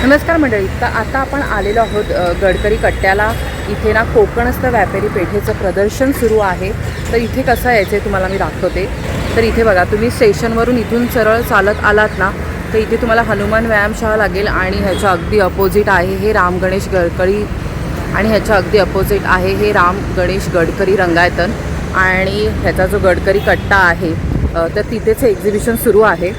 नमस्कार मंडळी. तर आता आपण आलेलो आहोत गडकरी कट्ट्याला. इथे ना कोकणस्थ व्यापारी पेठेचं प्रदर्शन सुरू आहे. तर इथे कसं यायचं आहे तुम्हाला मी दाखवते. तर इथे बघा, तुम्ही स्टेशनवरून इथून सरळ चालत आलात ना, तर इथे तुम्हाला हनुमान व्यायामशाळा लागेल आणि ह्याच्या अगदी अपोजिट आहे हे राम गणेश गडकरी आणि ह्याच्या अगदी अपोजिट आहे हे राम गणेश गडकरी रंगायतन आणि ह्याचा जो गडकरी कट्टा आहे तर तिथेच हे एक्झिबिशन सुरू आहे.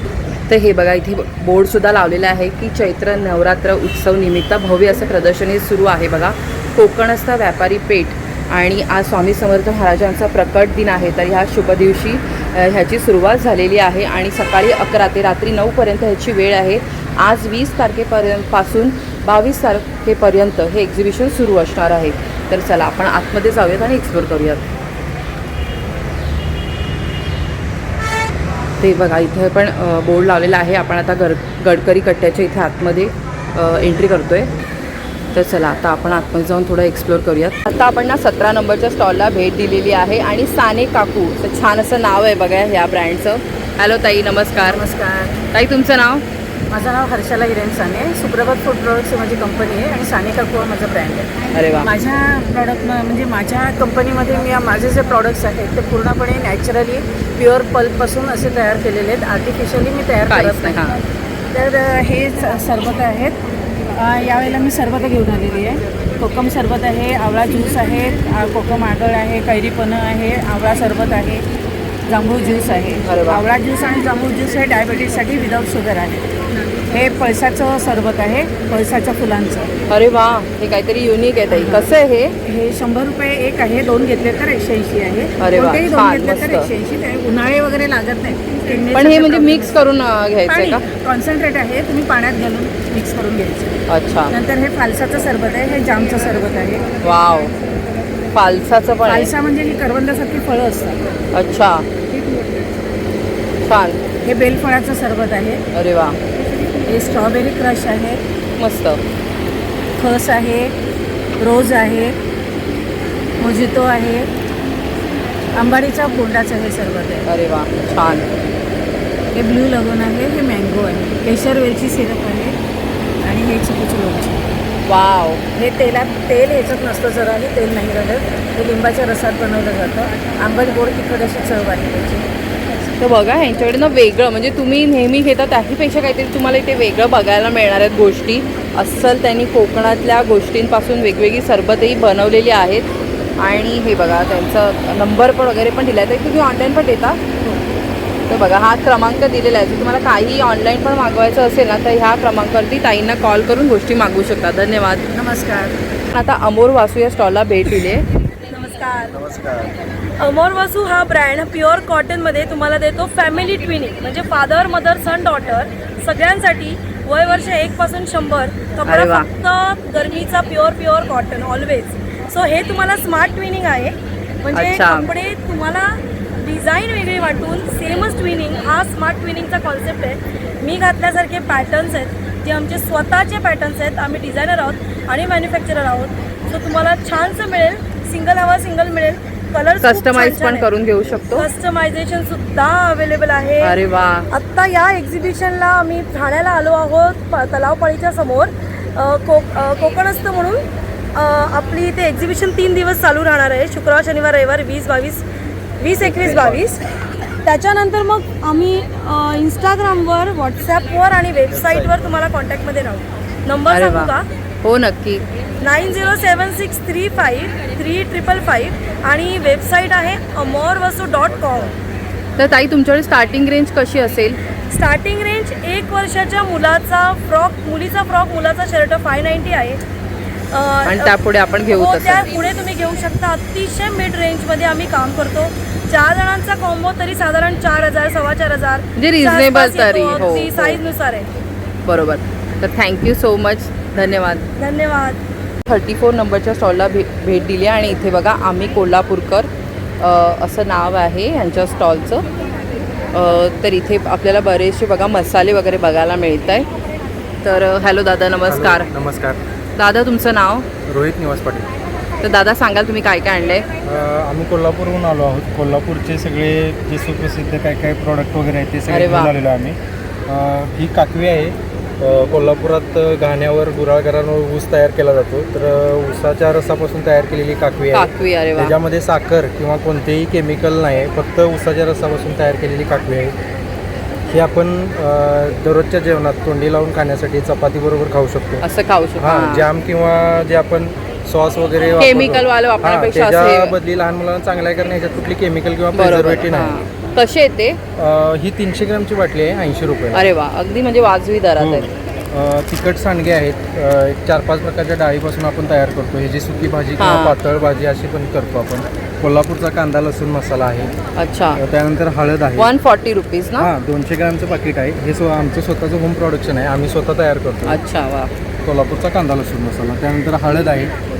तर हे बघा, इथे बोर्डसुद्धा लावलेलं आहे की चैत्र नवरात्र उत्सव निमित्त भव्य असं प्रदर्शन हे सुरू आहे. बघा, कोकणस्थ व्यापारी पेठ आणि आज स्वामी समर्थ महाराजांचा प्रकट दिन आहे. तर ह्या शुभ दिवशी ह्याची सुरुवात झालेली आहे आणि सकाळी 11 ते रात्री 9पर्यंत ह्याची वेळ आहे. आज 20 तारखेपासून 22 तारखेपर्यंत हे एक्झिबिशन सुरू असणार आहे. तर चला आपण आतमध्ये जाऊयात आणि एक्सप्लोर करूयात. ते बघा, इथे पण बोर्ड लावलेला आहे. आपण आता गडकरी कट्ट्याच्या इथे आतमध्ये एंट्री करतो आहे. तर चला आता आपण आतमध्ये जाऊन थोडं एक्सप्लोर करूयात. आता आपण ना 17 नंबरच्या स्टॉलला भेट दिलेली आहे आणि साने काकू तर छान असं नाव आहे बघा ह्या ब्रँडचं. हॅलो ताई, नमस्कार. नमस्कार. ताई, तुमचं नाव? माझं नाव हर्षला हिरेन साने. सुप्रभात फूड प्रोडक्ट्स माझी कंपनी आहे आणि साने काकू हा माझा ब्रँड आहे. अरे वा. माझ्या प्रॉडक्ट म्हणजे माझ्या कंपनीमध्ये माझे जे प्रॉडक्ट्स आहेत ते पूर्णपणे नॅचरली प्युअर पल्पपासून असे तयार केलेले आहेत. आर्टिफिशियली मी तयार करत नाही. तर हे सरबत आहेत. यावेळेला मी सरबत घेऊन आलेली आहे. कोकम सरबत आहे, आवळा ज्यूस आहे, कोकम आगळ आहे, कैरीपणं आहे, आवळा सरबत आहे, जांभूळ ज्यूस आहे. आवळा ज्यूस आणि जांभूळ ज्यूस हे डायबिटीजसाठी विदाऊट शुगर आहे. हे पळसाचं सरबत आहे, पळसाच्या फुलांचं. अरे वा, हे काहीतरी युनिक आहे ताई. कसं आहे हे? 100 रुपये एक आहे. 2 घेतले तर 180 आहे. अरे वा, कोणतेही 2 घेतले तर 180. ते उन्हाळे वगैरे लागत नाही. पण हे म्हणजे मिक्स करून घ्यायचं आहे का? कॉन्सन्ट्रेट आहे, तुम्ही पाण्यात घालून मिक्स करून घ्यायचं. अच्छा. नंतर हे फालसाचं सरबत आहे, हे जामचं सरबत आहे. वाव, फालसाचं पण? फालसा म्हणजे ही करवंदासारखी फळं असतात. अच्छा, छान. हे बेलफळाचं सरबत आहे. अरे वा. हे स्ट्रॉबेरी क्रश आहे. मस्त. खस आहे, रोज आहे, मोजितो आहे, आंबाडीच्या बोंडाचं हे सरबत आहे. अरे वा, छान. हे ब्ल्यू लगून आहे, हे मँगो आहे, केशर वेलची सिरप आहे आणि हे चिकूची लोणची. वाव. हे तेल ह्याच्यात नसतं, जरा हे तेल नाही राहत. हे लिंबाच्या रसात बनवलं जातं. आंबट गोड तिखट अशी चव आहे त्याची. तर बघा, ह्यांच्याकडे ना वेगळं म्हणजे तुम्ही नेहमी घेता त्याहीपेक्षा काहीतरी तुम्हाला इथे वेगळं बघायला मिळणार आहेत गोष्टी. अस्सल त्यांनी कोकणातल्या गोष्टींपासून वेगवेगळी सरबतही बनवलेली आहेत आणि हे बघा त्यांचा नंबर पण वगैरे पण दिला आहे. तर तुम्ही ऑनलाईन पण देता? तर बघा, हा क्रमांक दिलेला आहे. जर तुम्हाला काही ऑनलाईन पण मागवायचं असेल ना, तर ह्या क्रमांकावरती ताईंना कॉल करून गोष्टी मागवू शकता. धन्यवाद. नमस्कार. आता अमोर वासू या स्टॉलला भेट दिली आहे. नमस्कार. अमोर वासू हा ब्रँड प्युअर कॉटनमध्ये तुम्हाला देतो फॅमिली ट्विनिंग म्हणजे फादर मदर सन डॉटर सगळ्यांसाठी. वय वर्ष 1 पासून 100 कपडा फक्त गरमीचा प्युअर कॉटन ऑलवेज. सो हे तुम्हाला स्मार्ट ट्विनिंग आहे म्हणजे कपडे तुम्हाला डिझाईन वेगळी वाटून सेमच ट्विनिंग. हा स्मार्ट ट्विनिंगचा कॉन्सेप्ट आहे. मी घातल्यासारखे पॅटर्न्स आहेत जे आमचे स्वतःचे पॅटर्न्स आहेत. आम्ही डिझायनर आहोत आणि मॅन्युफॅक्चरर आहोत. सो तुम्हाला छानसं मिळेल. सिंगल हवा सिंगल मिळेल. कलर कस्टमाइज पण करून घेऊ शकतो. कस्टमायझेशन सुद्धा अवेलेबल आहे. अरे वा. आत्ता या एक्झिबिशनला आम्ही ठाण्याला आलो आहोत तलावपाळीच्या समोर. कोकणस्थ म्हणून आपली इथे एक्झिबिशन 3 दिवस चालू राहणार आहे. शुक्रवार शनिवार रविवार 20, 21, 22. त्याच्यानंतर मग आम्ही इंस्टाग्रामवर व्हॉट्सॲपवर आणि वेबसाईटवर तुम्हाला कॉन्टॅक्टमध्ये राहू. नंबर सांगू का? हो, नक्की. 9076353555 आणि वेबसाईट आहे amorvasu.com. तर ताई, तुमच्याकडे स्टार्टिंग रेंज कशी असेल? स्टार्टिंग रेंज 1 वर्षाच्या मुलीचा फ्रॉक मुलाचा शर्ट 590 आहे आणि त्यापुढे आपण घेऊ हो, तसं? त्यापुढे तुम्ही घेऊ शकता. अतिशय मिड रेंजमध्ये आम्ही काम करतो. 4 जणांचा कॉम्बो तरी साधारण 4000 4,500 म्हणजे रिझनेबल तरी. हो, साईजनुसार आहे. बरोबर. तर थँक्यू सो मच. धन्यवाद. 34 नंबरच्या स्टॉलला भेट दिली आणि इथे बघा, आम्ही कोल्हापूरकर असं नाव आहे यांच्या स्टॉलचं. तर इथे आपल्याला बरेचसे बघा मसाले वगैरे बघायला मिळत आहे. तर हॅलो दादा, नमस्कार. नमस्कार दादा, तुमचं नाव? रोहित निवास पाटील. तर दादा सांगाल तुम्ही काय काय आणलं आहे? आम्ही कोल्हापूरहून आलो आहोत. कोल्हापूरचे सगळे जे सुप्रसिद्ध काय काय प्रॉडक्ट वगैरे आहेत ते सगळे घेऊन आलेलो आम्ही. ही काकवी आहे, कोल्हापुरात घाण्यावर गुराळघरांवर ऊस तयार केला जातो. तर ऊसाच्या रसापासून तयार केलेली काकवी आहे. काकवी, अरे वा. त्याच्यामध्ये साखर किंवा कोणतेही केमिकल नाही आहे, फक्त ऊसाच्या रसापासून तयार केलेली काकवी आहे. ही आपण दररोजच्या जेवणात तोंडी लावून खाण्यासाठी चपातीबरोबर खाऊ शकतो. असं खाऊ शकतो. हां, जॅम किंवा जे आपण सॉस वगैरे वापरतो, केमिकल वाले वापरण्यापेक्षा त्याच्या असे बदली लहान मुलांना चांगलं आहे, कारण ह्याच्यात कुठली केमिकल किंवा बरोबर. प्रिझर्वेटिव्ह नाही. हां. कसे येते? ही 300 ग्रामची बाटली आहे, 80 रुपये. अरे वा, अगदी म्हणजे वाजवी दरात आहे. तिखट सांडगे आहेत. एक 4-5 प्रकारच्या डाळीपासून आपण तयार करतो. ह्याची सुकी भाजी किंवा हां. पातळ भाजी अशी पण करतो आपण. कोल्हापूरचा कांदा लसूण मसाला आहे. अच्छा, त्यानंतर हळद आहे. 140 रुपीज ना? हां, 200 ग्रामचं पाकिट आहे. हे आमचं स्वतःचं होम प्रोडक्शन आहे, आम्ही स्वतः तयार करतो. अच्छा, वा. कोल्हापूरचा कांदा लसूण मसाला. त्यानंतर हळद आहे.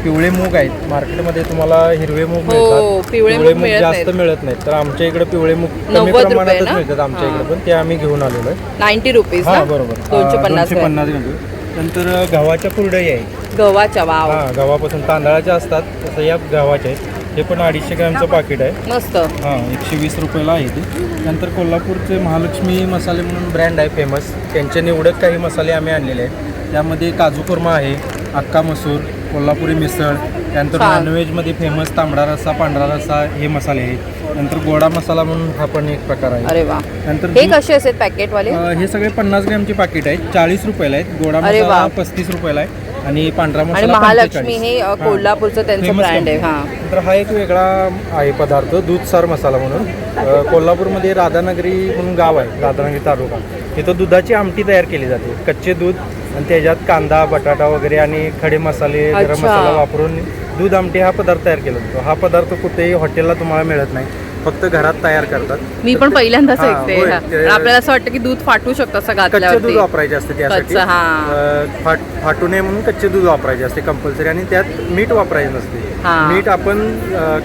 पिवळे मूग आहेत. मार्केटमध्ये तुम्हाला हिरवे मूग हो, मिळतात. पिवळे मूग मिळत जास्त नाहीत. मिळत नाहीत. तर आमच्या इकडे पिवळे मूग कमी 90 रुपये प्रमाणातच ना? मिळतात आमच्या हां. इकडे, पण ते आम्ही घेऊन आलेलो आहे. 90 रुपीज हां, ना? बरोबर. 250 250 घेतो. नंतर गव्हाच्या कुरडई आहे. गव्हाच्या, वाव. हां, गव्हापासून तांदळाच्या असतात, तसं या गव्हाच्या आहेत. हे पण 250 ग्रॅमचं पाकिट आहे. मस्त. हां, 120 रुपयाला आहे ते. नंतर कोल्हापूरचे महालक्ष्मी मसाले म्हणून ब्रँड आहे फेमस. त्यांचे निवडक काही मसाले आम्ही आणलेले आहेत. त्यामध्ये काजू कुर्मा आहे, अक्का मसूर, कोल्हापुरी मिसळ. त्यानंतर छान. नॉनव्हेजमध्ये फेमस तांबडा रस्सा, पांढरा रस्सा हे मसाले आहेत. नंतर गोडा मसाला म्हणून हा पण एक प्रकार आहे. अरे वा. नंतर हे दूध- कसे असतात पॅकेटवाले? हे सगळे 50 ग्रॅमचे पाकिट आहेत. 40 रुपयाला आहेत. गोडा अरे मसाला वा. 35 रुपयाला आहे आणि पांढरा आणि मसाला महालक्ष्मी 45. हे हां. कोल्हापूरचं त्यांचं Famous ब्रँड आहे. company. हां. तर हा एक वेगळा आहे पदार्थ, दूधसार मसाला म्हणून. कोल्हापूरमध्ये राधानगरी म्हणून गाव आहे, राधानगरी तालुका. तिथं दुधाची आमटी तयार केली जाते. कच्चे दूध आणि त्याच्यात कांदा, बटाटा वगैरे आणि खडे मसाले, गरम अच्छा. मसाला वापरून दूध आमटी हा पदार्थ तयार केला जातो. हा पदार्थ कुठेही हॉटेलला तुम्हाला मिळत नाही, फक्त घरात तयार करतात. मी पण पहिल्यांदाच हां, ऐकते. होय. हां. पण आपल्याला असं वाटतं की दूध फाटू शकतं असं कच्चे दूध घातल्यावरती. वापरायचे असते त्यासाठी. कच्चं, हां. फाटू नये म्हणून कच्चे दूध वापरायचे असते कंपल्सरी, आणि त्यात मीठ वापरायचं नसते. हां. मीठ आपण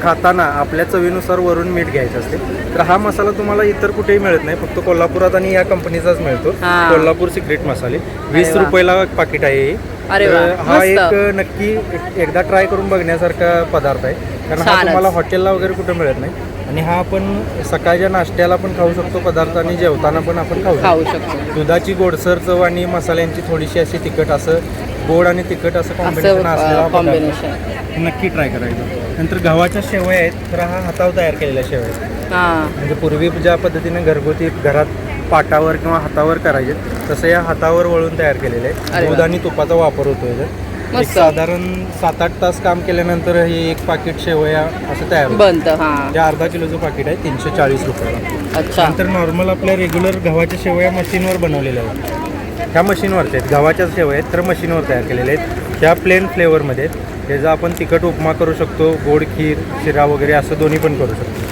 खाताना आपल्या चवीनुसार वरून मीठ घ्यायचं असते. तर हा मसाला तुम्हाला इतर कुठेही मिळत नाही, फक्त कोल्हापुरात आणि या कंपनीचाच मिळतो. हां. कोल्हापूर सिक्रेट मसाले 20 वा. रुपयाला पाकिट आहे हे. अरे तर वा, हा मस्त. एक नक्की एकदा ट्राय करून बघण्यासारखा पदार्थ आहे, कारण हा छानच. तुम्हाला हॉटेलला वगैरे कुठे मिळत नाही. आणि हा आपण सकाळच्या नाश्त्याला पण खाऊ शकतो पदार्थ, आणि जेवताना पण आपण खाऊ शकतो. दुधाची गोडसर चव आणि मसाल्यांची थोडीशी अशी तिखट, असं गोड आणि तिखट असं कॉम्बिनेशन असलेला कॉम्बिनेशन. पदार्थ नक्की ट्राय करायचं. नंतर गव्हाच्या शेवया आहेत. तर हा हातावर तयार केलेल्या शेवया आहेत. हां. म्हणजे पूर्वी ज्या पद्धतीने घरगुती घरात पाटावर किंवा हातावर करायचे, तसं या हातावर वळून तयार केलेले अरे आहे. दूध वा. आणि तुपाचा वापर होतो याच्यात. एक मस्त. साधारण 7-8 तास काम केल्यानंतर हे एक पाकिट शेवया असं तयार होतं. बनतं. हां. जे अर्धा किलोचं पाकिट आहे, 340 रुपयाला. अच्छा. नंतर नॉर्मल आपल्या रेग्युलर गव्हाच्या शेवया मशीनवर बनवलेल्या आहेत. ह्या मशीनवरच्या आहेत, गव्हाच्याच शेवया आहेत, तर मशीनवर तयार केलेल्या आहेत. ह्या प्लेन फ्लेवरमध्ये आहेत. त्याचा आपण तिखट उपमा करू शकतो, गोड खीर, शिरा वगैरे असं दोन्ही पण करू शकतो.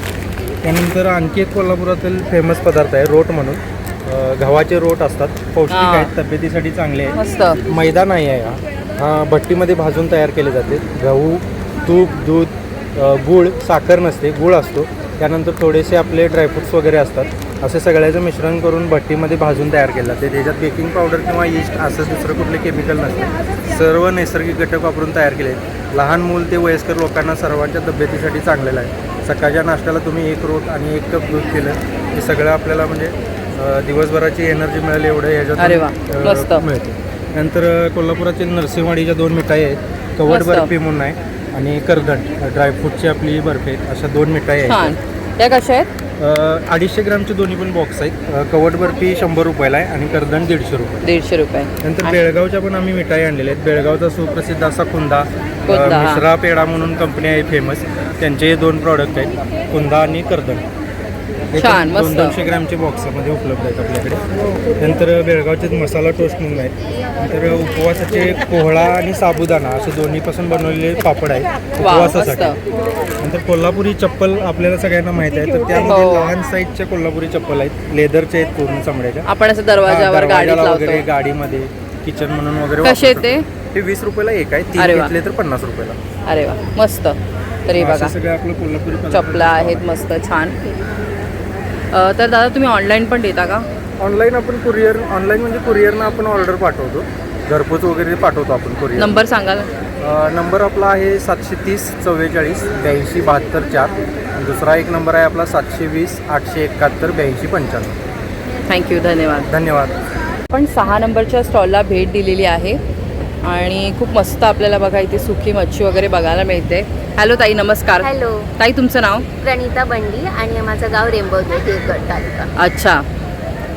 त्यानंतर आणखी एक कोल्हापुरातील फेमस पदार्थ आहे रोट म्हणून. गव्हाचे रोट असतात, पौष्टिक हां. आहेत, तब्येतीसाठी चांगले आहेत. मस्त. मैदा नाही आहे हा भट्टीमध्ये भाजून तयार केले जाते. गहू, तूप, दूध, गूळ, साखर नसते, गूळ असतो. त्यानंतर थोडेसे आपले ड्रायफ्रुट्स वगैरे असतात. असे सगळ्याचं मिश्रण करून भट्टीमध्ये भाजून तयार केलं जाते. त्याच्यात बेकिंग पावडर किंवा यीस्ट असं दुसरं कुठले केमिकल नसते. सर्व नैसर्गिक घटक वापरून तयार केले आहेत. लहान मूल ते वयस्कर लोकांना सर्वांच्या तब्येतीसाठी चांगलेलं आहे. सकाळच्या नाश्त्याला तुम्ही 1 रोट आणि 1 कप दूध केलं हे सगळं आपल्याला म्हणजे दिवसभराची एनर्जी मिळेल एवढं अरे वा, मस्त. याच्यात मिळते. नंतर कोल्हापुरातील नरसिंहवाडीच्या 2 मिठाई आहेत. कवट मस्त. बर्फी म्हणून आहे आणि करदंड ड्रायफ्रूटची आपली बर्फी आहेत. अशा 2 मिठाई छान. आहेत. त्या कशा आहेत? 250 ग्रामचे दोन्ही पण बॉक्स आहेत. कवट बर्फी 100 रुपयाला आहे आणि करदंड 150 रुपये. 150 रुपये. नंतर बेळगावच्या पण आम्ही मिठाई आणलेल्या आहेत. बेळगावचा सुप्रसिद्ध असा कुंदा, कुंदा, हा. मिश्रा पेढा म्हणून कंपनी आहे फेमस. त्यांचे हे 2 प्रॉडक्ट आहेत, कुंदा आणि करदंड. हे छान, मस्त. 200 ग्रामचे बॉक्समध्ये उपलब्ध आहेत आपल्याकडे. नंतर बेळगावचे मसाला टोस्ट म्हणून आहेत. नंतर उपवासाचे कोहळा आणि साबुदाणा असे दोन्हीपासून बनवलेले पापड आहेत वा, उपवासासाठी. मस्त. नंतर कोल्हापुरी चप्पल आपल्याला सगळ्यांना माहिती आहे, तर त्यामध्ये हो. लहान साईजच्या कोल्हापुरी चप्पल आहेत, लेदरचे आहेत पूर्ण चमड्याच्या. आपण असं दरवाजावर गाडीत दरवाजाला वगैरे, लावतो. गाडीमध्ये, किचन म्हणून वगैरे कसे वापरू ते? शकतो. हे 20 रुपयाला एक आहे, 3 अरे वा. घेतले तर 50 रुपयाला. अरे वा, मस्त. तरी असं बघा सगळं आपलं कोल्हापुरी पदार्थ. चपला आहेत मस्त छान. तर दादा तुम्ही ऑनलाईन पण देता का? ऑनलाईन आपण ऑनलाईन म्हणजे कुरिअरनं आपण ऑर्डर पाठवतो, घरपोच वगैरे पाठवतो आपण कुरिअर. नंबर सांगाल? नंबर आपला आहे 730 44 82 72 4. दुसरा एक नंबर आहे आपला 720 871 82 95. थँक्यू, धन्यवाद. धन्यवाद. आपण 6 नंबरच्या स्टॉलला भेट दिलेली आहे आणि खूप मस्त आपल्याला बघा इथे सुकी मच्छी वगैरे बघायला मिळते. हॅलो ताई, नमस्कार. हॅलो, ताई तुमचं नाव? प्रणिता बंडी आणि माझं गाव रेंबवते देवगड तालुका. अच्छा,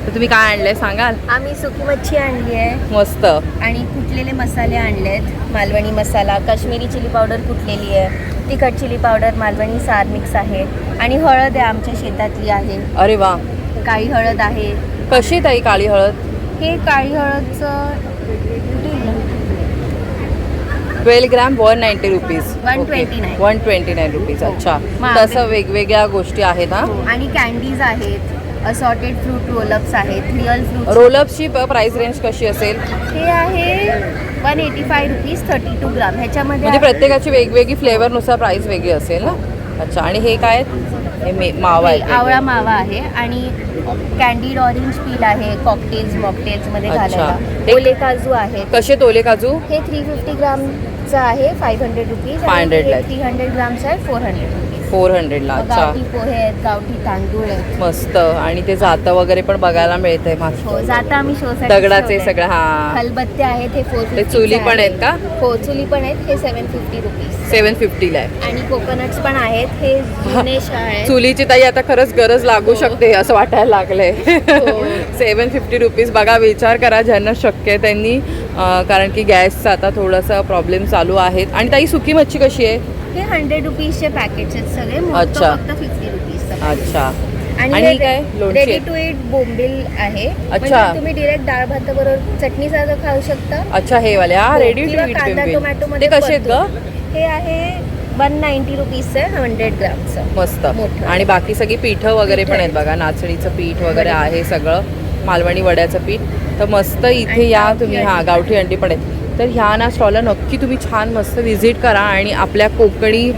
तर तुम्ही काय आणलंय सांगाल? आम्ही सुकी मच्छी आणली आहे मस्त. आणि कुटलेले मसाले आणलेत. मालवणी मसाला, काश्मीरी चिली पावडर कुटलेली आहे, तिखट चिली पावडर, मालवणी सार मिक्स आहे आणि हळद आहे आमच्या शेतातली आहे. अरे वा, काळी हळद आहे. कशी ताई काळी हळद? हे काळी हळदचं 12 ग्रॅम 190 रुपीज. 129. 129 रुपीज. अच्छा, मग तसं वेगवेगळ्या गोष्टी आहेत हा. आणि कॅन्डीज आहेत, असॉर्टेड फ्रूट रोलअप्स आहेत, रिअल फ्रूट. रोलअपची प्राइस रेंज कशी असेल? हे आहे 185 रुपीज 32 ग्राम. ह्याच्यामध्ये म्हणजे प्रत्येकाची वेगवेगळी फ्लेवरनुसार प्राइस वेगळी असेल ना. अच्छा, आणि हे काय? हे मावा हे आहे. आवळा मावा आहे आणि कॅन्डीड ऑरेंज पील आहे कॉकटेल्स मॉकटेल्स मध्ये अच्छा. घालायला. ओले काजू आहेत. कसे तोले काजू? हे 350 ग्रामचं आहे 500 रुपीज. 500 ला. 300 ग्रामचं आहे 400 रुपीज. 400 ला. अच्छा, गावठी पोहे आहेत, गावठी तांदूळ आहेत. मस्त. आणि ते जातं वगैरे पण बघायला मिळतंय मस्त. हो, जाता आम्ही शोसाठी दगडाचे ठेवलंय. सगळं. हा, खलबत्ते आहेत, हे 450 ते चुली पण आहेत का? हो, चुली पण आहेत. हे 750 रुपीज. 750 ला आहे. आणि कोकोनट्स पण आहेत. हे जुने आहेत. चुलीची ताई आता खरंच गरज लागू शकते असं वाटायला लागलंय. 750 रुपीज. बघा, विचार करा ज्यांना शक्य आहे त्यांनी, कारण की गॅसचा आता थोडासा प्रॉब्लेम चालू आहेत. आणि ताई सुकी मच्छी कशी आहे? हे 100 रुपीजचे पॅकेट्स आहेत सगळे. अच्छा. फक्त 50 रुपीज. अच्छा, आणि आणि काय? लोणची रेडी आहे? टू ईट बोंबील आहे. अच्छा. म्हणजे तुम्ही डिरेक्ट डाळ भाताबरोबर चटणी सारखं खाऊ शकता. अच्छा, हे वाले. हा, हो, रेडी किंवा टू कांदा ईट. टोमॅटो ते मध्ये कसे आहेत ग? परतून. हे आहे 190 रुपीजचं 100 ग्रामचं. मस्त. मोठं. आणि बाकी सगळी पीठं वगैरे पीठ पण आहेत आहे. बघा. नाचणीचं पीठ वगैरे आहे सगळं. मालवणी वड्याचं पीठ. तर मस्त इथे आणि या गावठी तुम्ही. अंडी. हां, गावठी अंडी पण आहेत. तर ह्या ना स्टॉलला नक्की तुम्ही छान मस्त व्हिजिट करा आणि आपल्या कोकणी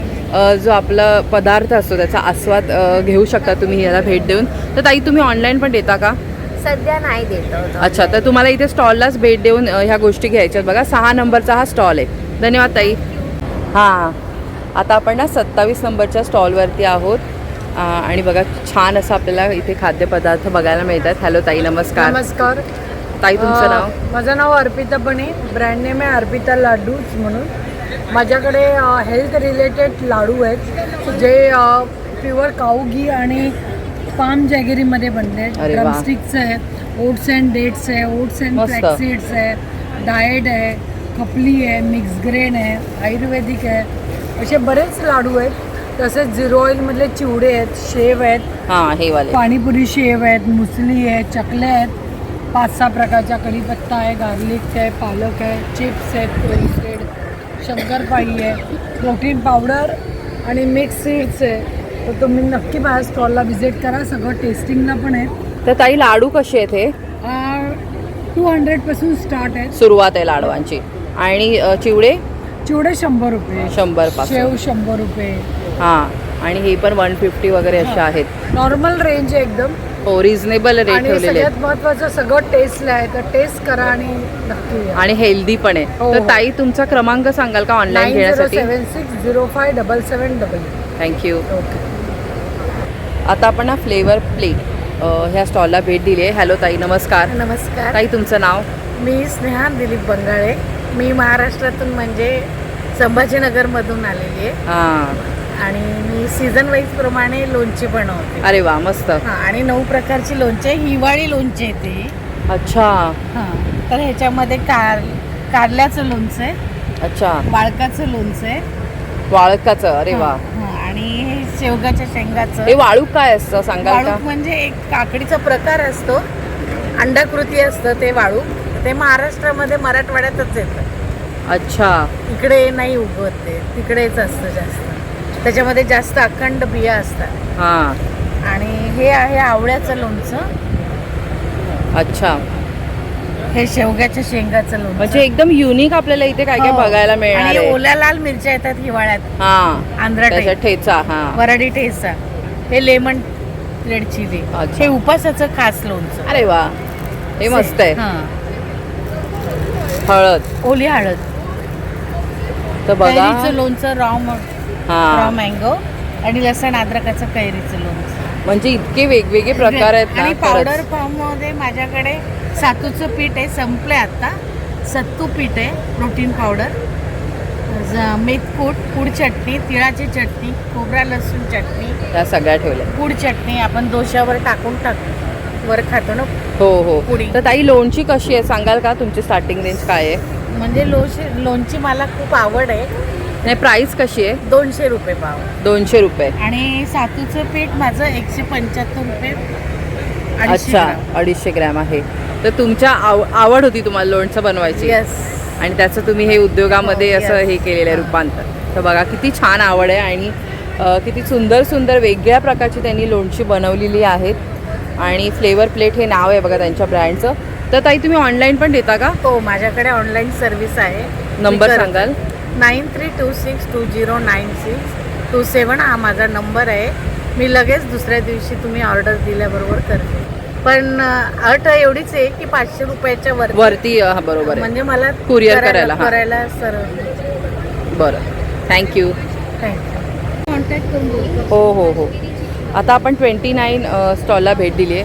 जो आपला पदार्थ असतो त्याचा आस्वाद घेऊ शकता तुम्ही याला भेट देऊन. तर ताई तुम्ही ऑनलाईन पण देता का? सध्या नाही देत आहोत. अच्छा, तर तुम्हाला इथे स्टॉललाच भेट देऊन ह्या गोष्टी घ्यायच्यात बघा. 6 नंबरचा हा स्टॉल आहे. धन्यवाद ताई. हां, आता आपण ना 27 नंबरच्या स्टॉलवरती आहोत आणि बघा छान असं आपल्याला इथे खाद्यपदार्थ बघायला मिळतात. हॅलो ताई, नमस्कार. नमस्कार. ताई तुमचं नाव? माझं नाव अर्पिता बने. ब्रँड नेम आहे अर्पिता लाडूज म्हणून. माझ्याकडे हेल्थ रिलेटेड लाडू आहेत जे प्युअर काऊ घी आणि पाम जॅगरीमध्ये बनले आहेत. अरे वा. ड्रमस्टिक्स आहे, ओट्स अँड डेट्स आहे, ओट्स अँड मस्त. फ्लॅक्सीड्स आहे, डाएट आहे, खपली आहे, मिक्स ग्रेन आहे, आयुर्वेदिक आहे. असे बरेच लाडू आहेत. तसेच झिरो ऑइलमधले चिवडे आहेत, शेव आहेत, हां, हे वाले. पाणीपुरी शेव आहेत, मुसली आहे, चकल्या आहेत, 5-6 प्रकारच्या, कढीपत्ता आहे, गार्लिक आहे, पालक आहे, चिप्स आहेत, रोस्टेड, शंकरपाळी आहे, प्रोटीन पावडर आणि मिक्स सीड्स आहे. तर तुम्ही नक्की माझ्या स्टॉलला व्हिजिट करा. सगळं टेस्टिंगला पण आहे. तर ताई लाडू कसे आहेत हे? 200 स्टार्ट आहे. सुरुवात आहे लाडवांची. आणि चिवडे? चिवडे 100 रुपये, 100 पासून. शेव 100 रुपये. हां, आणि हे पण 150 वगैरे असे आहेत. नॉर्मल रेंज आहे एकदम. हो, रिझनेबल रेट आणि ठेवलेले आहेत. सगळ्यात महत्त्वाचं सगळं टेस्टला आहे. तर टेस्ट करा आणि नक्की या. आणि हेल्दी पण आहे. हो, तर हो. ताई तुमचा क्रमांक सांगाल का ऑनलाईन घेण्यासाठी? 9076057700. थँक्यू. ओके. आता आपण ना फ्लेवर प्लेट ह्या स्टॉलला भेट दिली आहे. हॅलो ताई, नमस्कार. नमस्कार. ताई तुमचं नाव? मी स्नेहा दिलीप बंगाळे. मी महाराष्ट्रातून म्हणजे संभाजीनगरमधून आलेली आहे हां. आणि मी सीझन वाईज प्रमाणे लोणची बनवते. अरे वा, मस्त. हां, आणि 9 प्रकारची लोणची आहे. हिवाळी लोणची येते. अच्छा. हां, तर ह्याच्यामध्ये कारल्याचं लोणचं आहे, अच्छा, वाळकाचं लोणचं आहे. वाळकाचं. अरे वा. हां, आणि हे शेवगाच्या शेंगाचं. हे वाळूक काय असतं सांगाल का? वाळूक म्हणजे एक काकडीचा प्रकार असतो, अंडाकृती असतं ते वाळूक. ते महाराष्ट्रामध्ये मराठवाड्यातच येतं. अच्छा. इकडे नाही उगवत ते, तिकडेच असतं जास्त. त्याच्यामध्ये जास्त अखंड बिया असतात. हां. आणि हे आहे आवळ्याचं लोणचं. अच्छा, हे शेवग्याच्या शेंगाचं लोणचं. म्हणजे एकदम युनिक आपल्याला इथे काय काय हो. बघायला मिळणार आणि आहे. ओल्या लाल मिरच्या येतात हिवाळ्यात. हां, आंध्रा त्याचा टाईप, ठेचा. हां. वराडी ठेचा. हे लेमन रेड चिली. अच्छा. हे उपासाचं खास लोणचं. अरे वा, हे मस्त आहे. हां, हळद. ओली हळद. तर बघा. कैरीचं लोणचं, रॉ हां, मँगो आणि लसण अद्रकाचं कैरीचं लोणचं. म्हणजे इतके वेगवेगळे प्रकार आहेत ना आणि खरंच. पावडर फॉर्म मध्ये माझ्याकडे सातूचं पीठ आहे, संपलं आहे आत्ता. सत्तू पीठ आहे, प्रोटीन पावडर, मेथकूट, पूड चटणी, तिळाची चटणी, खोबरा लसूण चटणी, त्या सगळ्या ठेवल्या. पूड चटणी आपण डोश्यावर टाकून वर खातो ना. हो हो. पुडी. तर ताई लोणची कशी आहे सांगाल का? तुमची स्टार्टिंग रेंज काय आहे? म्हणजे लोणची मला खूप आवड आहे. नाही, प्राइस कशी आहे? 200 रुपये पाव. 200 रुपये. आणि सातूचं पीठ माझं 175 रुपये. 250 अच्छा, ग्राम. 250 ग्रॅम आहे. तर तुमच्या आवड होती तुम्हाला लोणचं बनवायची येस. आणि त्याचं तुम्ही हे उद्योगामध्ये हो, असं yes. हे केलेलं आहे रूपांतर. तर बघा किती छान आवड आहे आणि किती सुंदर सुंदर वेगळ्या प्रकारची त्यांनी लोणची बनवलेली आहेत आणि फ्लेवर प्लेट हे नाव आहे बघा त्यांच्या ब्रँडचं. तर ताई तुम्ही ऑनलाईन पण देता का? हो, माझ्याकडे ऑनलाईन सर्व्हिस आहे. नंबर सांगाल? 9326209627 हा माझा नंबर आहे. मी लगेच दुसऱ्या दिवशी तुम्ही ऑर्डर दिल्याबरोबर करते. पण अट एवढीच आहे की 500 रुपयाच्या वरती हा, बरोबर आहे. म्हणजे मला Courier करायला, हा. करायला सर. बरं, थँक्यू. थँक्यू. कॉन्टॅक्ट करून बोलतो. हो हो हो. आता आपण 29 स्टॉलला भेट दिली आहे.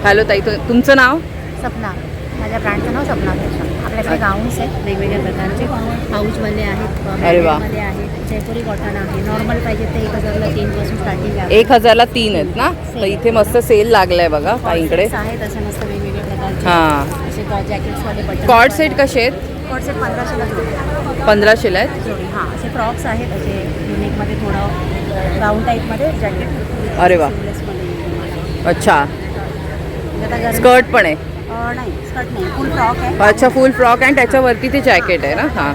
हॅलो ताई, तुमचं नाव? सपना. माझ्या ब्रँडचं नाव सपना फॅशन. आपल्याकडे गाऊन्स आहेत वेगवेगळ्या प्रकारचे, पाऊचवाले आहेत, अरे वा. मध्ये आहेत, जयपुरी कॉटन आहे. नॉर्मल पाहिजे ते 1000ला 3 पासून स्टार्टिंग आहे. 1000ला 3 आहेत ना? तर इथे मस्त सेल लागलाय बघा ताईंकडे. आहेत असे मस्त वेगवेगळ्या प्रकारचे. हां. असे जॅकेट्सवाले बटन. कॉर्ड सेट कसे आहेत? कॉर्ड सेट 1500ला जोडी. 1500ला आहेत. जोडी. हां, असे फ्रॉक्स आहेत, असे युनिकमध्ये थोडं राऊंड टाईपमध्ये जॅकेट. अरे वा. अच्छा, स्कर्ट पण आहे? नाही, स्कर्ट नाही, फुल फ्रॉक आहे. अच्छा, फुल फ्रॉक आणि त्याच्यावरती ते जॅकेट आहे ना? हां.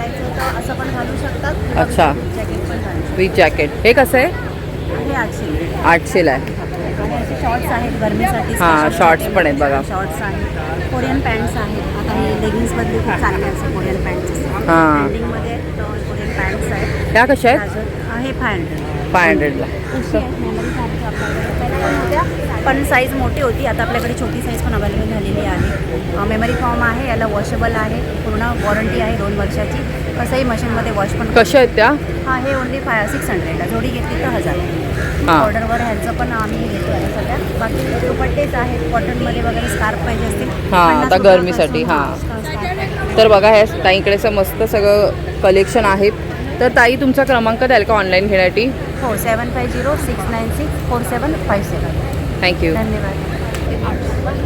असं पण घालू शकतात. अच्छा. जॅकेट पण घालू शकतात. With jacket. हे कसं आहे? हे 800. 800ला आहे. आणि असे शॉर्ट्स आहेत गरमीसाठी. हां, शॉर्ट्स पण आहेत बघा. शॉर्ट्स आहेत, कोरियन पॅन्ट्स आहेत. आता हे लेगिन्स बदली खूप चांगले असतात कोरियन पॅन्ट्स. हां. ट्रेंडिंगमध्ये कोरियन पॅन्ट्स आहेत. त्या कशा आहेत? हे 500. 500ला. पण साईज मोठी होती, आता आपल्याकडे छोटी साईज पण अवेलेबल झालेली आहे. मेमरी फॉर्म आहे, याला वॉशेबल आहे, पूर्ण वॉरंटी आहे 2 वर्षाची. कसंही मशीनमध्ये वॉश पण. कशा आहेत त्या? हां, हे ओनली 600ला. जोडी घेतली तर 1000. हां. ऑर्डरवर ह्यांचं पण आम्ही घेतो आहे सध्या. बाकी दुपट्टेच आहेत कॉटनमध्ये वगैरे, स्कार्फ पाहिजे असतील. हां, 50 आता गरमीसाठी. रुपयापासून, हां. स्कार्फ आहे. तर बघा ह्या ताईंकडे असं मस्त सगळं कलेक्शन आहे. तर ताई तुमचा क्रमांक द्याल का ऑनलाईन घेण्यासाठी? हो, 7506964757. थँक्यू. धन्यवाद.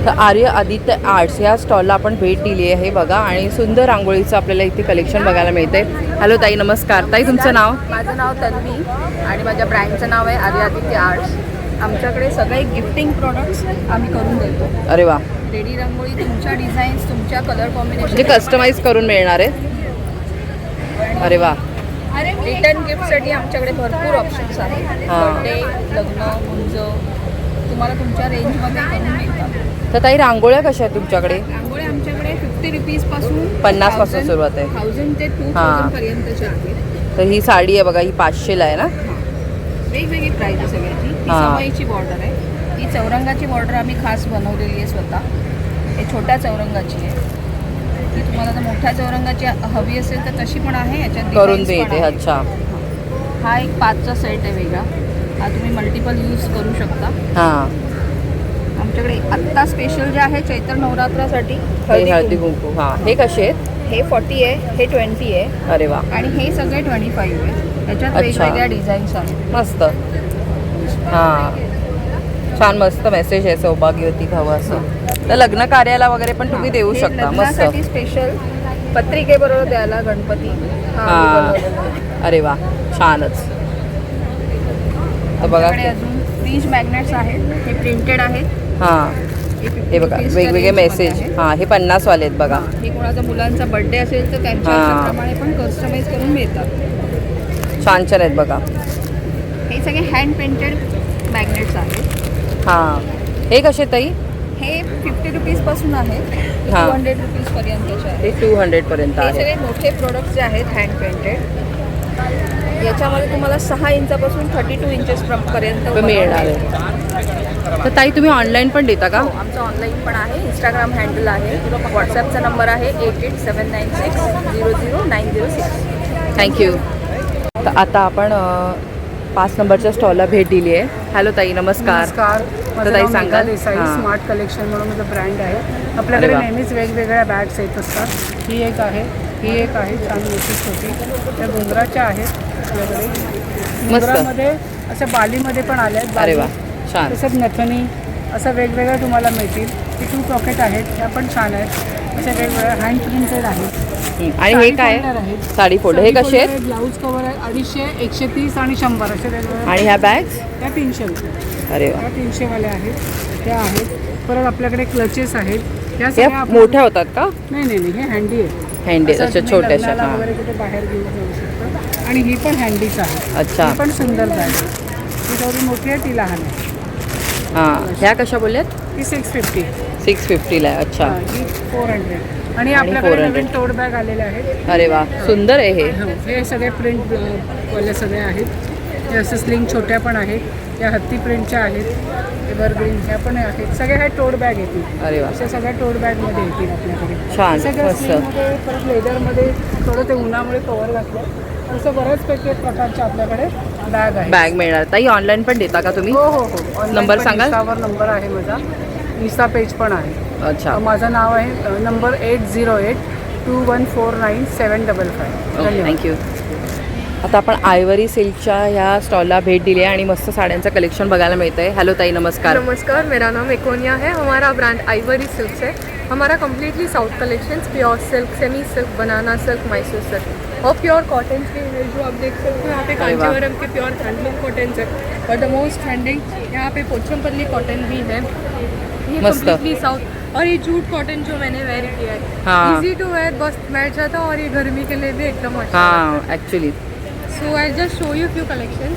तर आर्य आदित्य आर्ट्स ह्या स्टॉलला आपण भेट दिली आहे बघा आणि सुंदर रांगोळीचं आपल्याला इथे कलेक्शन बघायला मिळते. हॅलो ताई, नमस्कार. ताई तुमचं नाव? माझं नाव तन्वी आणि माझ्या ब्रँडचं नाव आहे आर्य आदित्य आर्ट्स. आमच्याकडे सगळे गिफ्टिंग प्रोडक्ट्स आम्ही करून देतो. अरे वा. रेडी रांगोळी, तुमच्या डिझाईन्स, तुमच्या कलर कॉम्बिनेशन, म्हणजे कस्टमाइज करून मिळणार आहे. अरे वा. रिटर्न गिफ्टसाठी आमच्याकडे भरपूर ऑप्शन्स आहेत. हां. बर्थडे, लग्न, मुंज तुम्हाला तुमच्या रेंजमध्ये करून मिळतात. तर ताई रांगोळ्या कशा आहेत तुमच्याकडे? रांगोळ्या आमच्याकडे 50 रुपीजपासून 50 पासून सुरुवात आहे. 1000 ते 2000 हां. पर्यंतच्या आहेत. तर ही साडी आहे बघा, ही 500ला आहे ना? वेगवेगळी प्राईज आहे सगळ्याची. ही हां. सवाईची बॉर्डर आहे. ही चौरंगाची बॉर्डर आम्ही खास बनवलेली आहे स्वतः. हे छोट्या चौरंगाची आहे. ती तुम्हाला जर मोठ्या चौरंगाची हवी असेल तर तशी पण आहे. याच्यात करून designs पण देते. आहेत. अच्छा. हा एक 5चा सेट आहे वेगळा. हा तुम्ही मल्टिपल यूज करू शकता. हां. आमच्याकडे आत्ता स्पेशल जे आहे चैत्र नवरात्रासाठी हे हळदी कुंकू. हां. हे कसे आहेत? हे 40 आहे, हे 20 आहे अरे वा. आणि हे सगळे 25 आहे. याच्यात अच्छा. वेगवेगळ्या डिझाईन्स आहेत. मस्त. हां, छान मस्त मेसेज आहे, सौभाग्यवती हवं असं. तर लग्न कार्याला वगैरे पण तुम्ही देऊ हे शकता. मस्त. लग्नासाठी स्पेशल पत्रिकेबरोबर द्यायला गणपती. हा आम्ही हां. बनवलेला आहे. अरे वा, छानच. तर बघा. आमच्याकडे अजून फ्रीज मॅग्नेट्स आहेत. हे प्रिंटेड आहेत. हां, हे 50 हे बघा रुपीजच्या वेगवेगळे रेंजमध्ये मेसेज. आहे. हां, हे 50 वाले आहेत बघा. हे कोणाचा मुलांचा बर्थडे असेल तर त्यांच्या हां. ह्याच्याप्रमाणे पण कस्टमाइज करून मिळतात. छान छान आहेत बघा. हे सगळे हँड पेंटेड मॅग्नेट्स आहेत. हां. हे कसे ताई? हे 50 रुपीजपासून आहेत. हां. 200 रुपीजपर्यंतचे आहेत. हे 200 पर्यंत हे आहे. सगळे मोठे प्रोडक्ट्स जे आहेत हँड पेंटेड, याच्यामध्ये तुम्हाला 6 इंचापासून 32 इंचेस पर्यंत मिळणार आहे. तर ताई तुम्ही ऑनलाईन पण देता का? हो, आमचं ऑनलाईन पण आहे. इंस्टाग्राम हँडल आहे. व्हॉट्सॲपचा नंबर आहे 8879600906. थँक्यू. तर आता आपण 5 नंबरच्या स्टॉलला भेट दिली आहे. हॅलो ताई, नमस्कार. नमस्कार. माझं ताई नाव सांगाल? मेघा देसाई, हां. स्मार्ट कलेक्शन म्हणून माझं ब्रँड आहे. आपल्याकडे अरे वा. नेहमीच वेगवेगळ्या बॅग्स येत असतात. ही एक आहे, ही एक आहे छान मोठी छोटी. त्या घुंगराच्या आहेत आपल्याकडे. घुंगरामध्ये अशा बालीमध्ये पण आल्या आहेत. अरे वा, छान. तसंच नथनी असं वेगवेगळं तुम्हाला मिळतील. ही 2 पॉकेट आहेत, ह्या पण छान आहेत. अशा वेगवेगळ्या हँड प्रिंटेड आहेत. आणि हे काय साडी फोल्डर, हे कसे आहेत? ब्लाऊज कवर आहे 250, 130 आणि 100 असे वेगवेगळे. आणि ह्या बॅग्स? त्या 300 रुपये. अरे वा, त्या 300 वाल्या आहेत, त्या आहेत. परत आपल्याकडे क्लचेस आहेत. ह्या या सगळ्या आपण- मोठ्या होतात का? नाही नाही नाही, हे हँडी आहे. हँडी, असं अच्छा तुम्ही छोट्याशा. लग्नाला हां, वगैरे कुठे बाहेर घेऊन जाऊ शकता. आणि ही पण हँडीच आहे. अच्छा. ही पण सुंदर बॅग आहे. ती थोडी मोठी आहे, ती लहान आहे. हां, ह्या कशा बोलल्यात? ती 650. 650ला आहे. अच्छा. ही 400. आणि आणि आपल्याकडे 400. नवीन टोट बॅग आलेले आहेत. अरे वा, सुंदर आहे हे. हे सगळे प्रिंट वाले सगळे आहेत. हे असं स्लिंग छोट्या पण आहेत. त्या हत्ती प्रिंटच्या आहेत. एव्हरग्रीन ह्या पण आहेत. सगळे ह्या टोट बॅग येतील. अरे वा, अशा सगळ्या टोट बॅगमध्ये येतील आपल्याकडे. छान, सगळं मस्त. स्लिंगमध्ये, परत लेदरमध्ये थोडं ते उन्हामुळे कवर घातलं. असं बऱ्याचपैकी प्रकारचे आपल्याकडे बॅग आहे. बॅग मिळणार. ताई ऑनलाईन पण देता का तुम्ही? हो हो हो. Online नंबर पण सांगाल? Instaवर नंबर आहे माझा. इन्स्टा पेज पण आहे. अच्छा, माझं नाव आहे नंबर 8082149755. धन्यवाद. थँक्यू. आता आपण आयवरी सिल्कच्या ह्या स्टॉलला भेट दिली आहे आणि मस्त साड्यांचं कलेक्शन बघायला मिळतंय. हॅलो ताई, नमस्कार. नमस्कार, मेरा नाम एकोनिया है. हमारा ब्रांड आइवरी सिल्क है. हमारा completely south collections, pure silk, semi silk, banana silk, Mysore silk और प्योर कॉटन के हैं जो आप देख सकते हो. यहाँ पे अरे वाह. कांजीवरम के प्योर हैंडलूम कॉटन है और द मोस्ट ट्रेंडिंग यहाँ पे पोचमपल्ली कॉटन भी है. ये मस्त. Completely south. और ये जूट कॉटन जो मैंने वेयर किया है, हाँ. इजी टू वेयर, बस बैठ जाता और ये गर्मी के लिए भी एकदम अच्छा हां, actually so I just show you few collections.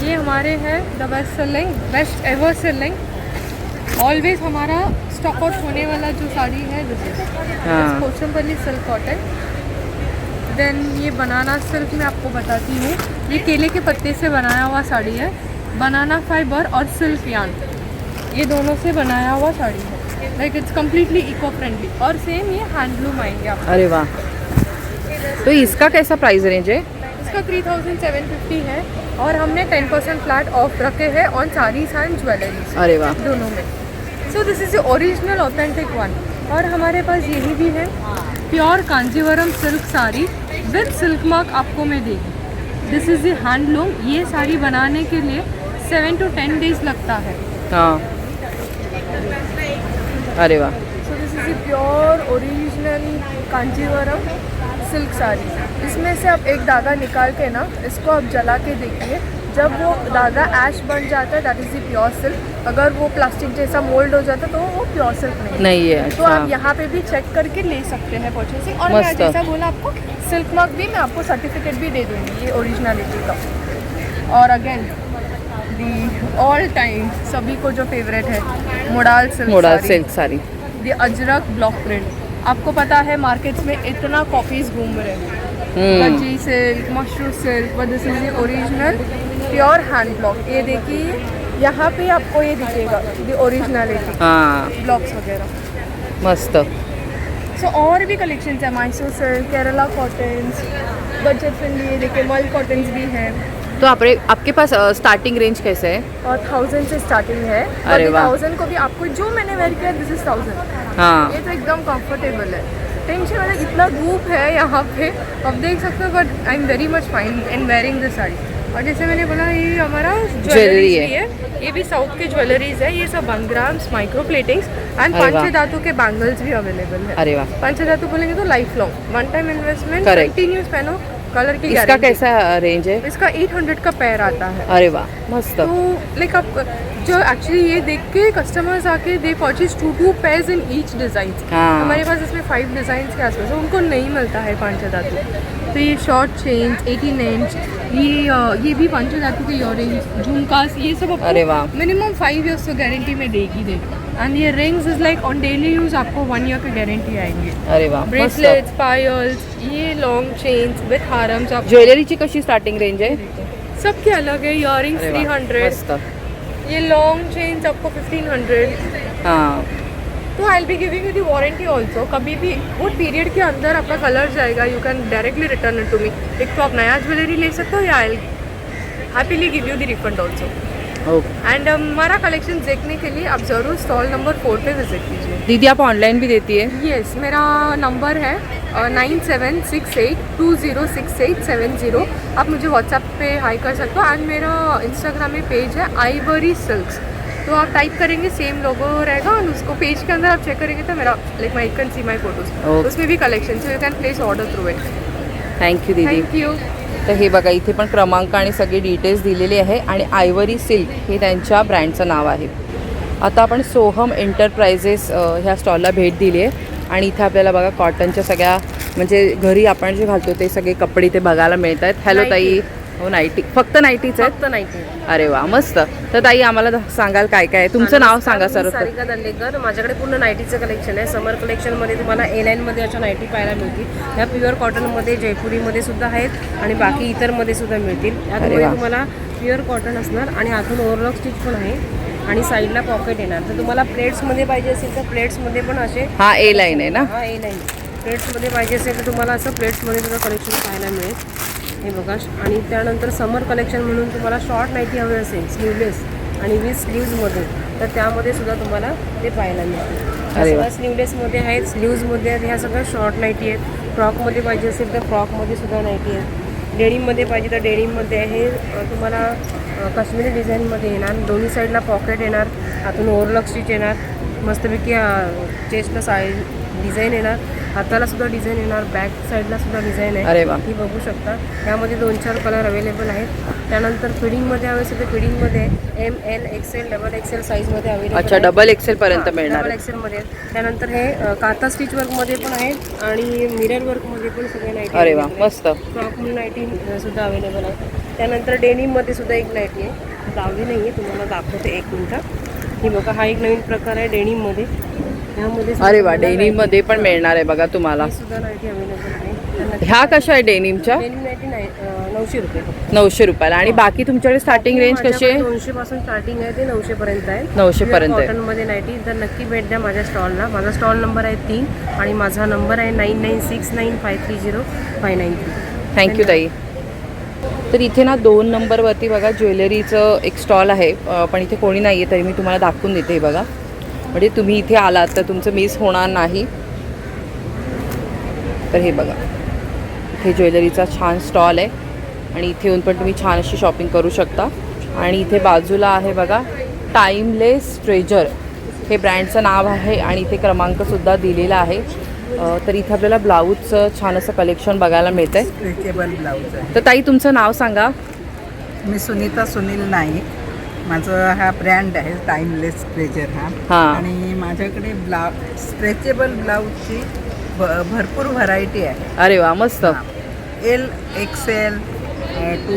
ये हमारे हैं the best ever selling, always हमारा स्टॉक आउट होने वाला जो साड़ी है दिस हाँ. Is Pochampally silk cotton. Then ये बनाना सिल्क मैं आपको बताती हूँ. ये केले के पत्ते से बनाया हुआ साड़ी है. बनाना फाइबर और सिल्क यान, ये दोनों से बनाया हुआ साड़ी है. Like it's completely eco friendly. और सेम ये हैंडलूम आएंगे आपको. अरे वाह. तो इसका कैसा प्राइस रेंज है? इसका 3750 है और हमने 10% फ्लैट ऑफ रखे हैं ऑन साड़ीज एंड ज्वेलरीज अरे वाह, दोनों में. So this is the original authentic one. और हमारे पास यही भी है प्योर कांजीवरम सिल्क साड़ी विद सिल्क मार्क आपको मैं देगी. दिस इज़ द हैंडलूम. ये साड़ी बनाने के लिए 7 to 10 डेज लगता है. हां. अरे वाह, so this is the pure original Kanjivaram silk sari. इसमें से आप एक धागा निकाल के ना इसको आप जला के देखिए. जब वो धागा ऐश बन जाता है that is the pure silk. अगर वो प्लास्टिक जैसा मोल्ड हो जाता है तो वो प्योर सिल्क नहीं. नहीं है. तो आप अच्छा, यहाँ पे भी चेक करके ले सकते हैं परचेसिंग. और मैं मस्त. जैसा बोला आपको सिल्क मार्क भी मैं आपको सर्टिफिकेट भी दे दूँगी ये ओरिजिनलिटी का. और अगेन दी ऑल टाइम सभी को जो फेवरेट है मोडाल सिल्क मोडा sari. Silk sari. The Ajrakh block print. आपको पता है मार्केट्स में इतना कॉपीज घूम रहे हैं. कच्ची silk, mushroom silk, but this is the original pure hand block. ये देखिए यहाँ पे आपको ये दिखेगा द ओरिजिनलिटी हां, ब्लॉक्स वगैरह. मस्त. सो और भी कलेक्शंस है. Mysore silk, Kerala cottons, budget friendly. ये देखिए मल कॉटन्स भी हैं. तो आपके पास स्टार्टिंग रेंज कैसे है? और 1000 से स्टार्टिंग है. अरे वाह. 1000 को भी आपको जो मैंने वेयर किया दिस इज 1000. हाँ, ये तो एकदम कंफर्टेबल है. टेंशन वाला इतना धूप है यहाँ पे आप देख सकते हो. But I am very much fine in wearing this sari. और जैसे मैंने बोला ये हमारा ज्वेलरी ज्वेलरी है. ये भी साउथ के ज्वेलरीज है. ये सब 1 ग्राम्स माइक्रो प्लेटिंग्स एंड अरे वाह. पंचधातु के बैंगल्स भी अवेलेबल है. अरे वाह. पंचधातु बोलेंगे तो life long one time investment, Correct. Continuous पहनो, कलर की इसका गारंटी. कैसा रेंज है? इसका 800 का पेयर आता है. अरे वाह, मस्त. तो लाइक आप जो एक्चुअली ये देख के कस्टमर्स आके दे purchase 2 pairs in each design. हाँ. हमारे पास इसमें 5 डिज़ाइन के आसपास है. उनको नहीं मिलता है पंचधातु. तो ये शॉर्ट चेन्स 18 इंच, ये भी पंचधातु के इयरिंग्स, झुमकास, ये सब अरे वाह. आपको मिनिमम 5 ईयर्स तो गारंटी में देगी. एंड ये rings is like on daily use आपको 1 ईयर की गारंटी आएंगे. अरे वाह, मस्त. ब्रेसलेट्स, पायल्स, ये लॉन्ग चेन्स विथ हारम्स आप ज्वेलरीची कशी स्टार्टिंग रेंज आहे? सबके अलग है. इयरिंग्स अरे वाह, 300, मस्त. ये लॉन्ग चेन्स आपको 1500. हां, तो I will be giving you the warranty also. कभी भी वो पीरियड के अंदर आपका कलर जाएगा you can directly return it to me. एक तो आप नया ज्वेलरी ले सकते हो या I happily give you the refund also. Okay and हमारा कलेक्शन देखने के लिए आप ज़रूर स्टॉल नंबर 4 पे विजिट कीजिए। दीदी आप ऑनलाइन भी देती है? यस, मेरा नंबर है 9768206870। आप मुझे व्हाट्सएप पे हाई कर सकते हो एंड मेरा इंस्टाग्राम में पेज है आइवरी सिल्क्स, तो आप टाइप करेंगे सेम लोगो रहेगा और उसको पेज के अंदर आप चेक करेंगे तो मेरा लाइक माई कैन सी माई फोटोज, उसमें भी collection, so you can place order through it. Thank you दीदी. Thank you. तर हे बघा इथे पण क्रमांक आणि सगळी डिटेल्स दिलेली आहे आणि आयवरी सिल्क हे त्यांच्या ब्रँडचं नाव आहे. आता आपण सोहम एंटरप्राइजेस ह्या स्टॉलला भेट दिली आहे आणि इथे आपल्याला बघा कॉटनच्या सगळ्या म्हणजे घरी आपण जे घालतो ते सगळे कपडे इथे बघायला मिळत आहेत. हॅलो ताई. हो नाईटी, फक्त नाईटीच आहेत? फक्त नाईटी. अरे वा मस्त. तर ताई आम्हाला सांगाल काय काय आहे? तुमचं नाव सांगा सर. सारिका दंडेकर. माझ्याकडे पूर्ण नाईटीचं कलेक्शन आहे. समर कलेक्शनमध्ये तुम्हाला A9मध्ये अशा नाईटी पाहायला मिळतील. ह्या प्युअर कॉटनमध्ये जयपुरीमध्ये सुद्धा आहेत आणि बाकी इतरमध्ये सुद्धा मिळतील. यामध्ये वा. तुम्हाला प्युअर कॉटन असणार आणि आतून ओव्हरलॉक स्टिच पण आहे आणि साईडला पॉकेट येणार. तर तुम्हाला प्लेट्समध्ये पाहिजे असेल तर प्लेट्समध्ये पण असे, हा ए लाईन आहे ना? हा A9 प्लेट्समध्ये पाहिजे असेल तर तुम्हाला असं प्लेट्समध्ये सुद्धा कलेक्शन पाहायला मिळेल. हे बघा. आणि त्यानंतर समर कलेक्शन म्हणून तुम्हाला शॉर्ट नाईटी हवे असेल स्लीवलेस आणि विथ स्लीव्जमध्ये तर त्यामध्ये सुद्धा तुम्हाला ते पाहायला मिळतील. अरे वा. सगळ्या स्लीवलेसमध्ये आहेत, स्लीव्जमध्ये आहेत, ह्या सगळ्या शॉर्ट नाईटी आहेत. फ्रॉकमध्ये पाहिजे असेल तर फ्रॉकमध्ये सुद्धा नाईटी आहेत. डेनिममध्ये पाहिजे तर डेनिममध्ये हे तुम्हाला काश्मीरी डिझाईनमध्ये येणार. दोन्ही साईडला पॉकेट येणार, आतून ओव्हरलॉक स्टिच येणार, मस्तपैकी चेस्टला डिझाईन येणार, हाताला सुद्धा डिझाईन येणार, बॅक साईडला सुद्धा डिझाईन आहे. अरे वा. ही बघू शकता. यामध्ये 2-4 कलर अवेलेबल आहेत. त्यानंतर फिडिंगमध्ये हवे असेल तर फिडिंगमध्ये ML, XL, XXL साईजमध्ये अवेलेबल. अच्छा, डबल एक्सेल पर्यंत मिळणार डबल आहे. एक्सेलमध्ये. त्यानंतर हे काता स्टिच वर्कमध्ये पण आहेत आणि मिरर वर्कमध्ये पण सगळे नाईटी. अरे वा मस्त. फ्रॉक नाईटी सुद्धा अवेलेबल आहे. त्यानंतर डेनिममध्ये सुद्धा एक नाईटी आहे, लावली नाही आहे, तुम्हाला दाखवते 1 मिनिटं. ही बघा, हा एक नवीन प्रकार आहे डेनिममध्ये. ह्यामध्ये अरे वा, डेनिम मध्ये पण मिळणार आहे बघा तुम्हाला. सुद्धा नाईटी अवेलेबल आहे. ह्या कशा आहे डेनिमच्या? डेनिम नाईटी 900 रुपये. 900 रुपयाला. आणि बाकी तुमच्याकडे स्टार्टिंग रेंज कशी आहे? 200 पासून स्टार्टिंग आहे ते 900 पर्यंत आहे. 900 पर्यंत आहे. कॉटनमध्ये नाईटी. तर नक्की भेट द्या माझ्या स्टॉलला. माझा स्टॉल नंबर आहे 3 आणि माझा नंबर आहे 9969530593. थँक्यू ताई. तर इथे ना 2 नंबरवरती बघा ज्वेलरीचं एक स्टॉल आहे, पण इथे कोणी नाही आहे तरी मी तुम्हाला दाखवून देते. हे बघा, म्हणजे तुम्ही इथे आलात तर तुमचं मिस होणार नाही. तर हे बघा, इथे ज्वेलरीचा छान स्टॉल आहे आणि इथे येऊन पण तुम्ही छान अशी शॉपिंग करू शकता. आणि इथे बाजूला आहे बघा टाईमलेस ट्रेजर हे ब्रँडचं नाव आहे आणि इथे क्रमांकसुद्धा दिलेला आहे. तर इथे आपल्याला ब्लाऊजचं छान असं कलेक्शन बघायला मिळतं आहे. स्ट्रेचेबल ब्लाऊज आहे. तर ताई तुमचं नाव सांगा. मी सुनीता सुनील नाईक. माझं हा ब्रँड आहे टाईमलेस ट्रेजर हा. आणि माझ्याकडे स्ट्रेचेबल ब्लाऊजची भरपूर व्हरायटी आहे. अरे वा मस्त. L, XL to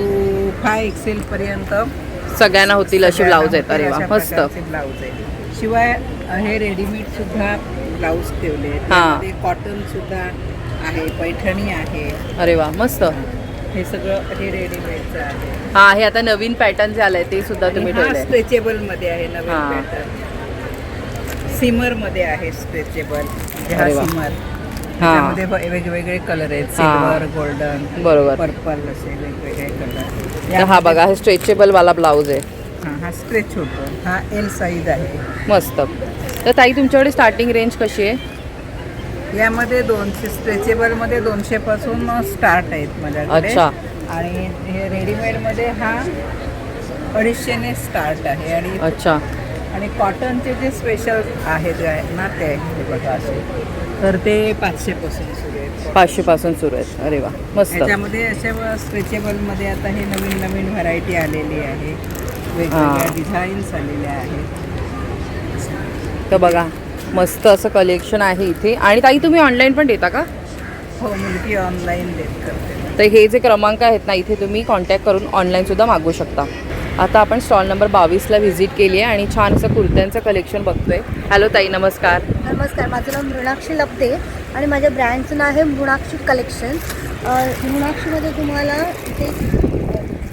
5XL पर्यंत सगळ्यांना होतील असे ब्लाऊज आहेत. अरे वा अशा मस्त. प्रकारचे ब्लाऊज आहे. शिवाय हे रेडीमेड सुद्धा ब्लाऊज ठेवले आहेत. त्यामध्ये कॉटन सुद्धा आहे, पैठणी आहे. अरे वा मस्त. हे सगळं हे रेडीमेडचं आहे. हा, हे आता नवीन पॅटर्न जे आलंय ते सुद्धा तुम्ही ठेवलंय. स्ट्रेचेबल मध्ये आहे नवीन हा. पॅटर्न. सिमर मध्ये आहे स्ट्रेचेबल. अरे वा. सिमर हा. त्यामध्ये वेगवेगळे कलर आहेत. सिल्वर, गोल्डन, बरोबर. पर्पल असे वेगवेगळे कलर. तर हा बघा, हे स्ट्रेचेबल वाला ब्लाऊज आहे. हा स्ट्रेच होतो. हा L साईज आहे. मस्त. तर ताई तुमच्याकडे स्टार्टिंग रेंज कशी आहे? यामध्ये 200 स्ट्रेचेबल मध्ये 200 पासून स्टार्ट आहेत माझ्याकडे. अच्छा. आणि हे रेडीमेड मध्ये हा 250ने स्टार्ट आहे. आणि अच्छा. आणि कॉटनचे जे स्पेशल आहेत ना ते हे बघा असे, तर ते 500 पासून सुरू आहेत. 500 पासून सुरू आहेत. अरे वा मस्त. याच्यामध्ये अशा स्ट्रेचेबलमध्ये आता हे नवीन नवीन व्हरायटी आलेली आहे, वेगवेगळ्या डिझाईन्स आलेल्या आहेत. तर बघा मस्त असं कलेक्शन आहे इथे. आणि ताई तुम्ही ऑनलाईन पण देता का? हो, मुलगी ऑनलाईन देत करते. तर हे जे क्रमांक आहेत ना इथे तुम्ही कॉन्टॅक्ट करून ऑनलाईनसुद्धा मागवू शकता. आता आपण स्टॉल नंबर 22ला व्हिजिट केली आहे आणि छान असं कुर्त्यांचं कलेक्शन बघतोय. हॅलो ताई, नमस्कार. नमस्कार, माझं नाव मृणाक्षी लपते आणि माझ्या ब्रँडचं नाव आहे मृणाक्षी कलेक्शन. मृणाक्षीमध्ये तुम्हाला इथे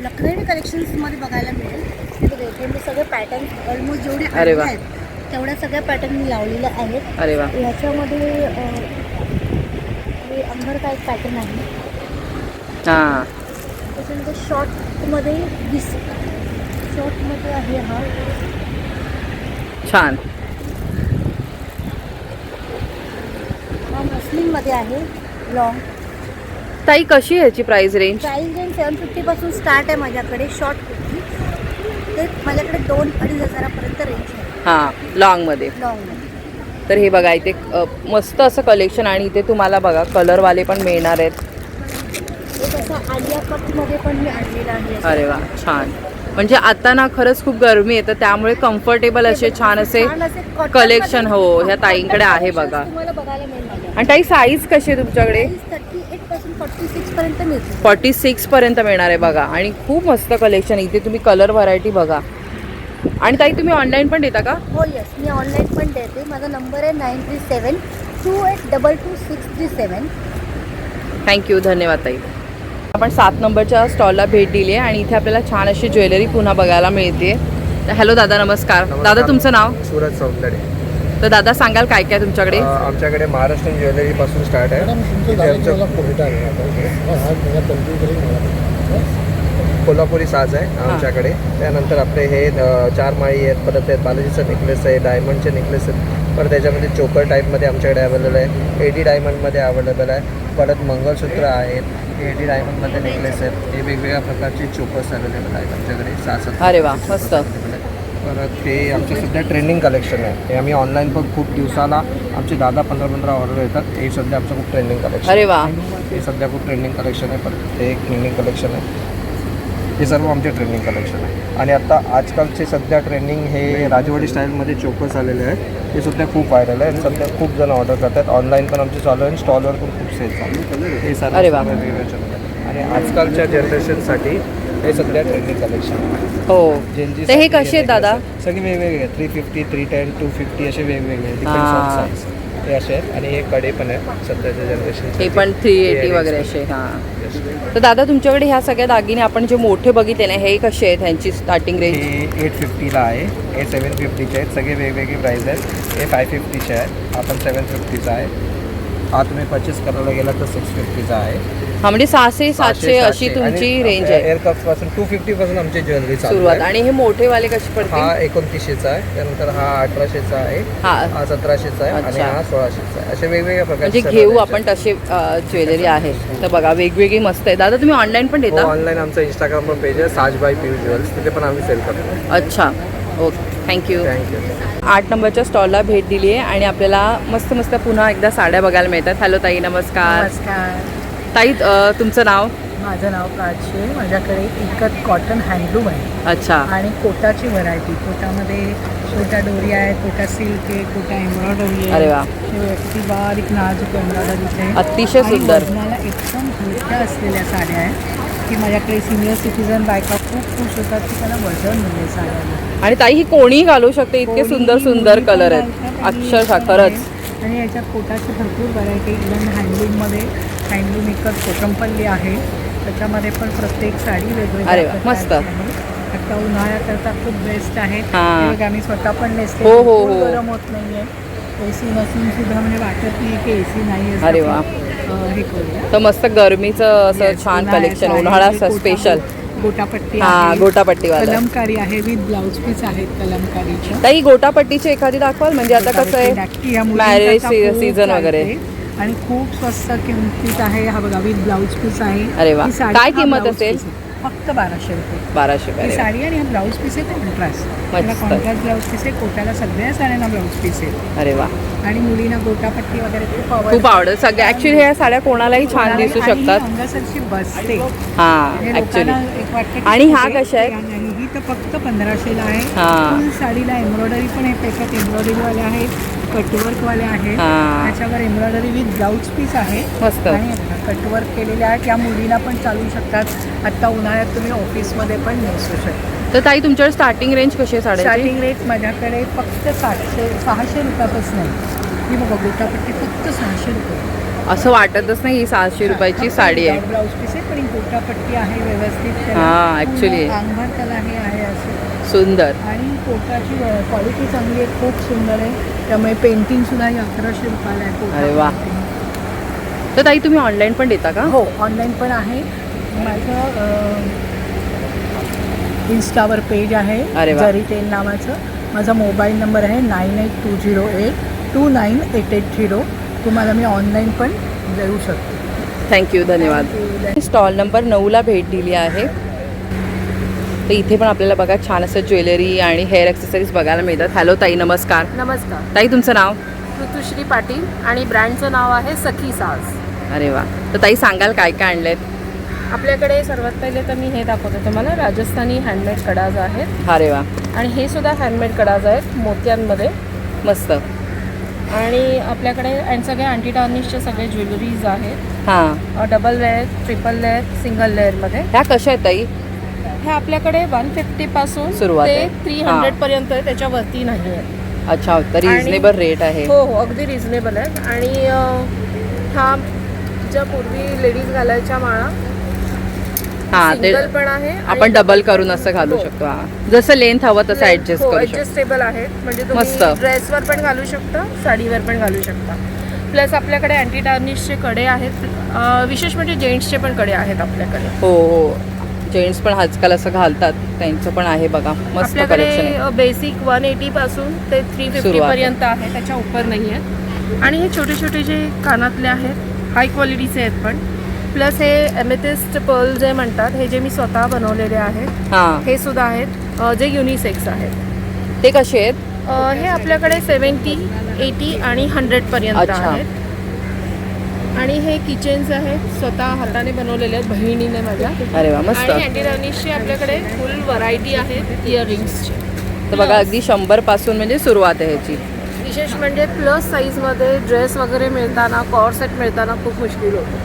लखनवी कलेक्शन्समध्ये बघायला मिळेल. हे बघा, इथे मी सगळे पॅटर्न ऑलमोस्ट जेवढे अरे वा. आहेत तेवढ्या सगळ्या पॅटर्न मी लावलेल्या आहेत. अरे वा. ह्याच्यामध्ये हे अंबर का एक पॅटर्न आहे. हां. त्याच्यानंतर शॉर्टमध्ये शॉर्टमध्ये आहे हा. छान. हा मस्लिनमध्ये आहे लॉंग. ताई कशी आहे ह्याची प्राइस रेंज? प्राईस रेंज 750 पासून स्टार्ट आहे माझ्याकडे शॉर्ट कुर्ती. ते माझ्याकडे 2-2.5 हजारापर्यंत रेंज आहे हां लॉंगमध्ये. लॉंगमध्ये. तर हे बघा इथे मस्त असं कलेक्शन आणि इथे तुम्हाला बघा कलरवाले पण मिळणार आहेत. एक असं आलिया कटमध्ये पण मी आणलेला आहे. अरे वा छान. म्हणजे आता ना खरंच खूप गरमी आहे तर त्यामुळे कम्फर्टेबल असे छान असे cotton कलेक्शन मध्ये हो ह्या cotton ताईंकडे आहे collections बघा. तुम्हाला बघायला मिळणार. आणि ताई साईज कशी आहे तुमच्याकडे? 38 पासून 46 पर्यंत मिळते. 46 पर्यंत मिळणार आहे बघा. आणि खूप मस्त कलेक्शन इथे तुम्ही कलर व्हरायटी बघा. आणि ताई तुम्ही ऑनलाईन पण देता का? हो येस मी ऑनलाईन पण देते. माझा नंबर आहे 9372822637. थँक्यू धन्यवाद ताई. आपण 7 नंबरच्या स्टॉलला भेट दिली आहे आणि इथे आपल्याला छान अशी ज्वेलरी पुन्हा बघायला मिळते. तर हॅलो दादा नमस्कार. दादा तुमचं नाव? सूरज सौंदडे. तर दादा सांगाल काय काय तुमच्याकडे? आमच्याकडे महाराष्ट्रीयन ज्वेलरीपासून स्टार्ट आहे. इथे आमचं कोल्हापुरी साज आहे आमच्याकडे. त्यानंतर आपले हे 4 माळी आहेत, परत बालाजीचा नेकलेस आहे, डायमंडचे नेकलेस आहेत, परत त्याच्यामध्ये चोकर टाईपमध्ये आमच्याकडे अवेलेबल आहे, एडी डायमंडमध्ये अवेलेबल आहे, परत मंगळसूत्र आहेत, एडी डायमंडमध्ये नेकलेस आहेत. हे वेगवेगळ्या प्रकारचे चोकर्स अवेलेबल आहेत आमच्याकडे 6-7. अरे वा मस्त. परत ते आमचे सध्या ट्रेंडिंग कलेक्शन आहे. हे आम्ही ऑनलाईन पण खूप दिवसाला आमचे 10-15 ऑर्डर येतात. हे सध्या आमचं खूप ट्रेंडिंग कलेक्शन. अरे वा. हे सध्या खूप ट्रेंडिंग कलेक्शन आहे. परत ते एक ट्रेंडिंग कलेक्शन आहे. हे सर्व आमचे ट्रेंडिंग कलेक्शन आहे. आणि आता आजकालचे सध्या ट्रेंडिंग हे राजवाडी स्टाईलमध्ये चोकर्स आलेले आहेत. हे सध्या खूप व्हायरल आहे. सध्या खूप जण ऑर्डर करतात. ऑनलाईन पण आमचे चालू आहे आणि स्टॉलवर पण खूप सेल चालू आहे. हे सर्व वेगवेगळे आणि आजकालच्या जनरेशनसाठी हे सध्या ट्रेंडिंग कलेक्शन आहे. हो. तर हे कसे आहेत दादा? सगळे वेगवेगळे 350, 310, 250 असे वेगवेगळे साईज हे असे आहेत. आणि हे कडे पण आहेत सध्याच्या जनरेशन. हे पण 380 वगैरे असे. हां. तर दादा तुमच्याकडे ह्या सगळ्या दागिने आपण जे मोठे बघितले ना हे कसे आहेत ह्यांची स्टार्टिंग रेंज? हे 850ला आहे, हे 750चे आहेत. सगळे वेगवेगळे प्राईज आहेत. हे 550चे आहेत, आपण 750चा आहे. हा तुम्ही परचेस करायला गेला तर 650चा आहे. हा म्हणजे 600-700 अशी तुमची रेंज आहे. एअरकप्सपासून 250 आमची ज्वेलरी सुरुवात. आणि हे मोठेवाले कसे पडते? हा 2900चा आहे, त्यानंतर हा 1800चा आहे, हा 1700चा आहे आणि हा 1600चा आहे. असे वेगवेगळ्या प्रकारचे म्हणजे घेऊ आपण तसे ज्वेलरी आहे. तर बघा वेगवेगळी मस्त आहे. दादा तुम्ही ऑनलाईन पण देता? ऑनलाईन आमचं इंस्टाग्रामवर पेज आहे साज बाय पियू ज्वेल्स. तिथे पण आम्ही सेल करतो. अच्छा ओके थँक्यू. थँक्यू. 8 नंबरच्या स्टॉलला भेट दिली आहे आणि आपल्याला मस्त मस्त पुन्हा एकदा साड्या बघायला मिळतात. हॅलो ताई नमस्कार. नमस्कार. ताई तुमचं नाव? माझं नाव प्राची आहे. माझ्याकडे इकत कॉटन हँडलूम आहे. अच्छा. आणि कोटाची व्हरायटी. कोटामध्ये कोटा डोरी आहे, कोटा सिल्क आहे, कोटा एम्ब्रॉयडरी आहे. अरे वा. अगदी बारीक नाजूक एम्ब्रॉयडरी आहे. अतिशय सुंदर. वजनाला एकदम हलक्या असलेल्या साड्या आहेत की माझ्याकडे सिनियर सिटीजन बायका खूप खुश होतात की त्यांना वजन मिळेल साड्यांना. आणि ताई ही कोणीही घालू शकते. इतके सुंदर सुंदर कलर आहेत अक्षरशः खरंच. आणि याच्यात कोटाची भरपूर व्हरायटी. इव्हन हँडलूममध्ये हँडलूम एकच कोकमपल्ली आहे, त्याच्यामध्ये पण प्रत्येक साडी वेगवेगळी. अरे वा, मस्त. आता उन्हाळ्याकरता खूप बेस्ट आहे. हां. बघा मी स्वतः पण नेसते. हो, हो, खूप हो. गरम होत नाहीये. AC नसून सुद्धा म्हणजे वाटत नाही की AC नाही आहे. अरे वा. हे करूया. तर मस्त गरमीचं असं Yes, छान उन्हाळ्याचं कलेक्शन आहे. उन्हाळा हे स्पेशल. गोटापट्टी हा आहे, गोटापट्टीवाला. कलमकारी आहे, विथ ब्लाऊज पीस आहेत कलमकारीच्या. ताई गोटापट्टीची एखादी दाखवाल म्हणजे आता कसं आहे मॅरेज सीझन वगैरे. आणि खूप स्वस्त किमतीत आहे. हा बघा विथ ब्लाऊज पीस आहे. अरे वा. ही साडी काय हा किंमत ब्लाऊज असेल? पीस आहे. फक्त 1200 रुपये. 1200 ही साडी आणि हा ब्लाऊज पीस आहे कॉन्ट्रास्ट. त्याला कॉन्ट्रास्ट ब्लाऊज पीस आहे. कोट्याला सगळ्या साड्यांना ब्लाऊज पीस आहे. अरे वा. आणि मुलींना गोटापट्टी वगैरे खूप आवडत सगळ्या. ऍक्च्युली ह्या साड्या कोणालाही छान दिसू शकतात. अंगासारखी बसते. हा हे ऍक्च्युली. लोकांना एक वाटतं की आणि ह्या हे कशा आहेत? आणि ही तर फक्त 1500ला आहे. हा. फुल साडीला एम्ब्रॉयडरी पण आहे. त्याच्यात एम्ब्रॉयडरीवाले आहेत, कटवर्कवाले आहेत. हा. त्याच्यावर एम्ब्रॉयडरी विथ ब्लाऊज पीस आहे. मस्त. आणि कटवर्क केलेले आहेत. त्या मुलींना पण चालू शकतात. आत्ता उन्हाळ्यात तुम्ही ऑफिसमध्ये पण नेसू शकता. तर ताई तुमच्याकडे स्टार्टिंग रेंज कशी आहे साड्यांची? स्टार्टिंग रेट माझ्याकडे फक्त 600 रुपयापासून आहे. ही बघा गोटापट्टी फक्त 600 रुपये. असं वाटतच नाही ही 600 रुपयाची साडी आहे. ब्लाऊज पीस आहे पण ही गोटापट्टी आहे व्यवस्थित. हा, actually. अंगभर त्याला हे आहे असं सुंदर. आणि कोटाची क्वालिटी चांगली आहे, खूप सुंदर आहे. त्यामुळे पेंटिंग सुद्धा ही 1100 रुपयाला आहे. कोटा अरे वा. पेंटिंग. तर ताई तुम्ही ऑनलाईन पण देता का? हो ऑनलाईन पण आहे. माझं इन्स्टावर पेज आहे अरे वा. जरी तेल नावाचं. माझा मोबाईल नंबर आहे 9820829880. तुम्हाला मी ऑनलाईन पण देऊ शकते. थँक्यू, धन्यवाद. स्टॉल नंबर 9ला भेट दिली आहे. तर इथे पण आपल्याला बघा छान असं ज्वेलरी आणि हेअर ॲक्सेसरीज बघायला मिळतात. हॅलो ताई, नमस्कार. नमस्कार. ताई तुमचं नाव? ऋतुश्री पाटील आणि ब्रँडचं नाव आहे सखी साज. अरे वा. तर ताई सांगाल काय काय आणलेत? आपल्याकडे सर्वात पहिले तर मी हे दाखवते तुम्हाला, राजस्थानी हँडमेड कडाज आहेत. अरे वा, आणि हे सुद्धा हँडमेड कडाज आहेत मोत्यांमध्ये. मस्त. आणि आपल्याकडे सगळे अँटी टार्निशचे सगळे ज्वेलरीज आहेत. हां, double layer, triple layer, single लेअरमध्ये. ह्या कशा आहेत ताई? हे आपल्याकडे 150 पासून सुरुवात ते आहे. 300 पर्यंत आहे, त्याच्यावरती नाही आहे. अच्छा, तर रिजनेबल रेट आहे. हो हो, अगदी रिझनेबल आहे. आणि हा ज्या पूर्वी लेडीज घालायच्या माळा, हां, ते सिंगल पण आहे आणि आपण डबल करून असं घालू शकतो. हां, जसं लेंथ हवं तसं ॲडजस्ट करू शकतो. ॲडजस्टेबल आहेत. म्हणजे मस्त. तुम्ही ड्रेसवर पण घालू शकता, साडीवर पण घालू शकता. प्लस आपल्याकडे अँटी टार्निशचे कडे आहेत. विशेष म्हणजे जेंट्सचे पण कडे आहेत आपल्याकडे. हो हो, जेंट्स पण आजकाल असं घालतात, त्यांचं पण आहे बघा. मस्त कलेक्शन आहे. आपल्याकडे बेसिक 180 पासून ते 350 सुरुवात आहे. पर्यंत आहे, त्याच्या उपर नाही आहे. आणि हे छोटे छोटे जे कानातले आहेत हाय क्वालिटीचे आहेत पण. प्लस हे एमेथिस्ट पर्ल जे म्हणतात, हे जे मी स्वतः बनवलेले आहेत, हां, हे सुद्धा आहेत जे युनिसेक्स आहेत. ते कसे आहेत? हे आपल्याकडे 70, 80 आणि 100 पर्यंत अच्छा. आहेत. आणि हे किचन्स आहेत, स्वतः हाताने बनवलेले आहेत बहिणीने माझ्या. अरे वा, मस्त. आणि अँटी टार्निशची आपल्याकडे फुल व्हरायटी आहे इयरिंग्सची. तर बघा अगदी 100 पासून म्हणजे सुरुवात आहे ह्याची. विशेष म्हणजे प्लस साईजमध्ये ड्रेस वगैरे मिळताना, कॉर सेट मिळताना खूप मुश्किल होतं.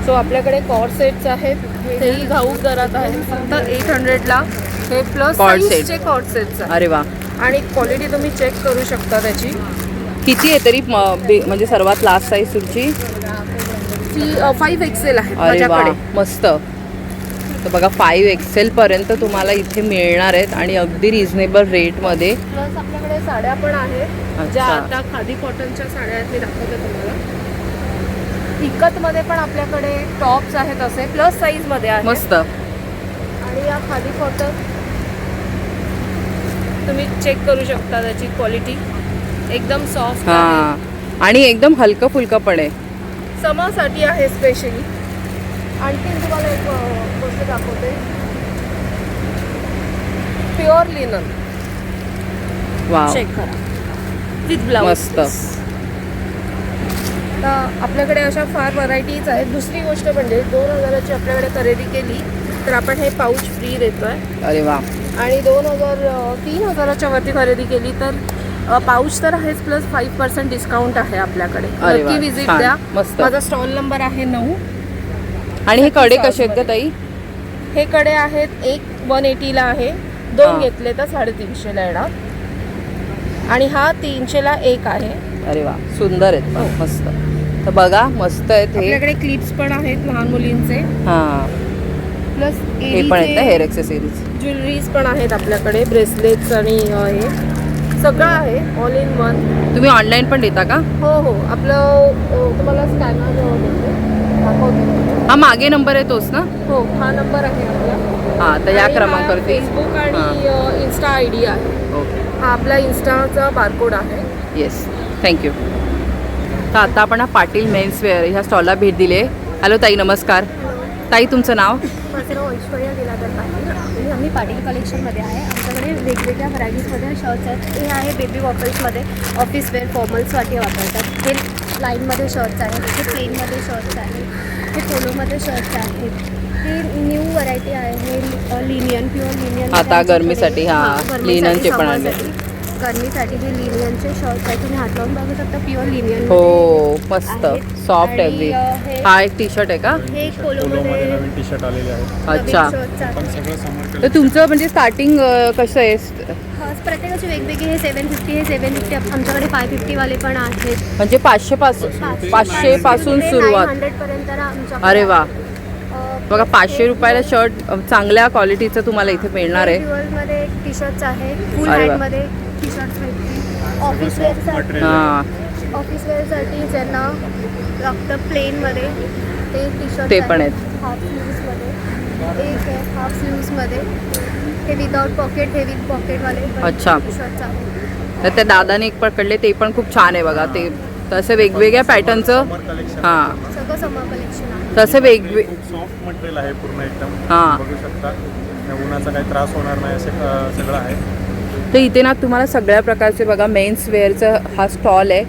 सो आपल्याकडे कॉर सेट्स आहेत, तेही घाऊक दरात आहेत. फक्त 800ला हे प्लस Cord set. साईजचे कॉर सेट्स आहेत. अरे वा. आणि क्वालिटी तुम्ही चेक करू शकता त्याची. किती आहे तरी म्हणजे सर्वात लास्ट साईज तुमची? ती 5 XL आहे अरे वा, माझ्याकडे. मस्त. तर बघा 5 XL पर्यंत तुम्हाला इथे मिळणार आहेत आणि अगदी रिझनेबल रेटमध्ये. प्लस आपल्याकडे साड्या पण आहेत, ज्या अच्छा. आता खादी कॉटनच्या साड्या आहेत, मी दाखवते तुम्हाला. इकतमध्ये पण आपल्याकडे टॉप्स आहेत असे, प्लस साईजमध्ये आहेत. मस्त. आणि या खादी कॉटन तुम्ही चेक करू शकता, त्याची क्वालिटी एकदम सॉफ्ट आहे. हां, आणि एकदम हलकं फुलकं पण आहे. समासाठी आहे स्पेशली. आणखी तुम्हाला एक गोष्ट दाखवते, प्युअर लिनन. वाव, चेक करा विथ ब्लाउज. मस्त. आता आपल्याकडे अशा फार व्हरायटीज आहेत. दुसरी गोष्ट म्हणजे 2000ची आपल्याकडे खरेदी केली तर आपण हे पाऊच फ्री देतोय. अरे वा. आणि 3000च्या वरती खरेदी केली तर पाऊच तर आहेच, प्लस 5% डिस्काउंट आहे आपल्याकडे. अरे वा, नक्की विजिट छान, द्या. मस्त. माझा स्टॉल नंबर आहे 9. आणि हे कडे कसे आहेत का ताई? हे कडे आहेत, एक 180ला आहे, 2 हां. घेतले तर 350ला येणार. आणि हा 300ला एक आहे. अरे वा, सुंदर आहेत पण, मस्त. तर बघा मस्त आहेत हे. आपल्याकडे क्लिप्स पण आहेत लहान मुलींचे. हां, प्लस हे पण आहेत ना हेअर एक्सेसरीज. ज्वेलरीज पण आहेत आपल्याकडे, ब्रेसलेट्स आणि हे सगळं आहे ऑल इन वन. तुम्ही ऑनलाईन पण देता का? हो हो, आपलं तुम्हाला स्कॅनर दाखवते. हा मागे नंबर आहे तोच ना? हो, हा नंबर आहे आपला. हां, तर या क्रमांकावरती. फेसबुक आणि इन्स्टा ID आहे. ओके, हा आपला इन्स्टाचा बारकोड आहे. Yes, thank you. तर आता आपण हा पाटील मेन्सवेअर ह्या स्टॉलला भेट दिली आहे. हॅलो ताई, नमस्कार. ताई तुमचं नाव? माझं नाव ऐश्वर्या दिलाधर पाटील आणि आम्ही पाटील कलेक्शनमध्ये आहे. आमच्याकडे वेगवेगळ्या व्हरायटीजमध्ये शर्ट्स आहेत. हे आहे बेबी वॉकर्समध्ये, ऑफिस वेअर फॉर्मल्ससाठी वापरतात. हे लाईनमध्ये शर्ट्स आहेत, हे प्लेनमध्ये शर्ट्स आहेत, हे पोलोमध्ये शर्ट्स आहेत. हे न्यू व्हरायटी आहे, हे लिनियन, प्युअर लिनियन. आता गरमीसाठी, लिननचे पण आले. गरमीसाठी हे लिनियनचे शर्ट्स आहेत. तुम्ही हात लावून बघू शकता, प्युअर लिनियन. हो, मस्त सॉफ्ट आहे अगदी. हा एक टी शर्ट आहे का? हे पोलोमध्ये टी शर्ट आलेले आहे. अच्छा. शर्ट्स आहेत. तर तुमचं म्हणजे स्टार्टिंग कसं आहे? प्रत्येकाची वेगवेगळी. हे 750, हे 750. आमच्याकडे 550 वाले पण आहेत. म्हणजे 500 पासून सुरुवात. 100 पर्यंत आमच्याकडे. अरे वा, बघा 500 रुपयाला शर्ट चांगल्या क्वालिटीचं तुम्हाला इथे मिळणार आहे. ड्युअलमध्ये टी शर्ट्स आहे, फुल अरे वा. हँडमध्ये टी शर्ट्स भेटतील. ऑफिस वेअरसाठी, हां, ऑफिस वेअरसाठी ज्यांना लागतं प्लेनमध्ये ते टी शर्ट ते पण आहेत. हाफ स्लीव्समध्ये एक आहे, हाफ स्लीव्समध्ये हे विदाउट पॉकेट, हे विथ पॉकेटवाले अच्छा. शर्ट्स आहेत. तर त्या दादाने एक पकडले ते पण खूप छान आहे बघा. ते तसे वेगवेगळ्या पॅटर्नचं हां सगळं समर कलेक्शन आहे. तसे वेगवे सॉफ्ट मटेरियल आहे पूर्ण एकदम. हां. बघू शकता उन्हाचा काही त्रास होणार नाही असे सगळं आहे. तर इथे ना तुम्हाला सगळ्या प्रकारचे बघा मेन्स वेअरचा हा स्टॉल आहे.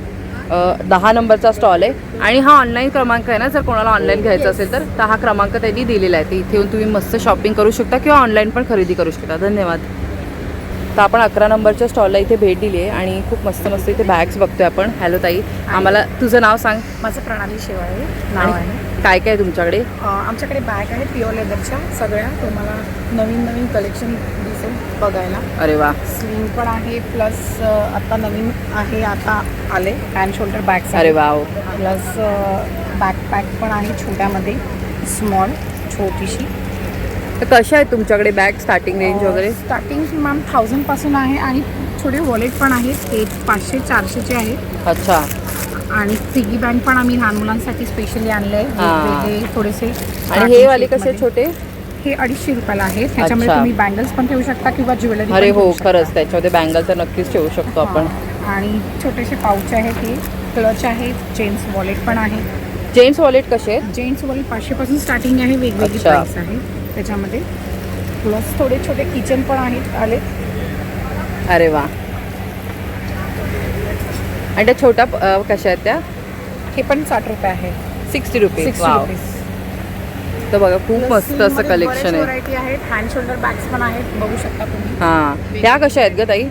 10 नंबरचा स्टॉल आहे आणि हा ऑनलाईन क्रमांक आहे ना, जर कोणाला ऑनलाईन घ्यायचं असेल तर हा क्रमांक त्यांनी दिलेला आहे. तर इथे येऊन तुम्ही मस्त शॉपिंग करू शकता किंवा ऑनलाईन पण खरेदी करू शकता. धन्यवाद. तर आपण 11 नंबरच्या स्टॉलला इथे भेट दिली आहे आणि खूप मस्त मस्त इथे बॅग्स बघतोय आपण. हॅलो ताई, आम्हाला तुझं नाव सांग. माझं प्रणाली शेवाळे नाव आहे. काय काय आहे तुमच्याकडे? आमच्याकडे बॅग आहे प्युअर लेदरच्या सगळ्या. तुम्हाला नवीन नवीन कलेक्शन दिसेल बघायला. अरे वा. स्लिंग पण आहे प्लस आता नवीन आहे, आता आले हँड शोल्डर बॅग्स. अरे वा. प्लस बॅकपॅक पण आहे छोट्यामध्ये, स्मॉल छोटीशी. तर कशा आहेत तुमच्याकडे बॅग स्टार्टिंग रेंज वगैरे? स्टार्टिंग मॅम 1000 पासून आहे आणि थोडे वॉलेट पण आहेत. ते 500-400चे आहेत. अच्छा. आणि पिगी बँक पण आम्ही लहान मुलांसाठी स्पेशली आणले आहे थोडेसे. आणि हे वाले कसे छोटे? हे 250 रुपयाला आहेत. त्याच्यामध्ये अच्छा. तुम्ही बँगल्स पण ठेवू शकता किंवा ज्वेलरी. अरे हो, खरंच त्याच्यामध्ये बँगल तर नक्कीच ठेवू शकतो आपण. आणि छोटेसे पाऊच आहेत, हे क्लच आहे, जेंट्स वॉलेट पण आहे. जेंट्स वॉलेट कसे आहेत? जेंट्स वॉलेट 500 पासून स्टार्टिंग आहे, वेगवेगळी अच्छा. प्राइस आहे त्याच्यामध्ये. प्लस थोडे छोटे किचन पण आहेत आले. अरे वा. आणि त्या छोट्या कशा आहेत त्या? हे पण 60 रुपये आहे. 60 रुपीज. 60 रुपीज. तर बघा खूप मस्त असं कलेक्शन आहे. व्हरायटी आहेत. हँड शोल्डर बॅग्स पण आहेत, बघू शकता तुम्ही. हां. ह्या कशा आहेत ग ताई?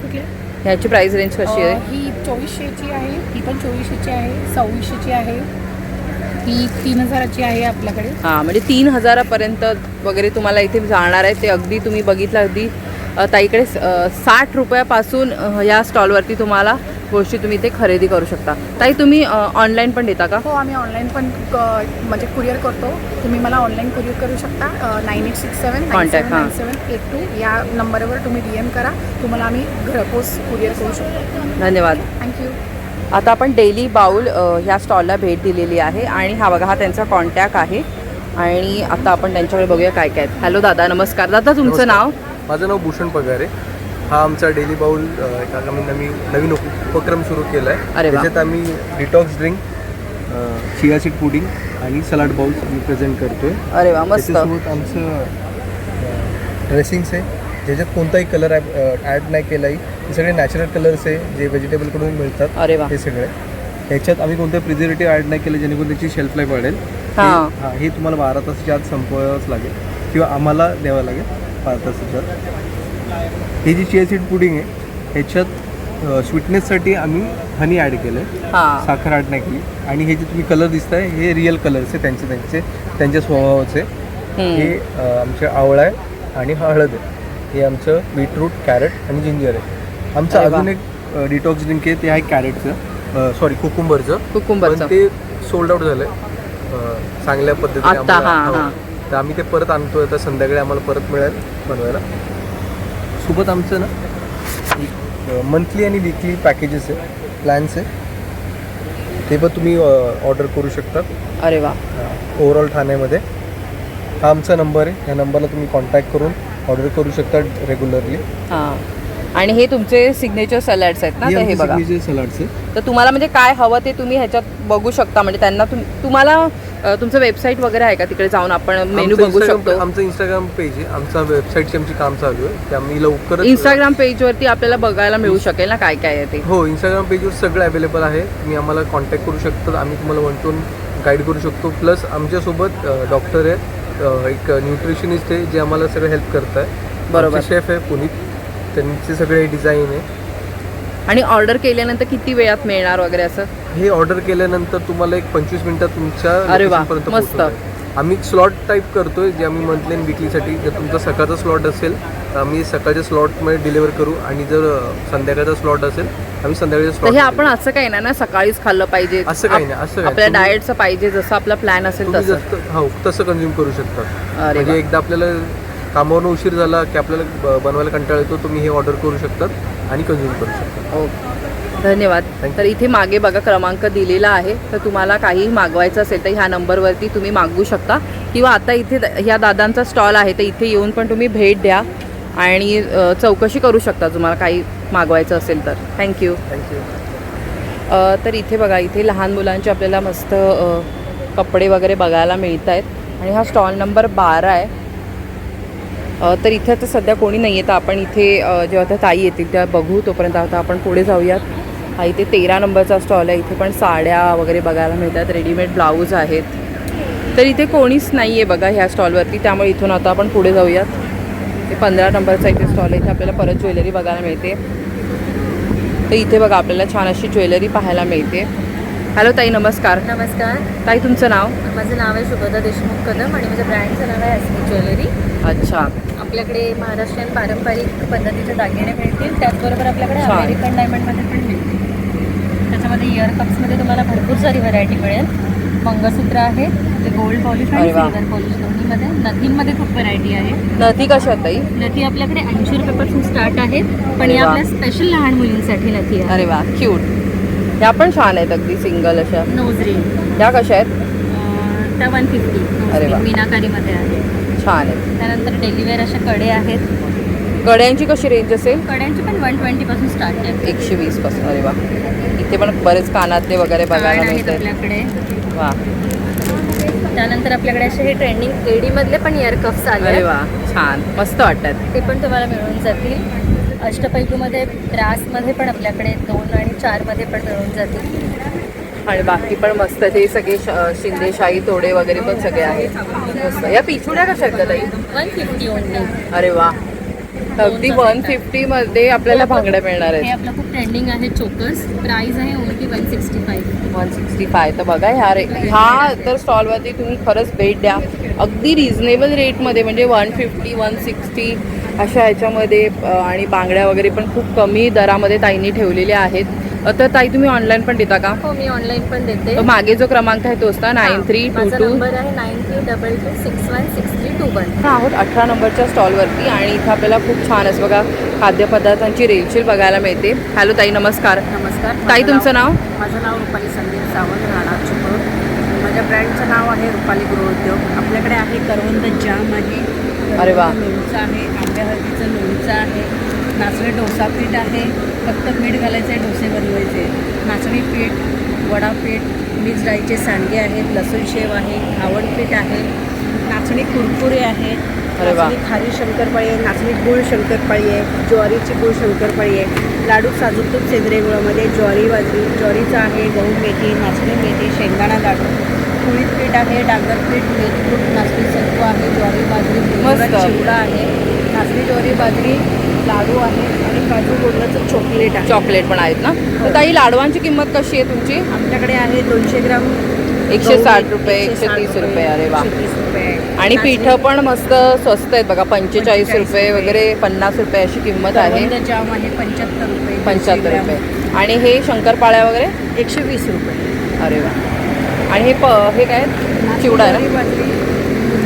कुठल्या? ह्याची प्राइस रेंज कशी आहे? ही 2400ची आहे, ही पण 2400ची आहे, 2600ची आहे, ही 3000ची आहे आपल्याकडे. हां, म्हणजे 3000पर्यंत वगैरे तुम्हाला इथे जाणार आहे. ते अगदी तुम्ही बघितलं, अगदी ताईकडे 60 रुपयापासून या स्टॉलवरती तुम्हाला गोष्टी तुम्ही इथे खरेदी करू शकता. ताई तुम्ही ऑनलाईन पण देता का? हो, आम्ही ऑनलाईन पण म्हणजे कुरिअर करतो. तुम्ही मला ऑनलाईन कुरिअर करू शकता. 9867979782 या नंबरवर तुम्ही DM करा. तुम्हाला आम्ही घरपोच कुरिअर करू शकतो. धन्यवाद. थँक्यू. आता आपण डेली बाउल ह्या स्टॉलला भेट दिलेली आहे आणि हा बघा, हा त्यांचा कॉन्टॅक्ट आहे. आणि आता आपण त्यांच्याकडे बघूया काय काय आहेत. हॅलो दादा, नमस्कार. दादा तुमचं नाव? माझं नाव भूषण पगारे. हा आमचा डेली बाउल आम्ही नवीन उपक्रम सुरू केला आहे. अरे वा. त्याच्यात आम्ही detox drink, chia seed pudding आणि सलाड बाउल्स आम्ही प्रेझेंट करतोय. अरे वा, मस्त. त्याच्यासोबत आमचं ड्रेसिंग्स आहे, ज्याच्यात कोणताही कलर ॲड नाही केलाही. हे सगळे नॅचरल कलर्स आहे जे व्हेजिटेबलकडून मिळतात. अरे वा. हे सगळे ह्याच्यात आम्ही कोणतं प्रिझर्वेटिव्ह ॲड नाही केलं, जेणेकरून त्याची शेल्फ लाईफ वाढेल. हां. हे तुम्हाला 12 तासाच्या आत संपवावंच लागेल किंवा आम्हाला द्यावं लागेल 12 तासाच्या आत. ही जी चिया सीड पुडिंग आहे, ह्याच्यात स्वीटनेससाठी आम्ही हनी ॲड केलं आहे, हां. साखर ॲड नाही केली. आणि हे जे तुम्ही कलर दिसताय हे रिअल कलर्स आहे, त्यांच्या स्वभावाचे. हे आमचे आवळा आहे आणि हळद आहे. हे आमचं बीटरूट, कॅरेट आणि जिंजर आहे. आमचं अजून एक डिटॉक्स ड्रिंक आहे, ते आहे कॅरेटचं, सॉरी कुकुंबरचं. ते सोल्ड आउट झालं आहे चांगल्या पद्धतीने आम्हाला. तर आम्ही ते परत आणतोय. तर संध्याकाळी आम्हाला परत मिळेल बनवायला. सोबत आमचं ना मंथली आणि वीकली पॅकेजेस आहे, प्लॅन्स आहे, ते पण तुम्ही ऑर्डर करू शकता. अरे वा. ओव्हरऑल ठाण्यामध्ये हा आमचा नंबर आहे. या नंबरला तुम्ही कॉन्टॅक्ट करून ऑर्डर करू शकता रेग्युलरली. हां. आणि हे तुमचे सिग्नेचर सॅलड्स आहेत ना? हे बघा, सलाड्स आहे. तर तुम्हाला म्हणजे काय हवं ते तुम्ही ह्याच्यात बघू शकता. म्हणजे त्यांना तुम्हाला तुमचं वेबसाईट वगैरे आहे का? तिकडे जाऊन आपण मेनू बघू शकतो. आमचं इंस्टाग्राम पेज आहे, आमचा वेबसाईटची आमची काम चालू आहे. ते आम्ही लवकरच इंस्टाग्राम पेजवरती आपल्याला बघायला मिळू शकेल ना काय काय आहे ते? हो, इंस्टाग्राम पेजवर सगळं अवेलेबल आहे. तुम्ही आम्हाला कॉन्टॅक्ट करू शकता. आम्ही तुम्हाला 1 to 1 गाईड करू शकतो. प्लस आमच्यासोबत डॉक्टर आहे, एक न्यूट्रिशनिस्ट आहे जे आम्हाला सगळं हेल्प करत आहे. बरोबर. शेफ आहे पुनीत, त्यांचे सगळे डिझाईन आहे. आणि ऑर्डर केल्यानंतर किती वेळात मिळणार वगैरे असं? हे ऑर्डर केल्यानंतर तुम्हाला एक 25 मिनिटात तुमच्या लोकेशनपर्यंत मस्त. पोहोचतं. आम्ही स्लॉट टाईप करतोय, जे आम्ही मंथली आणि विकलीसाठी. जर तुमचा सकाळचा स्लॉट असेल तर आम्ही सकाळच्या स्लॉटमध्ये डिलिव्हर करू, आणि जर संध्याकाळचा स्लॉट असेल आम्ही संध्याकाळच्या तर हे स्लॉट. आपण असं काही नाही ना आपल्याला खाल्लं पाहिजे, असं काही नाही, असं काही आपल्या तुम्ही- डाएटचं पाहिजे, जसं आपला प्लॅन असेल तसं. हो, तसं कन्झ्युम करू शकता. अरे म्हणजे वा. एकदा आपल्याला कामावरून उशीर झाला की आपल्याला बनवायला कंटाळा येतो, तुम्ही हे ऑर्डर करू शकतात आणि कन्झ्युम करू शकता. ओके, धन्यवाद. तर इथे मागे बघा क्रमांक दिलेला आहे. तर तुम्हाला काही मागवायचं असेल तर ह्या नंबरवरती तुम्ही मागवू शकता, किंवा आता इथे ह्या दादांचा स्टॉल आहे तर इथे येऊन पण तुम्ही भेट द्या. आणि चौकशी करू शकता तुम्हाला काही मागवायचं असेल तर. थँक्यू. तर इथे बघा, इथे लहान मुलांचे आपल्याला मस्त कपडे वगैरे बघायला मिळत आहेत आणि हा स्टॉल नंबर 12 आहे. तर इथे आता सध्या कोणी नाही आहे, तर आपण इथे जेव्हा त्या ताई येतील त्या बघू. तोपर्यंत आता आपण पुढे जाऊयात. हा इथे 13 नंबरचा स्टॉल आहे. इथे पण साड्या वगैरे बघायला मिळतात, रेडीमेड ब्लाऊज आहेत. तर इथे कोणीच नाही आहे बघा ह्या स्टॉलवरती, त्यामुळे इथून आता आपण पुढे जाऊयात. ते 15 नंबरचा इथे स्टॉल आहे. इथे आपल्याला परत ज्वेलरी बघायला मिळते. तर इथे बघा आपल्याला छान अशी ज्वेलरी पाहायला मिळते. हॅलो ताई, नमस्कार. नमस्कार. ताई तुमचं नाव? माझं नाव आहे शुभदा देशमुख कदम आणि माझ्या ब्रँडचं नाव आहे एसके ज्वेलरी. अच्छा. आपल्याकडे महाराष्ट्रीयन पारंपरिक पद्धतीचे दागिने मिळतील, त्याचबरोबर आपल्याकडे छान. अमेरिकन डायमंडमध्ये पण मिळतील. त्याच्यामध्ये इयर कप्समध्ये तुम्हाला भरपूर सारी व्हरायटी मिळेल. मंगळसूत्र आहे, ते गोल्ड पॉलिश आणि अरे वा. सिल्वर पॉलिश दोन्हीमध्ये. नथींमध्ये खूप व्हरायटी आहे. नथी कशा आहेत ताई? नथी आपल्याकडे 80 रुपयापासून स्टार्ट आहेत, पण अरे या वा. आपल्या स्पेशल लहान मुलींसाठी नथी आहे. अरे वा, क्यूट. ह्या पण छान आहेत अगदी सिंगल अशा. नोज रिंग ह्या कशा आहेत? त्या 150 अरे वा. मीनाकारीमध्ये आहे. छान आहेत. त्यानंतर डेलीवेअर अशा कडे आहेत. गड्यांची कशी रेंज असेल? कड्यांची पण 120 पासून स्टार्ट आहे. 120 पासून. अरे वा. इथे पण बरेच कानातले वगैरे बघायला आहेत मिळतात. आपल्याकडे. वा. त्यानंतर आपल्याकडे असे हे ट्रेंडिंग एडी मधले पण इयर कप्स आले अरे आहेत. वा, छान मस्त वाटतात. ते पण तुम्हाला मिळून जातील. अष्टपैलूमध्ये ब्रासमध्ये पण आपल्याकडे 2 आणि 4 मध्ये पण मिळून जातील. आणि बाकी पण मस्त ते सगळे शिंदेशाही तोडे वगैरे पण सगळे आहेत. मस्त. या पिछुड्या कशा आहेत ताई? 150 ओनली. अरे वा. अगदी 150 मध्ये आपल्याला भांगड्या मिळणार हे आहेत. आपलं खूप ट्रेंडिंग आहे चोकर्स. प्राइस आहे ओनली 165. 165. तर बघा ह्या तर स्टॉलवरती तुम्ही खरंच भेट द्या. अगदी रिझनेबल रेटमध्ये, म्हणजे 150 160 अशा ह्याच्यामध्ये. आणि बांगड्या वगैरे पण खूप कमी दरामध्ये ताईंनी ठेवलेल्या आहेत. तर ताई तुम्ही ऑनलाईन पण देता का? हो, मी ऑनलाईन पण देते. तर मागे जो क्रमांक आहे तोच ना, 9322. नंबर आहे 9322616321. आहोत 18 नंबरच्या स्टॉलवरती आणि इथं आपल्याला खूप छान असं बघा खाद्यपदार्थांची रेलचेल बघायला मिळते. हॅलो ताई, नमस्कार. नमस्कार. ताई तुमचं नाव? माझं नाव रुपाली संदीप सावंत, राहणार चिपळूण. माझ्या ब्रँडचं नाव आहे रुपाली गृहोद्योग. आपल्याकडे आहे करवंद जाम आहे. अरे वा. लोणचं आहे, आंब्या हळदीचं लोणचं आहे. नाचणी डोसा पीठ आहे, फक्त मीठ घालायचं आहे, डोसे बनवायचे. नाचणी पीठ, वडापीठ, मिक्स डाळीचे सांडगे आहेत, लसूण शेव आहे, घावण पीठ आहे, नाचणी कुरकुरे आहे, अरे वा. नाचणी खारी शंकरपाळी आहे, नाचणी गुळ शंकरपाळी आहे, ज्वारीची गुळ शंकरपाळी आहे, लाडू साजूक तूप सेंद्रिय गुळामध्ये, ज्वारी बाजरी, ज्वारीचं आहे, गहू मेथी, नाचणी मेथी, शेंगदाणा लाडू, कुळीत पीठ आहे, डांगर पीठ, मेथीपूड, नाचणी सत्तू आहे, ज्वारी बाजरी, मस्त. चिवडा आहे, नाचणी ज्वारी बाजरी लाडू आहे आणि काजू गोडचं चॉकलेट आहे. चॉकलेट पण आहेत ना? तर ताई लाडवांची किंमत कशी आहे तुमची? आमच्याकडे आहे 200 ग्राम 160 रुपये, 130 रुपये. अरे वा. 130 रुपये. आणि पिठं पण मस्त स्वस्त आहेत बघा, 45 रुपये वगैरे, 50 रुपये अशी किंमत आहे. करवंद जाम आहे 75 रुपये. 75 रुपये. आणि हे शंकरपाळ्या वगैरे 120 रुपये. अरे वा. आणि हे काय चिवडा आहे ना?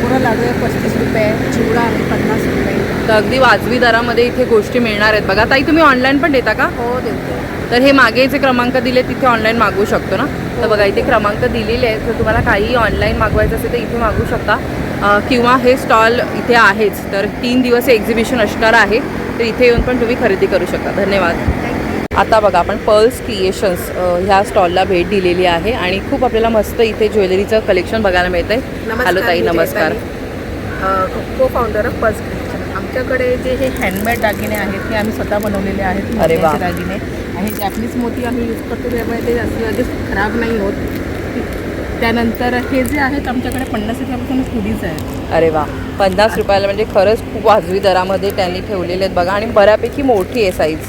पुरा लाडू आहे 35 रुपये, चिवडा आहे 50 रुपये. तर अगदी वाजवी दरामध्ये इथे गोष्टी मिळणार आहेत बघा. ताई तुम्ही ऑनलाईन पण देता का? हो, देतो. तर हे मागे जे क्रमांक दिले तिथे ऑनलाईन मागवू शकतो ना? तर बघा इथे क्रमांक दिलेले आहेत. जर तुम्हाला काही ऑनलाईन मागवायचं असेल तर इथे मागवू शकता. किंवा हे स्टॉल इथे आहेच, तर 3 दिवस एक्झिबिशन असणार आहे, तर इथे येऊन पण तुम्ही खरेदी करू शकता. धन्यवाद. आता बघा आपण पर्ल्स क्रिएशन्स ह्या स्टॉलला भेट दिलेली आहे आणि खूप आपल्याला मस्त इथे ज्वेलरीचं कलेक्शन बघायला मिळतंय. हॅलो ताई, नमस्कार. को फाउंडर ऑफ पर्स क्रिएशन. आमच्याकडे जे हे हँडमेड दागिने आहेत ते आम्ही स्वतः बनवलेले आहेत. अरे वा. मोत्याचे दागिने आणि जॅपनीज मोती आम्ही यूज करतो, त्यामुळे ते असं लगेच खराब नाही होत. त्यानंतर हे जे आहेत आमच्याकडे 50 रुपयापासून खुडीच आहेत. अरे वा. 50 रुपयाला म्हणजे खरंच खूप वाजवी दरामध्ये त्यांनी ठेवलेले आहेत बघा. आणि बऱ्यापैकी मोठी आहे साईज.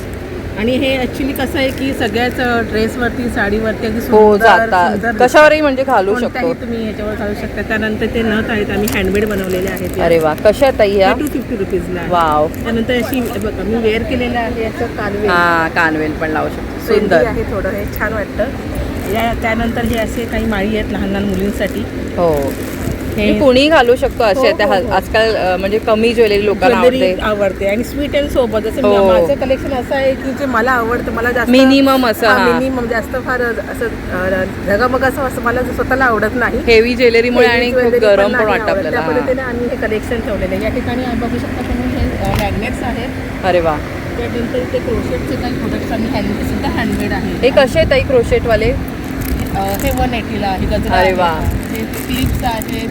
आणि हे ॲक्च्युली कसं आहे की सगळ्याच ड्रेसवरती, साडीवरती अगदी हो, सुंदर जातात सुंदर कशावरही म्हणजे घालू कोणत्याही शकतो. तुम्ही ह्याच्यावर घालू शकता. त्यानंतर ते नथ आहेत आम्ही हँडमेड बनवलेले आहेत. अरे वा. कशा आहेत ताई ह्या? 250 रुपीजला. वाव. त्यानंतर अशी बघा मी वेअर केलेलं आहे याचं कानवेल. हा, कानवेल पण लावू शकतो. सुंदर सुंदर आहे थोडं, हे छान वाटतं. त्यानंतर हे असे काही माळी आहेत लहान लहान मुलींसाठी. हो. मी कुणीही घालू शकतो असे त्या आजकाल म्हणजे कमी ज्वेलरी लोकांना ज्वेलरी आवडते. आवडते आणि स्वीट अँड सोबत जसं हो. माझं कलेक्शन असं आहे की जे मला आवडतं, मला जास्त मिनिमम असं, हा. मिनिमम जास्त फार असं धगामग असं मला स्वतःला आवडत नाही. हेवी ज्वेलरीमुळे आणि खूप ज्वेलरी गरम पण नाही वाटतं आवडत. त्या आपल्याला. पद्धतीने आम्ही हे कलेक्शन ठेवलेलं आहे. या ठिकाणी बघू शकता तुम्ही हे मॅग्नेट्स आहेत. अरे वा, त्यानंतर इथे क्रोशेटचे काही प्रोडक्ट्स आम्ही ते सुद्धा हँडमेड आहे. हे कसे आहेत ताई क्रोशेटवाले? हे 180ला आहे. गजरा अरे आहे. वा. हे क्लिप्स आहेत.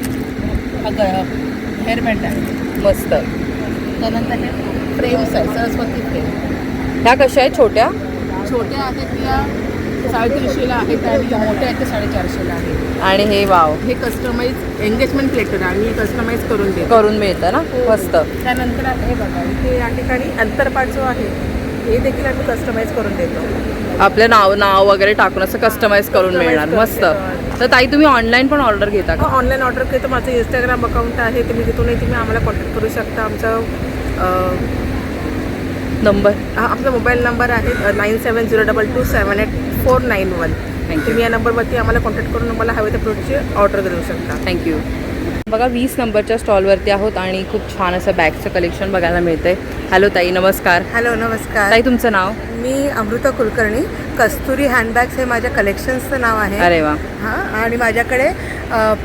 हेअरबँड आहे. मस्त. त्यानंतर हे फ्रेम्स आहेत, सरस्वती फ्रेम. ह्या कशा आहेत? छोट्या छोट्या आहेत या 350ला आहेत आणि मोठ्या आहेत ते 450ला आहेत. आणि हे वाव हे कस्टमाइज एंगेजमेंट प्लेटर आम्ही कस्टमाइज करून देतो. करून मिळतं ना, मस्त. त्यानंतर हे बघा इथे या ठिकाणी अंतरपाट जो आहे हे देखील आम्ही कस्टमाइज करून देतो. आपलं नाव वगैरे टाकून असं कस्टमाइज करून मिळणार. मस्त. तर ताई तुम्ही ऑनलाईन पण ऑर्डर घेता का? ऑनलाईन ऑर्डर करतो. माझं इंस्टाग्राम अकाउंट आहे, तुम्ही तिथूनही तुम्ही आम्हाला कॉन्टॅक्ट करू शकता. नंबर आपला मोबाईल नंबर आहे 9702278491. तुम्ही या नंबरवरती आम्हाला कॉन्टॅक्ट करून मला हवे त्या प्रोडक्टची ऑर्डर देऊ शकता. थँक्यू. बघा 20 नंबरच्या स्टॉलवरती आहोत आणि खूप छान असं बॅगचं कलेक्शन बघायला मिळतंय. हॅलो ताई, नमस्कार. हॅलो, नमस्कार. ताई तुमचं नाव? मी अमृता कुलकर्णी. कस्तुरी हँडबॅग्स हे माझ्या कलेक्शन्सचं नाव आहे. अरे वा. हां, आणि माझ्याकडे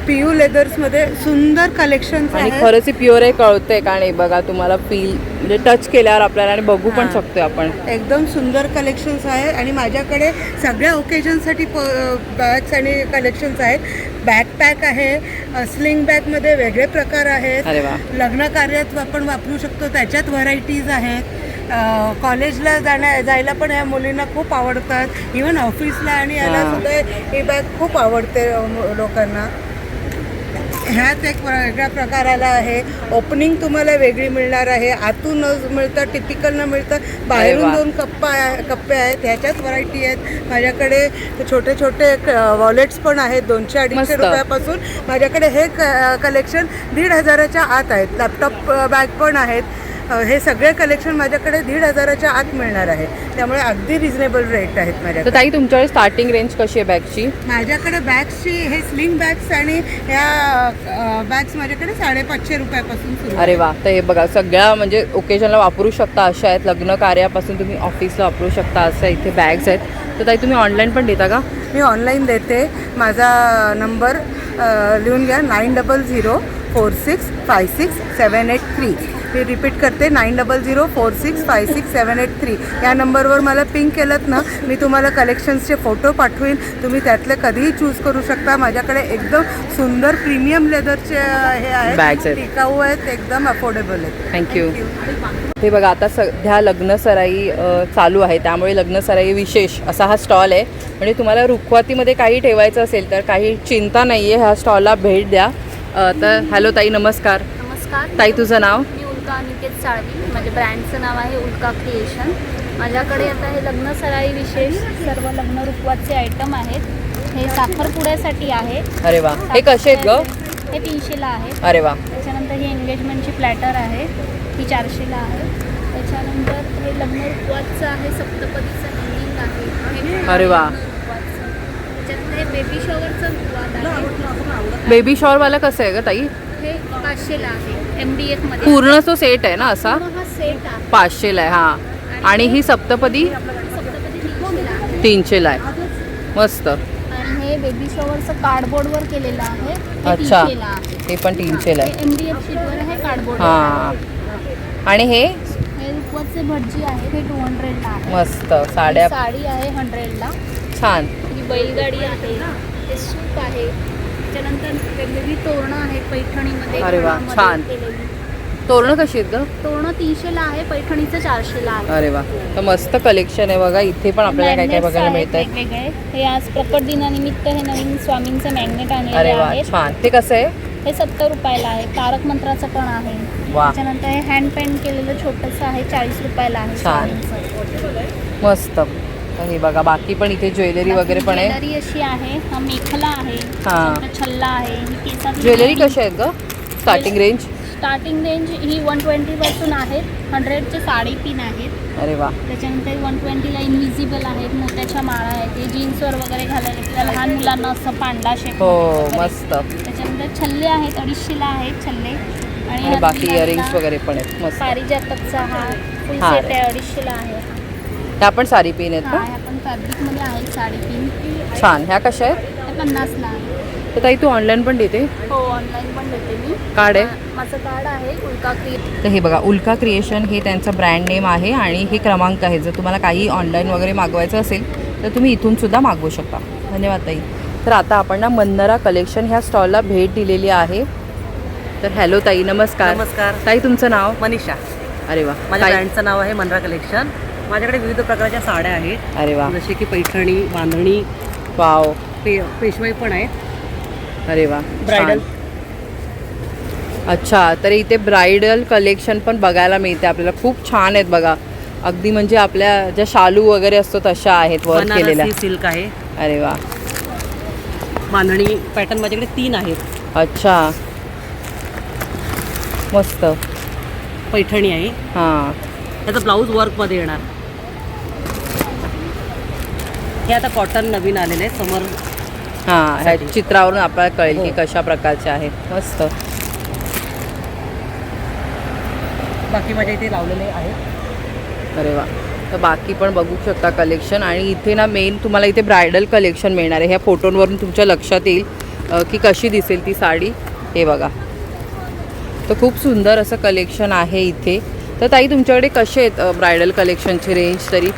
PU लेदर्समध्ये सुंदर कलेक्शन्स आणि आहेत. खरंच प्युअर आहे, कळतंय का नाही बघा तुम्हाला, फील म्हणजे टच केल्यावर आपल्याला आणि बघू पण शकतोय आपण. एकदम सुंदर कलेक्शन्स आहे आणि माझ्याकडे सगळ्या ओकेजनसाठी बॅग्स आणि कलेक्शन्स आहेत. बॅकपॅक आहे, स्लिंग बॅगमध्ये वेगळे प्रकार आहेत. अरे वा. लग्न कार्यात आपण वापरू शकतो त्याच्यात व्हरायटीज आहेत. कॉलेजला जायला पण ह्या मुलींना खूप आवडतात. इवन ऑफिसला आणि याला सुद्धा ही बॅग खूप आवडते लोकांना. ह्याच एक वेगळ्या प्रकाराला आहे. ओपनिंग तुम्हाला वेगळी मिळणार आहे. आतून मिळतं, टिपिकल न मिळतं, बाहेरून 2 कप्पे आहेत. ह्याच्यात व्हरायटी आहेत. माझ्याकडे छोटे छोटे वॉलेट्स पण आहेत 200-250 रुपयापासून. माझ्याकडे हे कलेक्शन 1,500च्या आत आहेत. लॅपटॉप बॅग पण आहेत. हे सगळे कलेक्शन माझ्याकडे 1,500च्या आत मिळणार आहे. त्यामुळे अगदी रिझनेबल रेट आहेत तर माझ्याकडे. ताई तुमच्याकडे स्टार्टिंग रेंज कशी आहे बॅगची? माझ्याकडे बॅग्सची हे स्लिंग बॅग्स आणि ह्या बॅग्स माझ्याकडे 550 रुपयापासून सुरू आहे. अरे वा. तर हे बघा सगळ्या म्हणजे ओकेजनला वापरू शकता अशा आहेत. लग्न कार्यापासून तुम्ही ऑफिसला वापरू शकता असं इथे बॅग्स आहेत. तर ताई तुम्ही ऑनलाईन पण देता का? मी ऑनलाईन देते. माझा नंबर लिहून घ्या 9004656783. मी रिपीट करते 9004656783. या नंबरवर मला पिंक केलं ना, मी तुम्हाला कलेक्शन्सचे फोटो पाठवीन. तुम्ही त्यातले कधीही चूज करू शकता. माझ्याकडे एकदम सुंदर प्रीमियम लेदरचे हे आहेत, बॅग्स आहेत. टिकाऊ आहेत, एकदम अफोर्डेबल आहेत. थँक्यू. हे बघा आता सध्या लग्नसराई चालू आहे, त्यामुळे लग्नसराई विशेष असा हा स्टॉल आहे. म्हणजे तुम्हाला रुखवातीमध्ये काही ठेवायचं असेल तर काही चिंता नाही आहे, ह्या स्टॉलला भेट द्या. तर हॅलो ताई, नमस्कार. नमस्कार. ताई तुझं नाव? मी उल्का अनिकेत साळवी. माझ्या ब्रँडचं नाव आहे उल्का क्रिएशन. माझ्याकडे आता हे लग्न सराई विशेष सर्व लग्न रुखवातचे आयटम आहेत. हे साखरपुड्यासाठी आहे. अरे वा. हे कसे आहेत ग? हे 300ला आहे. अरे वा. त्याच्यानंतर ही एंगेजमेंटची प्लॅटर आहे, ही 400ला आहे. त्याच्यानंतर हे लग्न रुखवातचं आहे, सप्तपदीचं हँगिंग आहे. अरे वा. त्याच्यानंतर हे बेबी शॉवरचं रुखवात आहे. बेबी शॉवरवाला कसं आहे ग ताई? हे 500ला आहे. MDF मध्ये पूर्ण तो सेट आहे ना असा? हा सेट आहे. 500ला आहे. हां. आणि ही सप्तपदी सप्तपदी 300ला आहे. 300ला आहे. मस्त. आणि हे बेबी शॉवरचं कार्डबोर्डवर केलेलं आहे. हे अच्छा. 300ला आहे. हे पण 300ला आहे. MDF शीटवर आहे कार्डबोर्ड. हां. आणि हे हे रुखवतचे भटजी आहे, हे 200ला आहे. मस्त ही साड्या साडी आहे 100ला. छान. ही बैलगाडी आहे, हे सूप आहे. त्याच्यानंतर वेगवेगळी तोरणं आहेत पैठणीमध्ये. अरे वा, खणामध्ये छान. केलेली. तोरणं कशी आहेत ग? तोरणं 300ला आहे, पैठणीचं 400ला आहे. अरे वा. तर मस्त कलेक्शन आहे बघा. इथे पण आपल्याला काय काय मॅग्नेट्स बघायला आहेत मिळत आहे. वेगवेगळे. हे आज प्रकट दिनानिमित्त हे नवीन स्वामींचं मॅग्नेट अरे आणलेले वा, आहे. छान. ते कसं आहे? हे 70 रुपयाला आहे. तारक मंत्राचं पण आहे. वा. त्याच्यानंतर हे हँड पेंट केलेलं छोटंसं आहे, 40 रुपयाला आहे. छान. स्वामींचं. मस्त. तर हे बघा बाकी पण इथे ज्वेलरी वगैरे पण आहे. ज्वेलरी अशी आहे, हा मेखला आहे, हां. छल्ला आहे, ही केसातली ज्वेलरी आहे. कशी आहेत ग? Starting range? स्टार्टिंग रेंज ही 120पासून आहेत. 100चे 3.5 आहेत. अरे वा. त्याच्यानंतर 120ला इनविजिबल आहेत, मोत्याच्या माळा आहेत, ते जीन्सवर वगैरे घालायला किंवा लहान मुलांना असं पांडा शेप. हो मस्त. त्याच्यानंतर छल्ले आहेत, 250ला आहेत छल्ले. आणि बाकी इयरिंग्स वगैरे पण आहेत मस्त. पारिजातकचा हा फुल हा, सेट आहे, 250ला आहे. ह्या पण साडी पिन आहेत हा का? ह्या पण फॅब्रिकमध्ये आहेत साडेतीन. छान. ह्या कशा आहेत? ते 50ला आहे. तर ताई तू ऑनलाईन पण देते? हो ऑनलाईन पण देते मी. कार्ड आहे? माझं कार्ड आहे उल्का क्रिएशन. तर हे बघा, उल्का क्रिएशन हे त्यांचं ब्रँड नेम आहे आणि हे क्रमांक आहे. जर तुम्हाला काही ऑनलाईन वगैरे मागवायचं असेल तर तुम्ही इथून सुद्धा मागवू शकता. धन्यवाद ताई. तर आता आपण ना मंदरा कलेक्शन ह्या स्टॉलला भेट दिलेली आहे. तर हॅलो ताई, नमस्कार. नमस्कार. ताई तुमचं नाव? मनीषा. अरे वा. माझ्या ताई- ब्रँडचं नाव आहे मंदरा कलेक्शन. माझ्याकडे विविध प्रकारच्या साड्या आहेत, अरे वा. जसे की पैठणी, बांधणी, वाव. पेशवाई पण आहे, अरे वा. ब्रायडल. छान. अच्छा, तर इथे ब्रायडल कलेक्शन पण बघायला मिळते आपल्याला. खूप छान आहेत बघा. अगदी म्हणजे आपल्या ज्या शालू वगैरे असतो तशा आहेत वर्क केलेल्या. बनारसी सिल्क आहे, अरे वा. बांधणी पॅटर्न माझ्याकडे 3 आहेत. अच्छा, मस्त. पैठणी आहे, हां. त्याचं ब्लाऊज वर्कमध्ये येणार. हे आता कॉटन नवीन आलेलं आहे समर. हां, ह्या चित्रावरून आपल्याला कळेल की कशा प्रकारचे आहेत. मस्त. बाकी माझ्या इथे लावलेले आहेत. अरे वा. तर बाकी पण बघू शकता कलेक्शन. आणि इथे ना मेन तुम्हाला इथे ब्रायडल कलेक्शन मिळणार आहे. ह्या फोटोंवरून तुमच्या लक्षात येईल की कशी दिसेल ती साडी. हे बघा, तर खूप सुंदर असं कलेक्शन आहे इथे. तर ताई तुमच्याकडे कसे आहेत ब्रायडल कलेक्शनची रेंज तरी?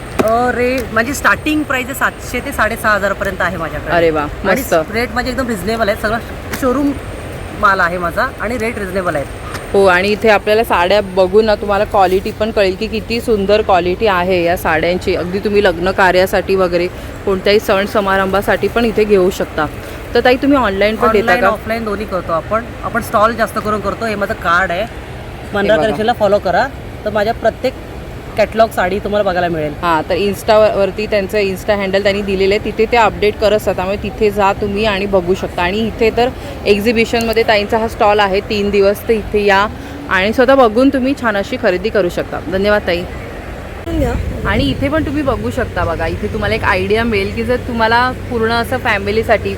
म्हणजे स्टार्टिंग प्राइस 700 ते 6,500 पर्यंत आहे माझ्याकडे. अरे वा, मस्त. रेट म्हणजे एकदम रिजनेबल आहे. सगळं शोरूम माल आहे माझा आणि रेट रिजनेबल आहे. हो, आणि इथे आपल्याला साड्या बघून ना तुम्हाला क्वालिटी पण कळेल की किती सुंदर क्वालिटी आहे या साड्यांची. अगदी तुम्ही लग्न कार्यासाठी वगैरे कोणत्याही सण समारंभासाठी पण इथे घेऊ शकता. तर ताई तुम्ही ऑनलाईन पण देता ऑनलाईन का? ऑफलाईन दोन्ही करतो आपण स्टॉल जास्त करून करतो. हे माझं कार्ड आहे, मंदरा बघा. कलेक्शनला फॉलो करा तर माझ्या प्रत्येक कॅटलॉग साडी तुम्हाला बघायला मिळेल. हां, तर इन्स्टावरती त्यांचं इन्स्टा हँडल त्यांनी दिलेलं आहे, तिथे ते अपडेट करत असतात. त्यामुळे तिथे जा तुम्ही आणि बघू शकता. आणि इथे तर एक्झिबिशनमध्ये ताईंचा हा स्टॉल आहे 3 दिवस. तर इथे या आणि स्वतः बघून तुम्ही छान अशी खरेदी करू शकता. धन्यवाद ताई. आणि इथे पण तुम्ही बघू शकता बघा, इथे तुम्हाला एक आयडिया मिळेल की जर तुम्हाला पूर्ण असं फॅमिलीसाठी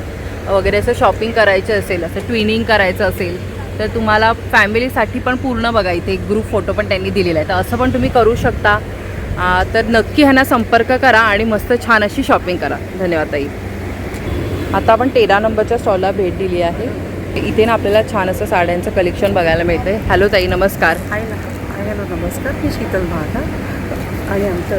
वगैरे असं शॉपिंग करायचं असेल, असं ट्विनिंग करायचं असेल, तर तुम्हाला फॅमिलीसाठी पण पूर्ण बघा इथे एक ग्रुप फोटो पण त्यांनी दिलेला आहे. तर असं पण तुम्ही करू शकता. तर नक्की ह्यांना संपर्क करा आणि मस्त छान अशी शॉपिंग करा. धन्यवाद ताई. आता आपण 13 नंबरच्या स्टॉलला भेट दिली आहे. इथे ना आपल्याला छान असं साड्यांचं कलेक्शन बघायला मिळतं आहे. हॅलो ताई, नमस्कार. हॅलो नमस्कार. मी शीतल भाटा आणि आमच्या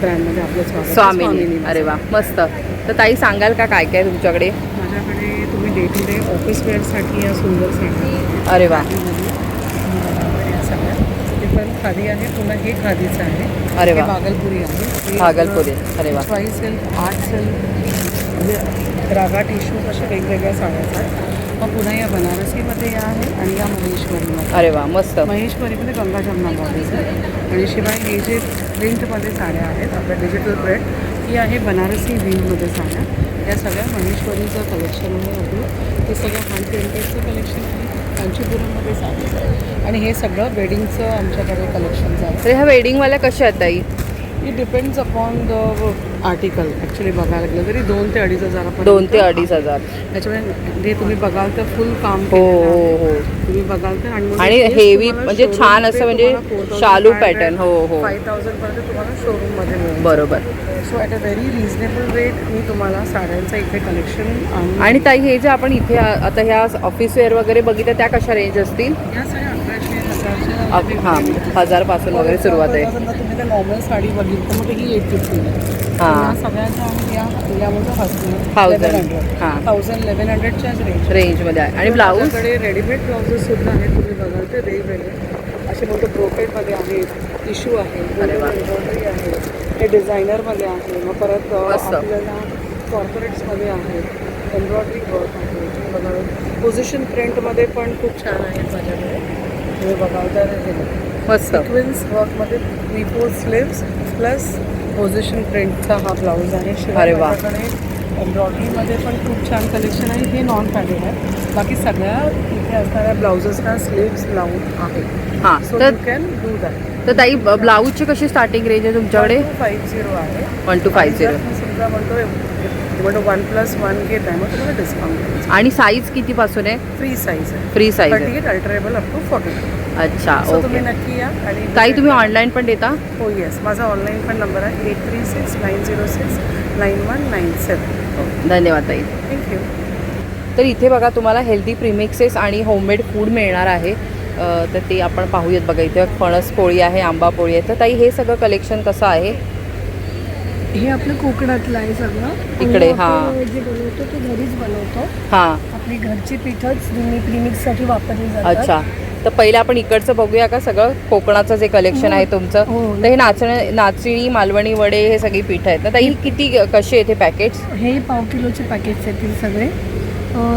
ब्रँडमध्ये आपलं स्वागत. स्वामिनी. अरे वा, मस्त. तर ताई सांगाल का काय काय तुमच्याकडे? माझ्याकडे तुम्ही डे टू डे ऑफिस वेअरसाठी या सुंदर साड्या. अरे वा. या सगळ्या ते पण खादी आहे. पुन्हा हे खादीचं आहे. अरे वा. हे भागलपुरी आहे. भागलपुरी. अरे वा. चॉईस सिल्क, आर्ट सिल्क, म्हणजे रागा टिश्यूज अशा वेगवेगळ्या साड्या आहेत. मग पुन्हा या बनारसीमध्ये या आहे आणि या महेश्वरीमध्ये. अरे वा, मस्त. महेश्वरीमध्ये गंगा जमना बॉर्डर्स आहे. आणि शिवाय हे जे प्रिंटमध्ये साड्या आहेत आपल्या डिजिटल प्रिंट, ही आहे बनारसी व्हीलमध्ये साड्या. या सगळ्या महेश्वरीचं कलेक्शन आहे. आपलं हे सगळं हँड पेंटेडचं कलेक्शन आहे. कांचीपुरममध्ये साड्या आहे. आणि हे सगळं वेडिंगचं आमच्याकडे कलेक्शन्स आहे. तर ह्या वेडिंगवाल्या कशा आहेत ताई? It depends upon the article. Actually बघायला गेलं तरी 2 ते 2,500 2 ते 2,500. त्याच्यामुळे जे तुम्ही बघाल तर फुल काम हो केलेलं हो आहे. हो. तुम्ही बघाल तर आणि हेवी म्हणजे छान असं म्हणजे शालू पॅटर्न. हो हो, 5,000 पर्यंत तुम्हाला शोरूममध्ये मिळेल. बरोबर. So at a very reasonable rate मी तुम्हाला साड्यांचं इथे कलेक्शन. आणि ताई हे जे आपण इथे आता ह्या ऑफिस वेअर वगैरे बघितलं त्या कशा रेंज असतील? या सगळ्या 1,100, 1,000 हां, 1000पासून वगैरे सुरुवात आहे. समजा तुम्ही त्या नॉर्मल साडी बघितली तर मग ही 850 आहे. हां. या सगळ्यांच्या आम्ही यामध्ये 1000. हां, 1,100च्याच रेंज रेंजमध्ये आहे. आणि ब्लाऊज? आपल्याकडे रेडीमेड ब्लाउजेस सुद्धा आहेत. तुम्ही बघाल ते वेगवेगळे असे मोठे ब्रोकेटमध्ये आहेत, टिश्यू आहे, अरे वा. एम्ब्रॉयडरी आहे, हे डिझायनरमध्ये आहे. मग परत मस्त. आपल्याला कॉर्पोरेट्समध्ये आहे, एम्ब्रॉयडरी वर्क आहे. तुम्ही बघाल पोझिशन प्रिंटमध्ये पण खूप छान आहेत माझ्याकडे. तुम्ही बघाल तर हे मस्त. सिक्वेन्स वर्कमध्ये 3/4 स्लीव्स प्लस पोझिशन प्रिंटचा हा ब्लाऊज आहे. अरे शिवाय वा. माझ्याकडे एम्ब्रॉयडरीमध्ये पण खूप छान कलेक्शन आहे. हे नॉन पॅडेड आहे. बाकी सगळ्या इथे असणाऱ्या ब्लाउजेसना स्लीव्स लावून आहे. हां, सो तर यू कॅन डू दॅट. तर ताई ब्लाऊजची कशी स्टार्टिंग रेंज आहे तुमच्याकडे? 1250 आहे. 1250. मी समजा म्हणतो 1+1 घेत आहे, मग तुम्हाला डिस्काउंट. आणि साईज कितीपासून आहे? फ्री साईज आहे. फ्री साईज आहे. 38 अल्टरेबल अप टू 40. अच्छा, सो तुम्ही ओके. नक्की या. आणि ताई तुम्ही ऑनलाईन पण देता? हो येस, माझा ऑनलाईन पण नंबर आहे 8369069197. धन्यवाद ताई. थँक्यू. तर इथे बघा तुम्हाला हेल्दी प्रीमिक्सेस आणि होममेड फूड मिळणार आहे. तर ते आपण पाहूयात. बघा इथे फणस पोळी आहे, आंबा पोळी आहे. तर ताई हे सगळं कलेक्शन कसं आहे? हे आपलं कोकणातलं आहे सगळं. इकडे, आणि हां. आपण जे बनवतो ते घरीच बनवतो. हां, आपली घरची पीठच प्रीमिक्ससाठी वापरली जातात. अच्छा. तर पहिले आपण इकडचं बघूया का सगळं कोकणाचं जे कलेक्शन आहे तुमचं? हो. तर हे नाचणी, मालवणी वडे हे सगळी पीठ आहेत ना ताई? किती कशी आहे ते पॅकेट्स? हे पाव किलोचे पॅकेट्स येतील सगळे.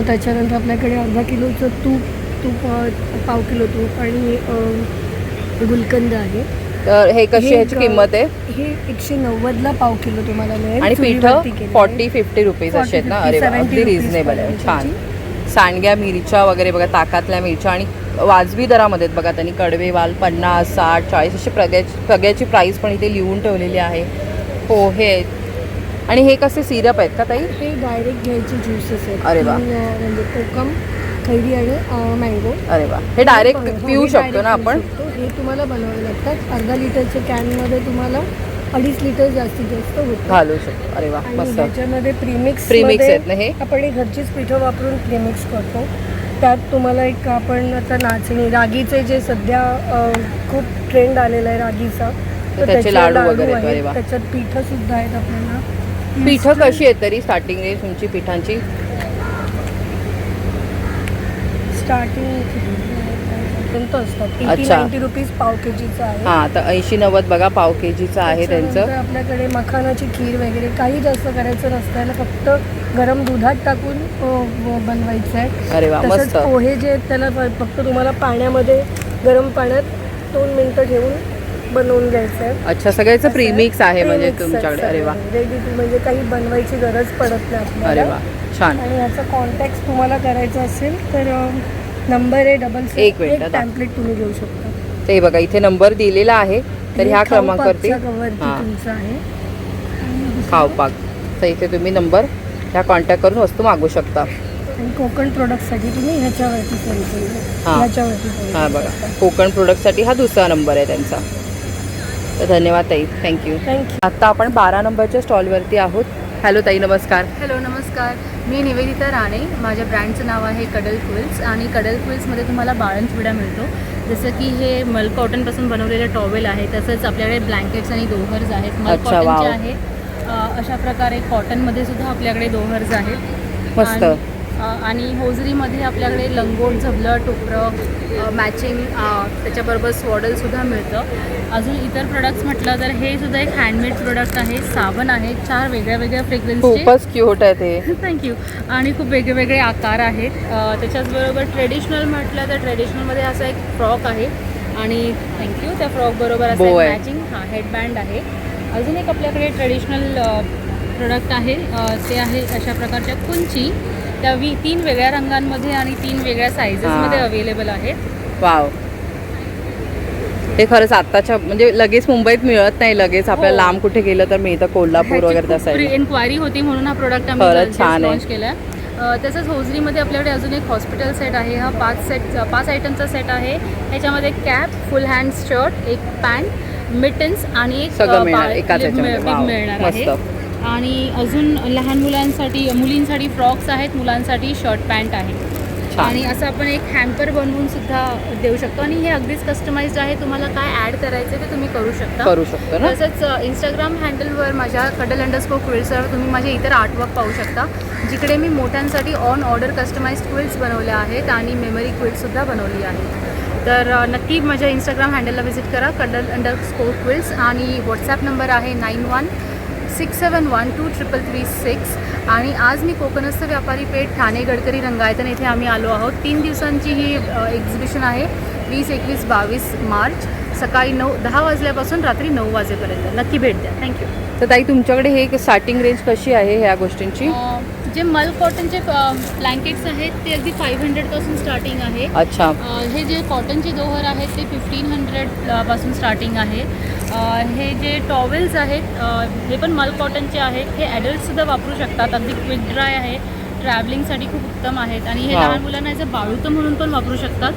त्याच्यानंतर आपल्याकडे अर्धा किलोचं तूप पाव किलो तूप आणि गुलकंद आहे. तर हे कशी ह्याची किंमत आहे? हे 190ला पाव किलो तुम्हाला मिळेल. आणि चुलीवरती पीठ केलेलं आहे. 40-50 रुपीज असे आहेत ना? अरे वा, 70 अगदी रुपीज रिझनेबल आहे. छान. पर्यंतची. सांडग्या मिरच्या वगैरे बघा, ताकातल्या मिरच्या आणि वाजवी दरामध्ये आहेत बघा. त्यांनी कडवेवाल 50, 60, 40 अशी सगळ्याची प्राईस पण इथे लिहून ठेवलेली आहे. पोहे आहेत. आणि हे कसे सिरप आहेत का ताई? हे डायरेक्ट घ्यायचे ज्युसेस आहेत. अरे वा. म्हणजे कोकम, कैरी आणि मँगो. अरे वा, हे डायरेक्ट पिऊ शकतो ना आपण? हे तुम्हाला बनवावे लागतात. अर्धा लिटरच्या कॅनमध्ये तुम्हाला 2.5 लिटर जास्तीत जास्त होतं. घालू शकतो. अरे वा, आणि मस्त. ह्याच्यामध्ये प्रीमिक्स आहेत ना हे? आपण हे घरचीच पिठं वापरून प्रीमिक्स करतो. त्यात तुम्हाला एक आपण आता नाचणी रागीचे जे सध्या खूप ट्रेंड आलेला आहे रागीचा, तर त्याचे लाडू वगैरे. आहेत. अरे वा. त्याच्यात पिठं सुद्धा आहेत आपल्याला. पिठं कशी आहेत तरी स्टार्टिंग रेंज तुमची पिठांची? स्टार्टिंग असतात. अच्छा. 80-90 रुपीज पाव केजीचं आहे. हां, तर 80-90 बघा पाव केजीचं आहे त्याच्यानंतर त्यांचं. आपल्याकडे मखानाची खीर वगैरे काही जास्त करायचं नसतं. याला फक्त गरम दुधात टाकून बनवायचं आहे. अरे वा, तसंच मस्त. पोहे जे आहेत त्याला फक्त तुम्हाला पाण्यामध्ये गरम पाण्यात 2 मिनिटं ठेवून बनवून घ्यायचं आहे. अच्छा, सगळ्याचं प्रीमिक्स आहे म्हणजे Premix आहे तुमच्याकडे? अरे वा, सगळं. रेडी टू, म्हणजे काही बनवायची गरज पडत नाही आपल्याला. अरे वा, छान. आणि याचा कॉन्टॅक्ट तुम्हाला करायचा असेल तर नंबर आहे 66. एक मिनिट, एक पॅम्पलेट तुम्ही घेऊ शकता. ते बघा इथे नंबर दिलेला आहे. तर ह्या क्रमांकावरती कवरती तुमचं आहे. खावपाक. तर इथे तुम्ही नंबर ह्या कॉन्टॅक्ट करून वस्तू मागू शकता. आणि कोकण प्रोडक्टसाठी तुम्ही ह्याच्यावरती फोन केलं. हां. ह्याच्यावरती फोन हां बघा, कोकण प्रोडक्टसाठी हा दुसरा नंबर आहे त्यांचा. तर धन्यवाद ताई, थँक्यू. आत्ता आपण 12 नंबरच्या स्टॉलवरती आहोत. हॅलो ताई, नमस्कार. हॅलो, नमस्कार. मी निवेदिता राणे. माझ्या ब्रँडचं नाव आहे कडल क्विल्स. आणि कडल क्विल्समध्ये तुम्हाला बाळंतविडा मिळतो. जसं की हे मल कॉटनपासून बनवलेले टॉवेल आहे. तसंच आपल्याकडे ब्लँकेट्स आणि दोहर्स आहेत. मल अच्छा, कॉटनचे वाव. आहे. अशा प्रकारे कॉटनमध्ये सुद्धा आपल्याकडे दोहर्स आहेत. मस्त. आणि होजरीमध्ये आपल्याकडे लंगोट, झबलं, टोपरं, मॅचिंग, त्याच्याबरोबर स्वॉडलसुद्धा मिळतं. अजून इतर प्रोडक्ट्स म्हटलं तर हे सुद्धा एक हँडमेड प्रोडक्ट आहे. साबण आहे 4 वेगळ्या फ्रेग्रन्सचे. खूपच क्यूट आहे ते. थँक्यू. आणि खूप वेगळे आकार आहेत. त्याच्याचबरोबर ट्रेडिशनल म्हटलं तर ट्रेडिशनलमध्ये असा एक फ्रॉक आहे. आणि थँक्यू, त्या फ्रॉकबरोबर असं Bow आहे. मॅचिंग हेडबँड आहे. अजून एक आपल्याकडे ट्रेडिशनल प्रोडक्ट आहे. ते आहे अशा प्रकारच्या कुंची. त्या 3 वेगळ्या रंगांमध्ये आणि 3 वेगळ्या साईजेसमध्ये अवेलेबल आहेत. वाव, हे खरंच आत्ताच्या म्हणजे लगेच मुंबईत मिळत नाही. लगेच आपल्याला लांब कुठे गेलं तर मिळतं, कोल्हापूर वगैरे तसं आहे. इन्क्वायरी होती म्हणून हा प्रोडक्ट खरंच आम्ही छान आहे. लॉन्च केला. तसंच होजरीमध्ये आपल्याकडे अजून एक हॉस्पिटल सेट आहे. हा 5 आयटमचा सेट आहे. ह्याच्यामध्ये कॅप, फुल हँड शर्ट, एक पॅन्ट, मिटन्स आणि एक सगळं मिळणार एकाच बिब ह्याच्यामध्ये. वाव, मिळणार आहे. मस्त. आणि अजून लहान मुलींसाठी फ्रॉक्स आहेत. मुलांसाठी शर्ट पॅन्ट आहे. आणि असं आपण एक हॅम्पर बनवून सुद्धा देऊ शकतो. आणि हे अगदीच कस्टमाइज्ड आहे. तुम्हाला काय ॲड करायचं ते तुम्ही करू शकता ना. तसंच इंस्टाग्राम हँडलवर माझ्या कडल_क्विल्सवर तुम्ही माझे इतर आर्टवर्क पाहू शकता, जिकडे मी मोठ्यांसाठी ऑन ऑर्डर कस्टमाइज्ड क्विल्स बनवल्या आहेत आणि मेमरी क्विल्ससुद्धा बनवली आहे. तर नक्की माझ्या इंस्टाग्राम हँडलला व्हिजिट करा, कडल_क्विल्स. आणि व्हॉट्सॲप नंबर आहे 9167123336. आणि आज मी कोकणस्थ व्यापारी पेठ, ठाणे गडकरी रंगायतन येथे आम्ही आलो आहोत. 3 दिवसांची ही एक्झिबिशन आहे. 20, 21, 22 मार्च सकाळी 10 वाजल्यापासून रात्री 9 वाजेपर्यंत. नक्की भेट द्या. थँक्यू. तर ताई तुमच्याकडे हे स्टार्टिंग रेंज कशी आहे ह्या गोष्टींची? जे मल कॉटनचे ब्लँकेट्स आहेत ते अगदी 500पासून स्टार्टिंग आहे. अच्छा. हे जे कॉटनचे दोहर आहेत ते 1500 पासून स्टार्टिंग आहे. हे जे टॉवेल्स आहेत हे पण मल कॉटनचे आहेत. हे ॲडल्टसुद्धा वापरू शकतात. अगदी क्विक ड्राय आहे, ट्रॅव्हलिंगसाठी खूप उत्तम आहेत. आणि हे लहान मुलांना ॲज अ बाळूतं म्हणून पण वापरू शकतात.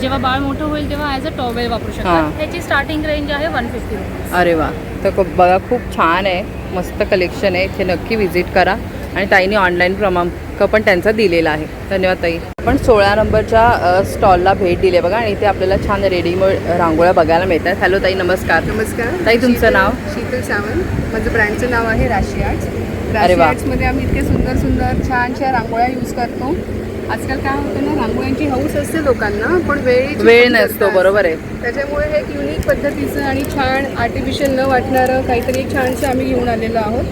जेव्हा बाळ मोठं होईल तेव्हा ॲज अ टॉवेल वापरू शकतात. ह्याची स्टार्टिंग रेंज आहे 150 रुपीज. अरे वा, तर बघा खूप छान आहे, मस्त कलेक्शन आहे. इथे नक्की व्हिजिट करा. आणि ताईने ऑनलाईन क्रमांक पण त्यांचा दिलेला आहे. धन्यवाद ताई. आपण 16 नंबरच्या स्टॉलला भेट दिली आहे बघा, आणि इथे आपल्याला छान रेडीमेड रांगोळ्या बघायला मिळतात. हॅलो ताई, नमस्कार. नमस्कार ताई, तुमचं नाव? शीतल सावंत. माझं ब्रँडचं नाव आहे राशी आर्ट्स. अरे वा. आर्ट्समध्ये आम्ही इतके सुंदर सुंदर छानशा रांगोळ्या यूज करतो. आजकाल काय होतं ना, रांगोळ्यांची हौस असते लोकांना, पण वेळ नसतो. बरोबर आहे. त्याच्यामुळे हे एक युनिक पद्धतीचं आणि छान आर्टिफिशियल न वाटणारं काहीतरी एक छानसं आम्ही घेऊन आलेलो आहोत,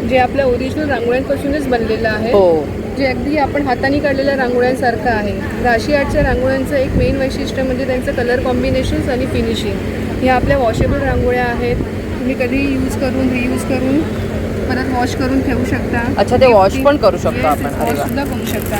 जे आपल्या ओरिजिनल रांगोळ्यांपासूनच बनलेलं आहे. जे अगदी आपण हाताने काढलेल्या रांगोळ्यांसारखं आहे. राशी आर्टच्या रांगोळ्यांचं एक मेन वैशिष्ट्य म्हणजे त्यांचं कलर कॉम्बिनेशन्स आणि फिनिशिंग. ह्या आपल्या वॉशेबल रांगोळ्या आहेत. तुम्ही कधी यूज करून रियूज करून परत वॉश करून ठेवू शकता. अच्छा, ते वॉश पण करू शकतो आपण? वॉशसुद्धा करू शकता.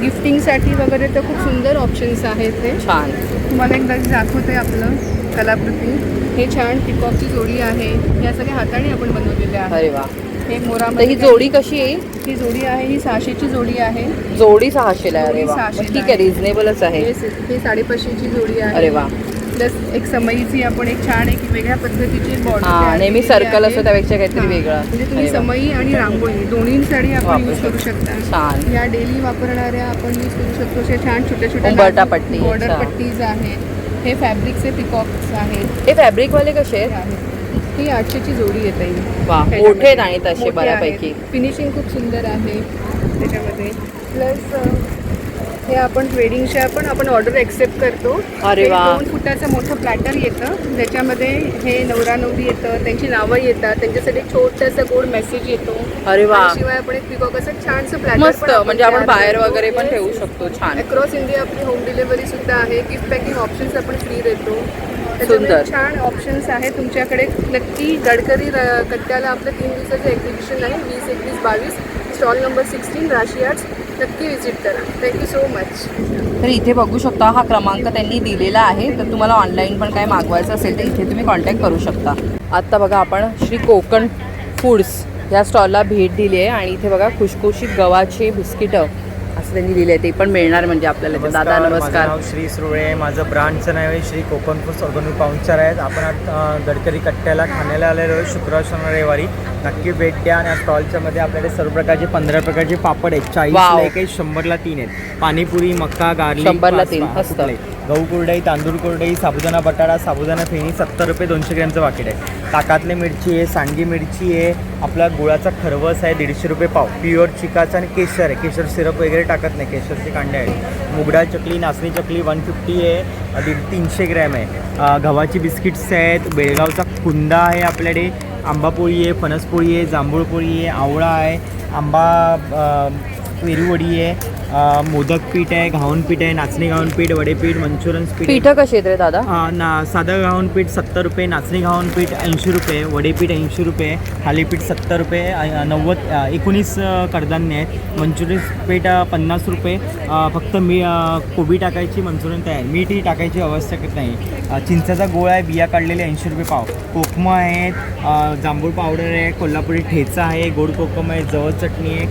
गिफ्टिंगसाठी वगैरे तर खूप सुंदर ऑप्शन्स आहेत ते. छान. तुम्हाला एकदा दाखवते आपलं कलाकृती. हे छान पिकॉकची जोडी आहे. या सगळ्या हाताने आपण बनवलेले आहे. अरे वा. हे मोरामध्ये ही जोडी कशी येईल? ही जोडी आहे, ही 600ची जोडी आहे. जोडी 600ला आहे? अरे वा, 600 ठीक आहे, रिझनेबलच आहे. ही 550ची जोडी आहे. अरे वा. प्लस एक समईची आपण एक छान एक वेगळ्या पद्धतीची बॉर्डर. नेहमी सर्कल असतं, त्यापेक्षा काहीतरी वेगळं. म्हणजे तुम्ही समई आणि रांगोळी दोन्हीसाठी आपण यूज करू शकता. छान. या डेली वापरणाऱ्या आपण यूज करू शकतो. अशा छान छोट्या छोट्या उंबरठापट्टी. बॉर्डर पट्टीज आहेत. हे फॅब्रिकचे पिकॉक्स आहेत. हे फॅब्रिकवाले कसे आहेत? ही 800ची जोडी येते. वा, मोठे आहेत आणि तसे बऱ्यापैकी. फिनिशिंग खूप सुंदर आहे त्याच्यामध्ये. प्लस हे आपण वेडिंगच्या पण आपण ऑर्डर एक्सेप्ट करतो. अरे वा. 2 फुटाचं मोठं प्लॅटर येतं, ज्याच्यामध्ये हे नवरा नवरी येतं, त्यांची नावं येतात, त्यांच्यासाठी छोटासा गोड मेसेज येतो. अरे वा. शिवाय आपण एक पिकॉक असं छानसं प्लॅटर मस्त, म्हणजे आपण बाहेर वगैरे पण ठेवू शकतो. छान. अक्रॉस इंडिया आपली होम डिलिव्हरी सुद्धा आहे. गिफ्ट पॅकिंग ऑप्शन्स आपण फ्री देतो. सुंदर. छान ऑप्शन्स आहेत तुमच्याकडे. नक्की गडकरी कट्ट्याला आपलं 3 दिवसाचं एक्झिबिशन आहे. 20, 21, 22 स्टॉल नंबर 16 राशी आर्ट्स. नक्की विजिट करा. Thank you so much. तर इथे बघू शकता, हा क्रमांक त्यांनी दिलेला आहे. तर तुम्हाला ऑनलाईन पण काय मागवायचं असेल तर इथे तुम्ही कॉन्टॅक्ट करू शकता. आत्ता बघा आपण श्री कोकण फूड्स या स्टॉलला भेट दिली आहे, आणि इथे बघा खुशखुशीत गव्हाचे बिस्किटं असं त्यांनी दिले आहे, ते पण मिळणार म्हणजे आपल्याला. दादा नमस्कार. माझं नाव श्री सुरळे आहे. माझं ब्रँडचं नाव आहे श्री कोकण फूड्स ऑर्गॅनिक पाहुणचार आहेत. आपण आता गडकरी कट्ट्याला ठाण्याला आलेलो आहे शुक्रवार शनिवार रविवारी. नक्की भेट द्या. आणि या स्टॉलच्या मध्ये आपल्याकडे सर्व प्रकारचे 15 प्रकारचे पापड आहेत. 40ला एक आहे, 100ला 3 आहेत. पाणीपुरी, मक्का, गार्लिक, 100ला 3 असतं. गहू कुरडई, तांदूळ कुरडई, साबुदाणा बटाटा, साबुदाणा फेणी 70 रुपये 200 ग्रॅमचं पाकिट आहे. ताकातली मिरची आहे, सांडगी मिरची आहे, आपला गुळाचा खरवस आहे 150 रुपये पाव. प्युअर चिकाचा आणि केशर आहे. केशर सिरप वगैरे टाकत नाही, केशरचे कांडे आहेत. मुगडाळ चकली, नाचणी चकली 150 आहे, 300 ग्रॅम आहे. गव्हाची बिस्किट्स आहेत. बेळगावचा कुंदा आहे आपल्याकडे. आंबापोळी आहे, फणसपोळी आहे, जांभूळपोळी आहे, आवळा आहे, आंबा वेरूवडी आहे, मोदक पीठ आहे, घावन पीठ आहे, नाचणी घावन पीठ, वडेपीठ, मंचुरियन पीठ. कशी आहेत रे दादा? साधं घावन पीठ 70 रुपये, नाचणी घावन पीठ 80 रुपये, वडेपीठ 80 रुपये, थालीपीठ 70 रुपये, 19 कडधान्य आहेत. मंचुरियन पीठ 50 रुपये. फक्त कोबी टाकायची, मंचुरियन तयार. मीठही टाकायची आवश्यकता नाही. चिंचाचा गोळा आहे, बिया काढलेले 80 रुपये पाव. कोकमं आहेत, जांभूळ पावडर आहे, कोल्हापुरी ठेचा आहे, गोड कोकम आहे, जवळ चटणी आहे,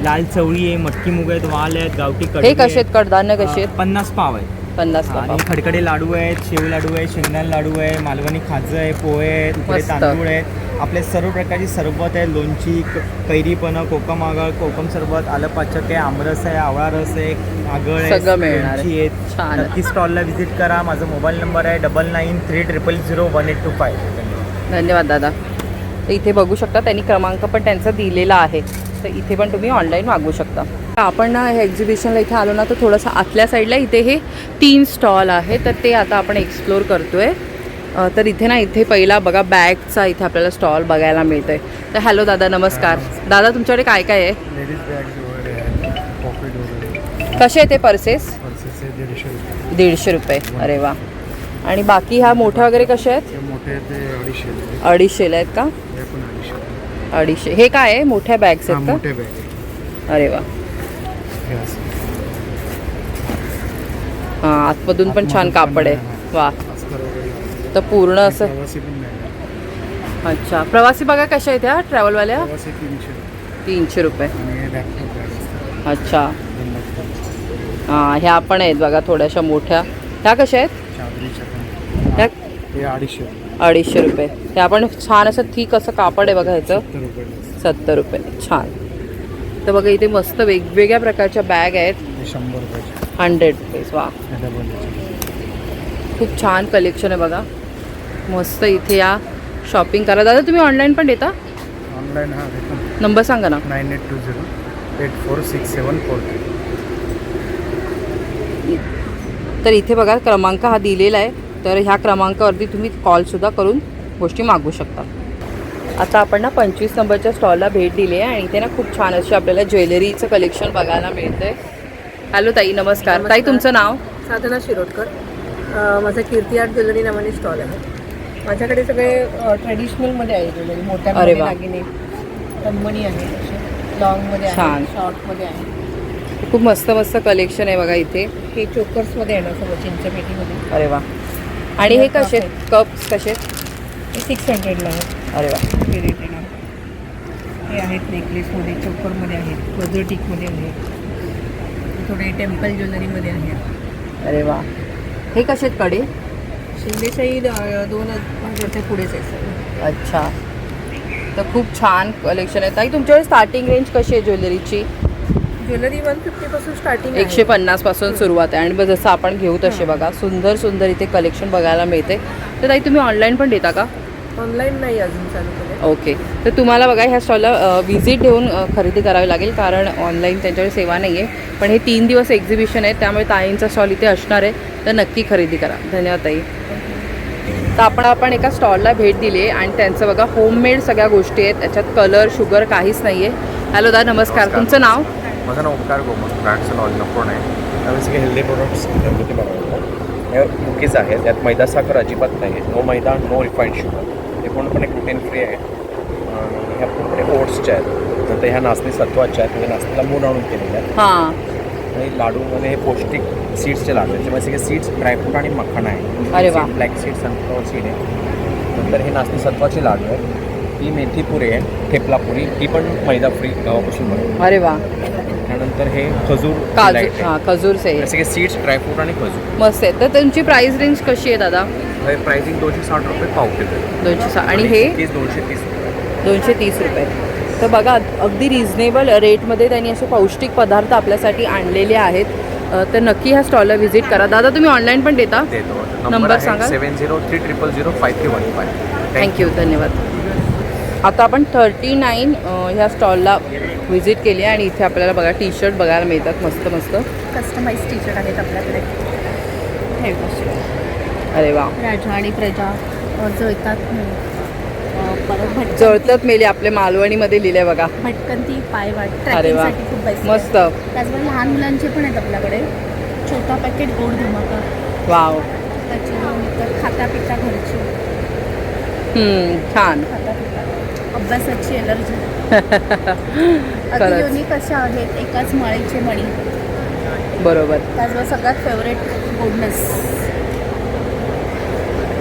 लाल चवळी आहे, मटकी मुग आहेत, वाल आहेत, गावठी हे कसे आहेत कडधान्य? कसे आहेत? 50 पाव आहेत. 50 पाव. आणि खडखडे लाडू आहेत, शेव लाडू आहे, शेंगदाणा लाडू आहे, मालवणी खाजं आहे, पोहे आहेत, उकडे तांदूळ आहेत. आपले सर्व प्रकारची सरबत आहे, लोणची, कैरीपणं, कोकम आगळ, कोकम सरबत, आलं पाचक आहे, आमरस आहे, आवळा रस आहे, आगळ आहे, लोणची आहेत. नक्की स्टॉलला व्हिजिट करा. माझा मोबाईल नंबर आहे 9930001825. धन्यवाद दादा. तर इथे बघू शकता, त्यांनी क्रमांक पण त्यांचा दिलेला आहे. तर इथे पण तुम्ही ऑनलाईन मागवू शकता. आपण ना हे एक्झिबिशनला इथे आलो ना, तर थोडंसं आतल्या साईडला इथे हे 3 स्टॉल आहे, तर ते आता आपण एक्सप्लोर करतोय. तर इथे ना, इथे पहिला बघा बॅगचा इथे आपल्याला स्टॉल बघायला मिळतोय. तर हॅलो दादा, नमस्कार. दादा तुमच्याकडे काय काय आहे? लेडीज बॅग्स वगैरे आहेत, पॉकेट वगैरे. कसे आहे ते पर्सेस? 150 रुपये. अरे वा. आणि बाकी ह्या मोठ्या वगैरे कसे आहेत? मोठे ते 250. 250 आहेत का? 250. हे काय आहे? मोठ्या बॅग्स आहेत का? मोठे बॅग. अरे वा, हां आतमधून पण छान कापड आहे. वा, तर पूर्ण असं. अच्छा, प्रवासी बघा कशा आहेत ह्या ट्रॅव्हलवाल्या? 300 रुपये. अच्छा, हां ह्या पण आहेत बघा थोड्याशा मोठ्या. ह्या कशा आहेत? ह्या 250 रुपये. ह्या पण छान असं थिक असं कापड आहे बघा ह्याचं. 70 रुपये. छान. तर बघा इथे मस्त वेगवेगळ्या प्रकारच्या बॅग आहेत. 100 रुपये. वा, खूप छान कलेक्शन आहे बघा. मस्त इथे या, शॉपिंग करा. दादा तुम्ही ऑनलाईन पण देता? ऑनलाईन हा देतो. नंबर सांगा ना. 9820846743. तर इथे बघा क्रमांक हा दिलेला आहे, तर ह्या क्रमांकावरती तुम्ही कॉलसुद्धा करून गोष्टी मागू शकता. आता आपण ना 25 नंबरच्या स्टॉलला भेट दिली आहे आणि इथे ना खूप छान अशी आपल्याला ज्वेलरीचं कलेक्शन बघायला मिळतं आहे. हॅलो ताई, नमस्कार. ताई तुमचं नाव? साधना शिरोडकर. माझा कीर्ती आर्ट ज्वेलरी नावाने स्टॉल आहे. माझ्याकडे सगळे ट्रेडिशनलमध्ये आहे ज्वेलरी. मोठ्या अरे वा. दागिने, कंबनी आहे, लॉंगमध्ये छान. आहे, शॉर्टमध्ये आहे. खूप मस्त मस्त कलेक्शन आहे बघा इथे. हे चोकर्समध्ये आहे ना सगळं, चिंचपेटीमध्ये. अरे वा. आणि हे कसे आहेत? कप्स कसे आहेत? हे 600ला आहे. अरे वा. हे रेट आहे ना. हे आहेत नेकलेसमध्ये, चोकरमध्ये आहेत, गजरटिकमध्ये आहेत, थोडे टेम्पल ज्वेलरीमध्ये आहेत. अरे वा. हे कसे आहेत कडे? शिंदेशाही 2000च्या पुढेच आहे सर. अच्छा, तर खूप छान कलेक्शन आहे. ताई तुमच्याकडे स्टार्टिंग रेंज कशी आहे ज्वेलरीची? ज्वेलरी 150 पासून स्टार्टिंग. 150 पासून सुरुवात आहे. आणि मग जसं आपण घेऊ तसे बघा सुंदर सुंदर इथे कलेक्शन बघायला मिळते. तर ताई तुम्ही ऑनलाईन पण देता का? ऑनलाईन नाही अजून चालू केलं. ओके, तर तुम्हाला बघा ह्या स्टॉलला व्हिजिट देऊन खरेदी करावी लागेल, कारण ऑनलाईन त्यांच्याकडे सेवा नाही आहे. पण हे 3 दिवस एक्झिबिशन आहे, त्यामुळे ताईंचा स्टॉल इथे असणार आहे, तर नक्की खरेदी करा. धन्यवाद ताई. तर आपण एका स्टॉलला भेट दिली आहे आणि त्यांचं बघा होममेड सगळ्या गोष्टी आहेत, त्याच्यात कलर शुगर काहीच नाही आहे. हॅलो दादा, नमस्कार. तुमचं नाव? माझं नाव ओंकार गोमत. ब्रँडचं नाव नकोण आहे. त्यामुळे सगळे हेल्दी प्रोडक्ट्स घरगुती बनवतात. हे कुकीज आहेत, त्यात मैदा साखर अजिबात नाही आहे. नो मैदा, नो रिफाईंड शुगर. हे पूर्णपणे ग्लुटेन फ्री आहे. आणि ह्या पूर्णपणे ओट्सच्या आहेत. नंतर ह्या नाचणी सत्वाच्या आहेत, म्हणजे नाचणीला मूड आणून केलेल्या आहेत. हां. आणि लाडूमध्ये हे पौष्टिक सीड्सचे लाडू आहेत, त्याच्यामध्ये सगळे सीड्स ड्रायफ्रूट आणि मखाना आहे. अरे वा. ब्लॅक सीड, सनफ्लॉवर सीड आहे. नंतर हे नाचणी सत्वाचे लाडू आहेत. ही मेथी पुरी आहे, ठेपला पुरी, ही पण मैदा फ्री गावापासून बनवली. अरे वा. त्यानंतर हे खजूर काजू. हां, खजूरचे सगळे सीड्स, ड्रायफ्रूट आणि खजूर. मस्त आहे. तर तुमची प्राइस रेंज कशी आहे दादा? प्राइसिंग 260 रुपये पाव किलो. 260. आणि हे 230 रुपये. 230 रुपये. तर बघा अगदी रिझनेबल रेटमध्ये त्यांनी असे पौष्टिक पदार्थ आपल्यासाठी आणलेले आहेत. तर नक्की ह्या स्टॉलला व्हिजिट करा. दादा तुम्ही ऑनलाईन पण देता? देतो. नंबर सांगा. 7030005315. थँक्यू, धन्यवाद. आता आपण 39 ह्या स्टॉलला व्हिजिट केली आहे आणि इथे आपल्याला बघा टी शर्ट बघायला मिळतात मस्त मस्त. कस्टमाइज टी शर्ट आहेत आपल्याकडे. हे बघा. अरे वा. राजा आणि प्रजा जळतात. परत जळतात मेले आपले मालवणीमध्ये लिहिले बघा. भटकंती, पायवाट, अरे वा. ट्रॅकिंगसाठी खूप बेस्ट. मस्त. त्याचबरोबर लहान मुलांचे पण आहेत आपल्याकडे. छोटा पॅकेट गोड धमाका. वाव. त्याच्यानंतर खाता पिता घरची. छान. खाता पिता अभ्यासाची एलर्जी. खरंच. अति युनिक अशा आहेत. एकाच माळीचे मणी. बरोबर. त्याचबरोबर सगळ्यात फेवरेट गोडनेस.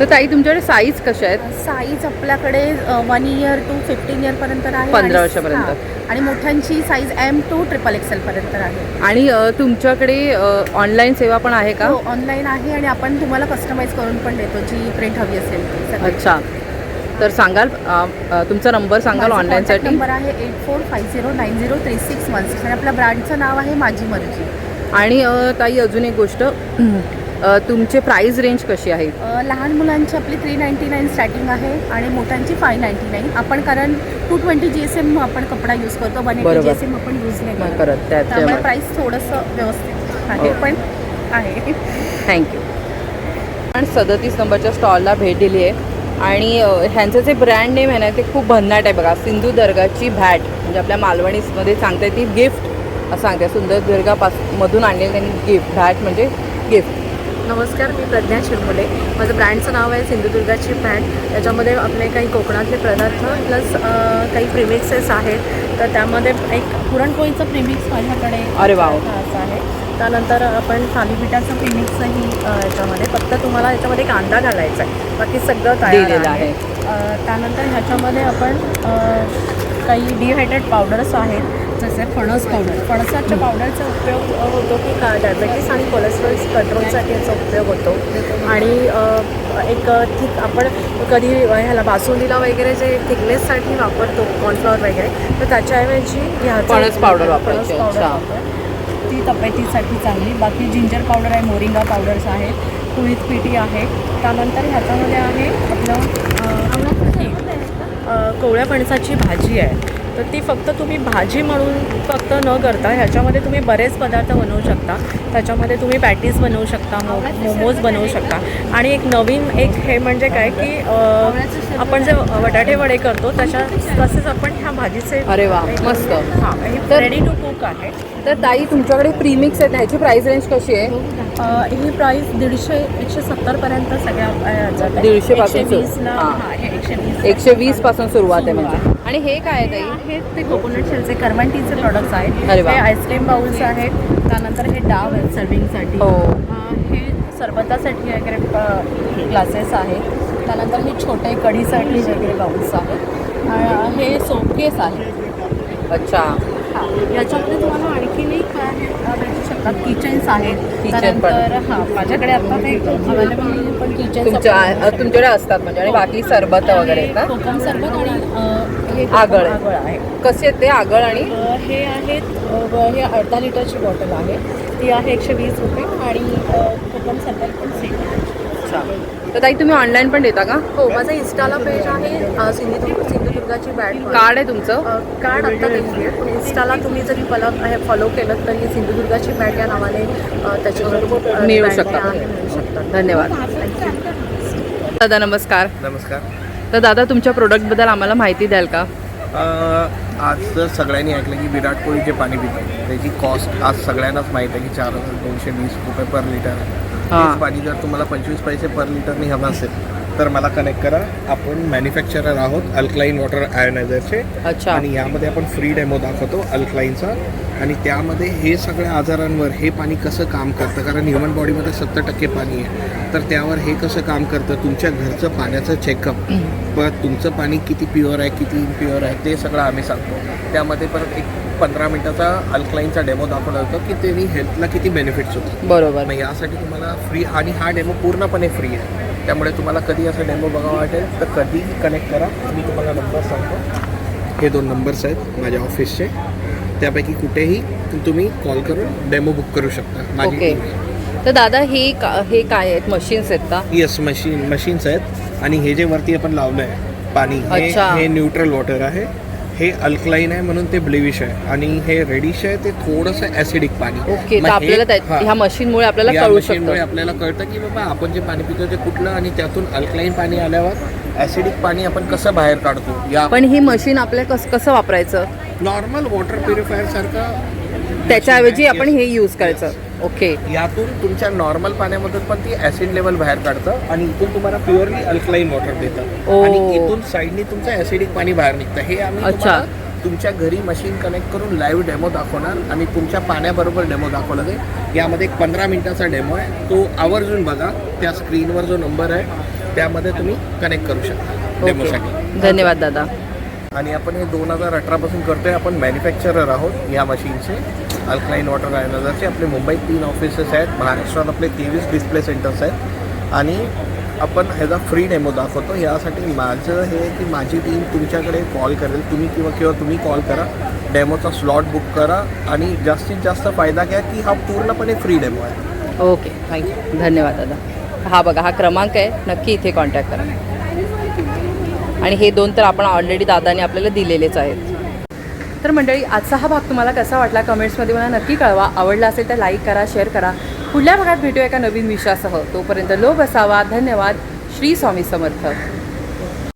तर ताई तुमच्याकडे साईज कशा आहेत? साईज आपल्याकडे 1 इयर to 15 इयरपर्यंत आहे. 15 वर्षापर्यंत. आणि मोठ्यांची साईज M to XXL पर्यंत आहे. आणि तुमच्याकडे ऑनलाईन सेवा पण आहे का? हो, ऑनलाईन आहे आणि आपण तुम्हाला कस्टमाइज करून पण देतो, जी प्रिंट हवी असेल ती सगळी. अच्छा, तर सांगाल तुमचा नंबर सांगाल ऑनलाईनसाठी? नंबर आहे 8450903616 आणि आपल्या ब्रँडचं नाव आहे माझी मर्जी. आणि ताई अजून एक गोष्ट, तुमचे प्राइस रेंज कशी आहे? लहान मुलांची आपली 399 स्टार्टिंग आहे आणि मोठ्यांची 599. आपण कारण 220 GSM आपण कपडा यूज करतो, 180 GSM आपण यूज नाही करत. त्यामुळे प्राइस थोडंसं व्यवस्थित आहे, पण आहे. थँक्यू. आपण 37 नंबरच्या स्टॉलला भेट दिली आहे आणि ह्यांचं जे ब्रँड नेम आहे ना ते खूप भन्नाट आहे बघा. सिंधुदुर्गाची भॅट, म्हणजे आपल्या मालवणीमध्ये सांगते ती गिफ्ट असं सांगते. सिंधुदुर्गामधून आणलेली त्यांनी गिफ्ट. भॅट म्हणजे गिफ्ट. नमस्कार, मी प्रज्ञा शिरमुले. माझं ब्रँडचं नाव आहे सिंधुदुर्गाची पॅन्ट. त्याच्यामध्ये आपले काही कोकणातले पदार्थ प्लस काही प्रिमिक्सेस आहेत. तर त्यामध्ये एक पुरणपोळीचं प्रीमिक्स माझ्याकडे अरे वा. असं आहे. त्यानंतर आपण थालीपीठाचं प्रीमिक्सही याच्यामध्ये, फक्त तुम्हाला याच्यामध्ये कांदा घालायचा आहे, बाकी सगळं तयार दिलेलं आहे. त्यानंतर ह्याच्यामध्ये आपण काही डिहायड्रेट पावडर्स आहेत, जसे फणस पावडर. फणसाच्या पावडरचा उपयोग होतो की डायबेटीस आणि कोलेस्ट्रॉल कंट्रोलसाठी याचा उपयोग होतो. आणि एक थिक आपण कधी ह्याला बासुंदीला वगैरे जे थिकनेससाठी वापरतो कॉर्नफ्लॉवर वगैरे, तर त्याच्याऐवजी फणस पावडर वापरायची. अच्छा. ती तब्येतीसाठी चांगली. बाकी जिंजर पावडर आहे, मोरिंगा पावडर्स आहेत, कुळीत पिठी आहे. त्यानंतर ह्याच्यामध्ये आहे आपलं कोवळ्या फणसाची भाजी आहे. तर ती फक्त तुम्ही भाजी म्हणून फक्त न करता ह्याच्यामध्ये तुम्ही बरेच पदार्थ बनवू शकता. त्याच्यामध्ये तुम्ही पॅटीस बनवू शकता, मोमोज बनवू शकता. आणि एक नवीन एक हे म्हणजे काय की आपण जे बटाटे वडे करतो तसेच आपण ह्या भाजीचे. अरे वा, मस्त. हां, हे रेडी टू कुक आहे. तर ताई तुमच्याकडे प्रीमिक्स आहेत, ह्याची प्राइस रेंज कशी आहे? ही प्राईस 150-170पर्यंत सगळ्या ह्याच्यात आहे. 150 पासून 120ला. हां. हां, हे 120. 120 पासून सुरुवात आहे म्हणजे. आणि हे काय आहे ताई? हे ते कोकोनट शेलचे करवंटीचे प्रोडक्ट्स आहेत. अरे वा. हे आईस्क्रीम बाउल्स आहेत. त्यानंतर हे डाव आहेत सर्विंगसाठी. हो. हे सरबतासाठी वगैरे ग्लासेस आहेत. त्यानंतर हे छोटे कढीसाठी वगैरे बाउल्स आहेत. हे सोपकेस आहेत. अच्छा. हां, याच्यामध्ये तुम्हाला आणखीन एक भेटू शकतात. किचन्स आहेत. किचन पण. त्यानंतर हां, माझ्याकडे आता ते अवेलेबल नाही, पण किचन तुमच्याकडे असतात म्हणजे. आणि बाकी सरबत वगैरे येतात. कोकम सरबत आणि हे आगळ आगळ आहे. कसे आहेत ते आगळ? आणि हे आहेत हे अर्धा लिटरची बॉटल आहे, ती आहे 120 रुपये. आणि कोकम सरबत पण सेम. अच्छा. तर ताई तुम्ही ऑनलाईन पण देता का? हो, माझं इन्स्टाला पेज आहे सिंधुदुर्गाची बॅट. कार्ड आहे तुमचं? कार्ड आत्ता नाही आहे, पण इन्स्टाला तुम्ही जरी मला हे फॉलो केलं तरी सिंधुदुर्गाची बॅट या नावाने त्याच्यावर मिळू शकता. धन्यवाद दादा. नमस्कार. नमस्कार. तर दादा तुमच्या प्रोडक्टबद्दल आम्हाला माहिती द्याल का? आज जर सगळ्यांनी ऐकलं की विराट कोहली जे पाणी पितो त्याची कॉस्ट आज सगळ्यांनाच माहीत आहे की 4,220 रुपये पर लिटर आहे. हेच पाणी जर तुम्हाला 25 पैसे पर लिटरनी हवं असेल तर मला कनेक्ट करा. आपण मॅन्युफॅक्चरर आहोत अल्कलाईन वॉटर आयोनायझरचे. अच्छा. आणि यामध्ये आपण फ्री डेमो दाखवतो अल्कलाईनचा. आणि त्यामध्ये हे सगळ्या आजारांवर हे पाणी कसं काम करतं, कारण ह्युमन बॉडीमध्ये 70% पाणी आहे, तर त्यावर हे कसं काम करतं, तुमच्या घरचं पाण्याचं चेकअप, पण तुमचं पाणी किती प्युअर आहे किती इम्प्युअर आहे ते सगळं आम्ही सांगतो. त्यामध्ये परत एक 15 मिनिटाचा अल्कलाईनचा डेमो दाखवला जातो की त्यांनी हेल्थला किती बेनिफिट्स होतात. बरोबर. मग यासाठी तुम्हाला फ्री, आणि हा डेमो पूर्णपणे फ्री आहे. त्यामुळे तुम्हाला कधी असं डेमो बघावं वाटेल तर कधी कनेक्ट करा. मी तुम्हाला नंबर सांगतो. हे 2 नंबर्स आहेत माझ्या ऑफिसचे. त्यापैकी कुठेही तुम्ही कॉल करून डेमो बुक करू शकता. माझी ओके. तर दादा हे काय आहेत? मशीन्स आहेत का? येस, मशीन्स आहेत. आणि हे जे वरती आपण लावलं आहे पाणी, हे न्यूट्रल वॉटर आहे. हे अल्कलाईन आहे म्हणून ते ब्लेविश आहे. आणि हे रेडिश आहे ते थोडंसं ॲसिडिक पाणी. ओके. तर आपल्याला ह्या मशीनमुळे आपल्याला कळू शकतं. आपल्याला कळतं की बाबा आपण जे पाणी पितो ते कुठलं, आणि त्यातून अल्कलाईन पाणी आल्यावर ॲसिडिक पाणी आपण कसं बाहेर काढतो. या पण ही मशीन आपल्याला कसं वापरायचं? नॉर्मल वॉटर प्युरिफायर सारखं, त्याच्याऐवजी आपण हे यूज करायचं. ओके. यातून तुमच्या नॉर्मल पाण्यामधून पण ती ॲसिड लेवल बाहेर काढतं आणि इथून तुम्हाला प्युअरली अल्कलाईन वॉटर देतं. आणि इथून साईडनी तुमचं ॲसिडिक पाणी बाहेर निघतं. हे आम्ही तुमच्या घरी मशीन कनेक्ट करून लाईव्ह डेमो दाखवणार आणि तुमच्या पाण्याबरोबर डेमो दाखवला जाईल. यामध्ये एक 15 मिनिटाचा डेमो आहे, तो आवर्जून बघा. त्या स्क्रीनवर जो नंबर आहे त्यामध्ये तुम्ही कनेक्ट करू शकता डेमोसाठी. धन्यवाद दादा. आणि आपण हे 2018 पासून करतोय. आपण मॅन्युफॅक्चरर आहोत या मशीनचे, अल्कलाईन वॉटर आयोनायझरचे. आपले मुंबईत 3 ऑफिसेस आहेत, महाराष्ट्रात आपले 23 डिस्प्ले सेंटर्स आहेत. आणि आपण ह्याचा फ्री डेमो दाखवतो. यासाठी माझं हे की माझी टीम तुमच्याकडे कॉल करेल, किंवा तुम्ही कॉल करा, डेमोचा स्लॉट बुक करा आणि जास्तीत जास्त फायदा घ्या की हा पूर्णपणे फ्री डेमो आहे. Okay, thank you. धन्यवाद दादा. हा बघा, हा क्रमांक आहे, नक्की इथे कॉन्टॅक्ट करा. आणि हे 2 तर आपण ऑलरेडी दादाने आपल्याला दिलेलेच आहेत. तर मंडळी, आजचा हा भाग तुम्हाला कसा वाटला कमेंट्समध्ये मला नक्की कळवा. आवडला असेल तर लाईक करा, शेअर करा. पुढल्या भागात भेटूया एका नवीन विषयासह. तोपर्यंत लोभ असावा. धन्यवाद. श्री स्वामी समर्थ.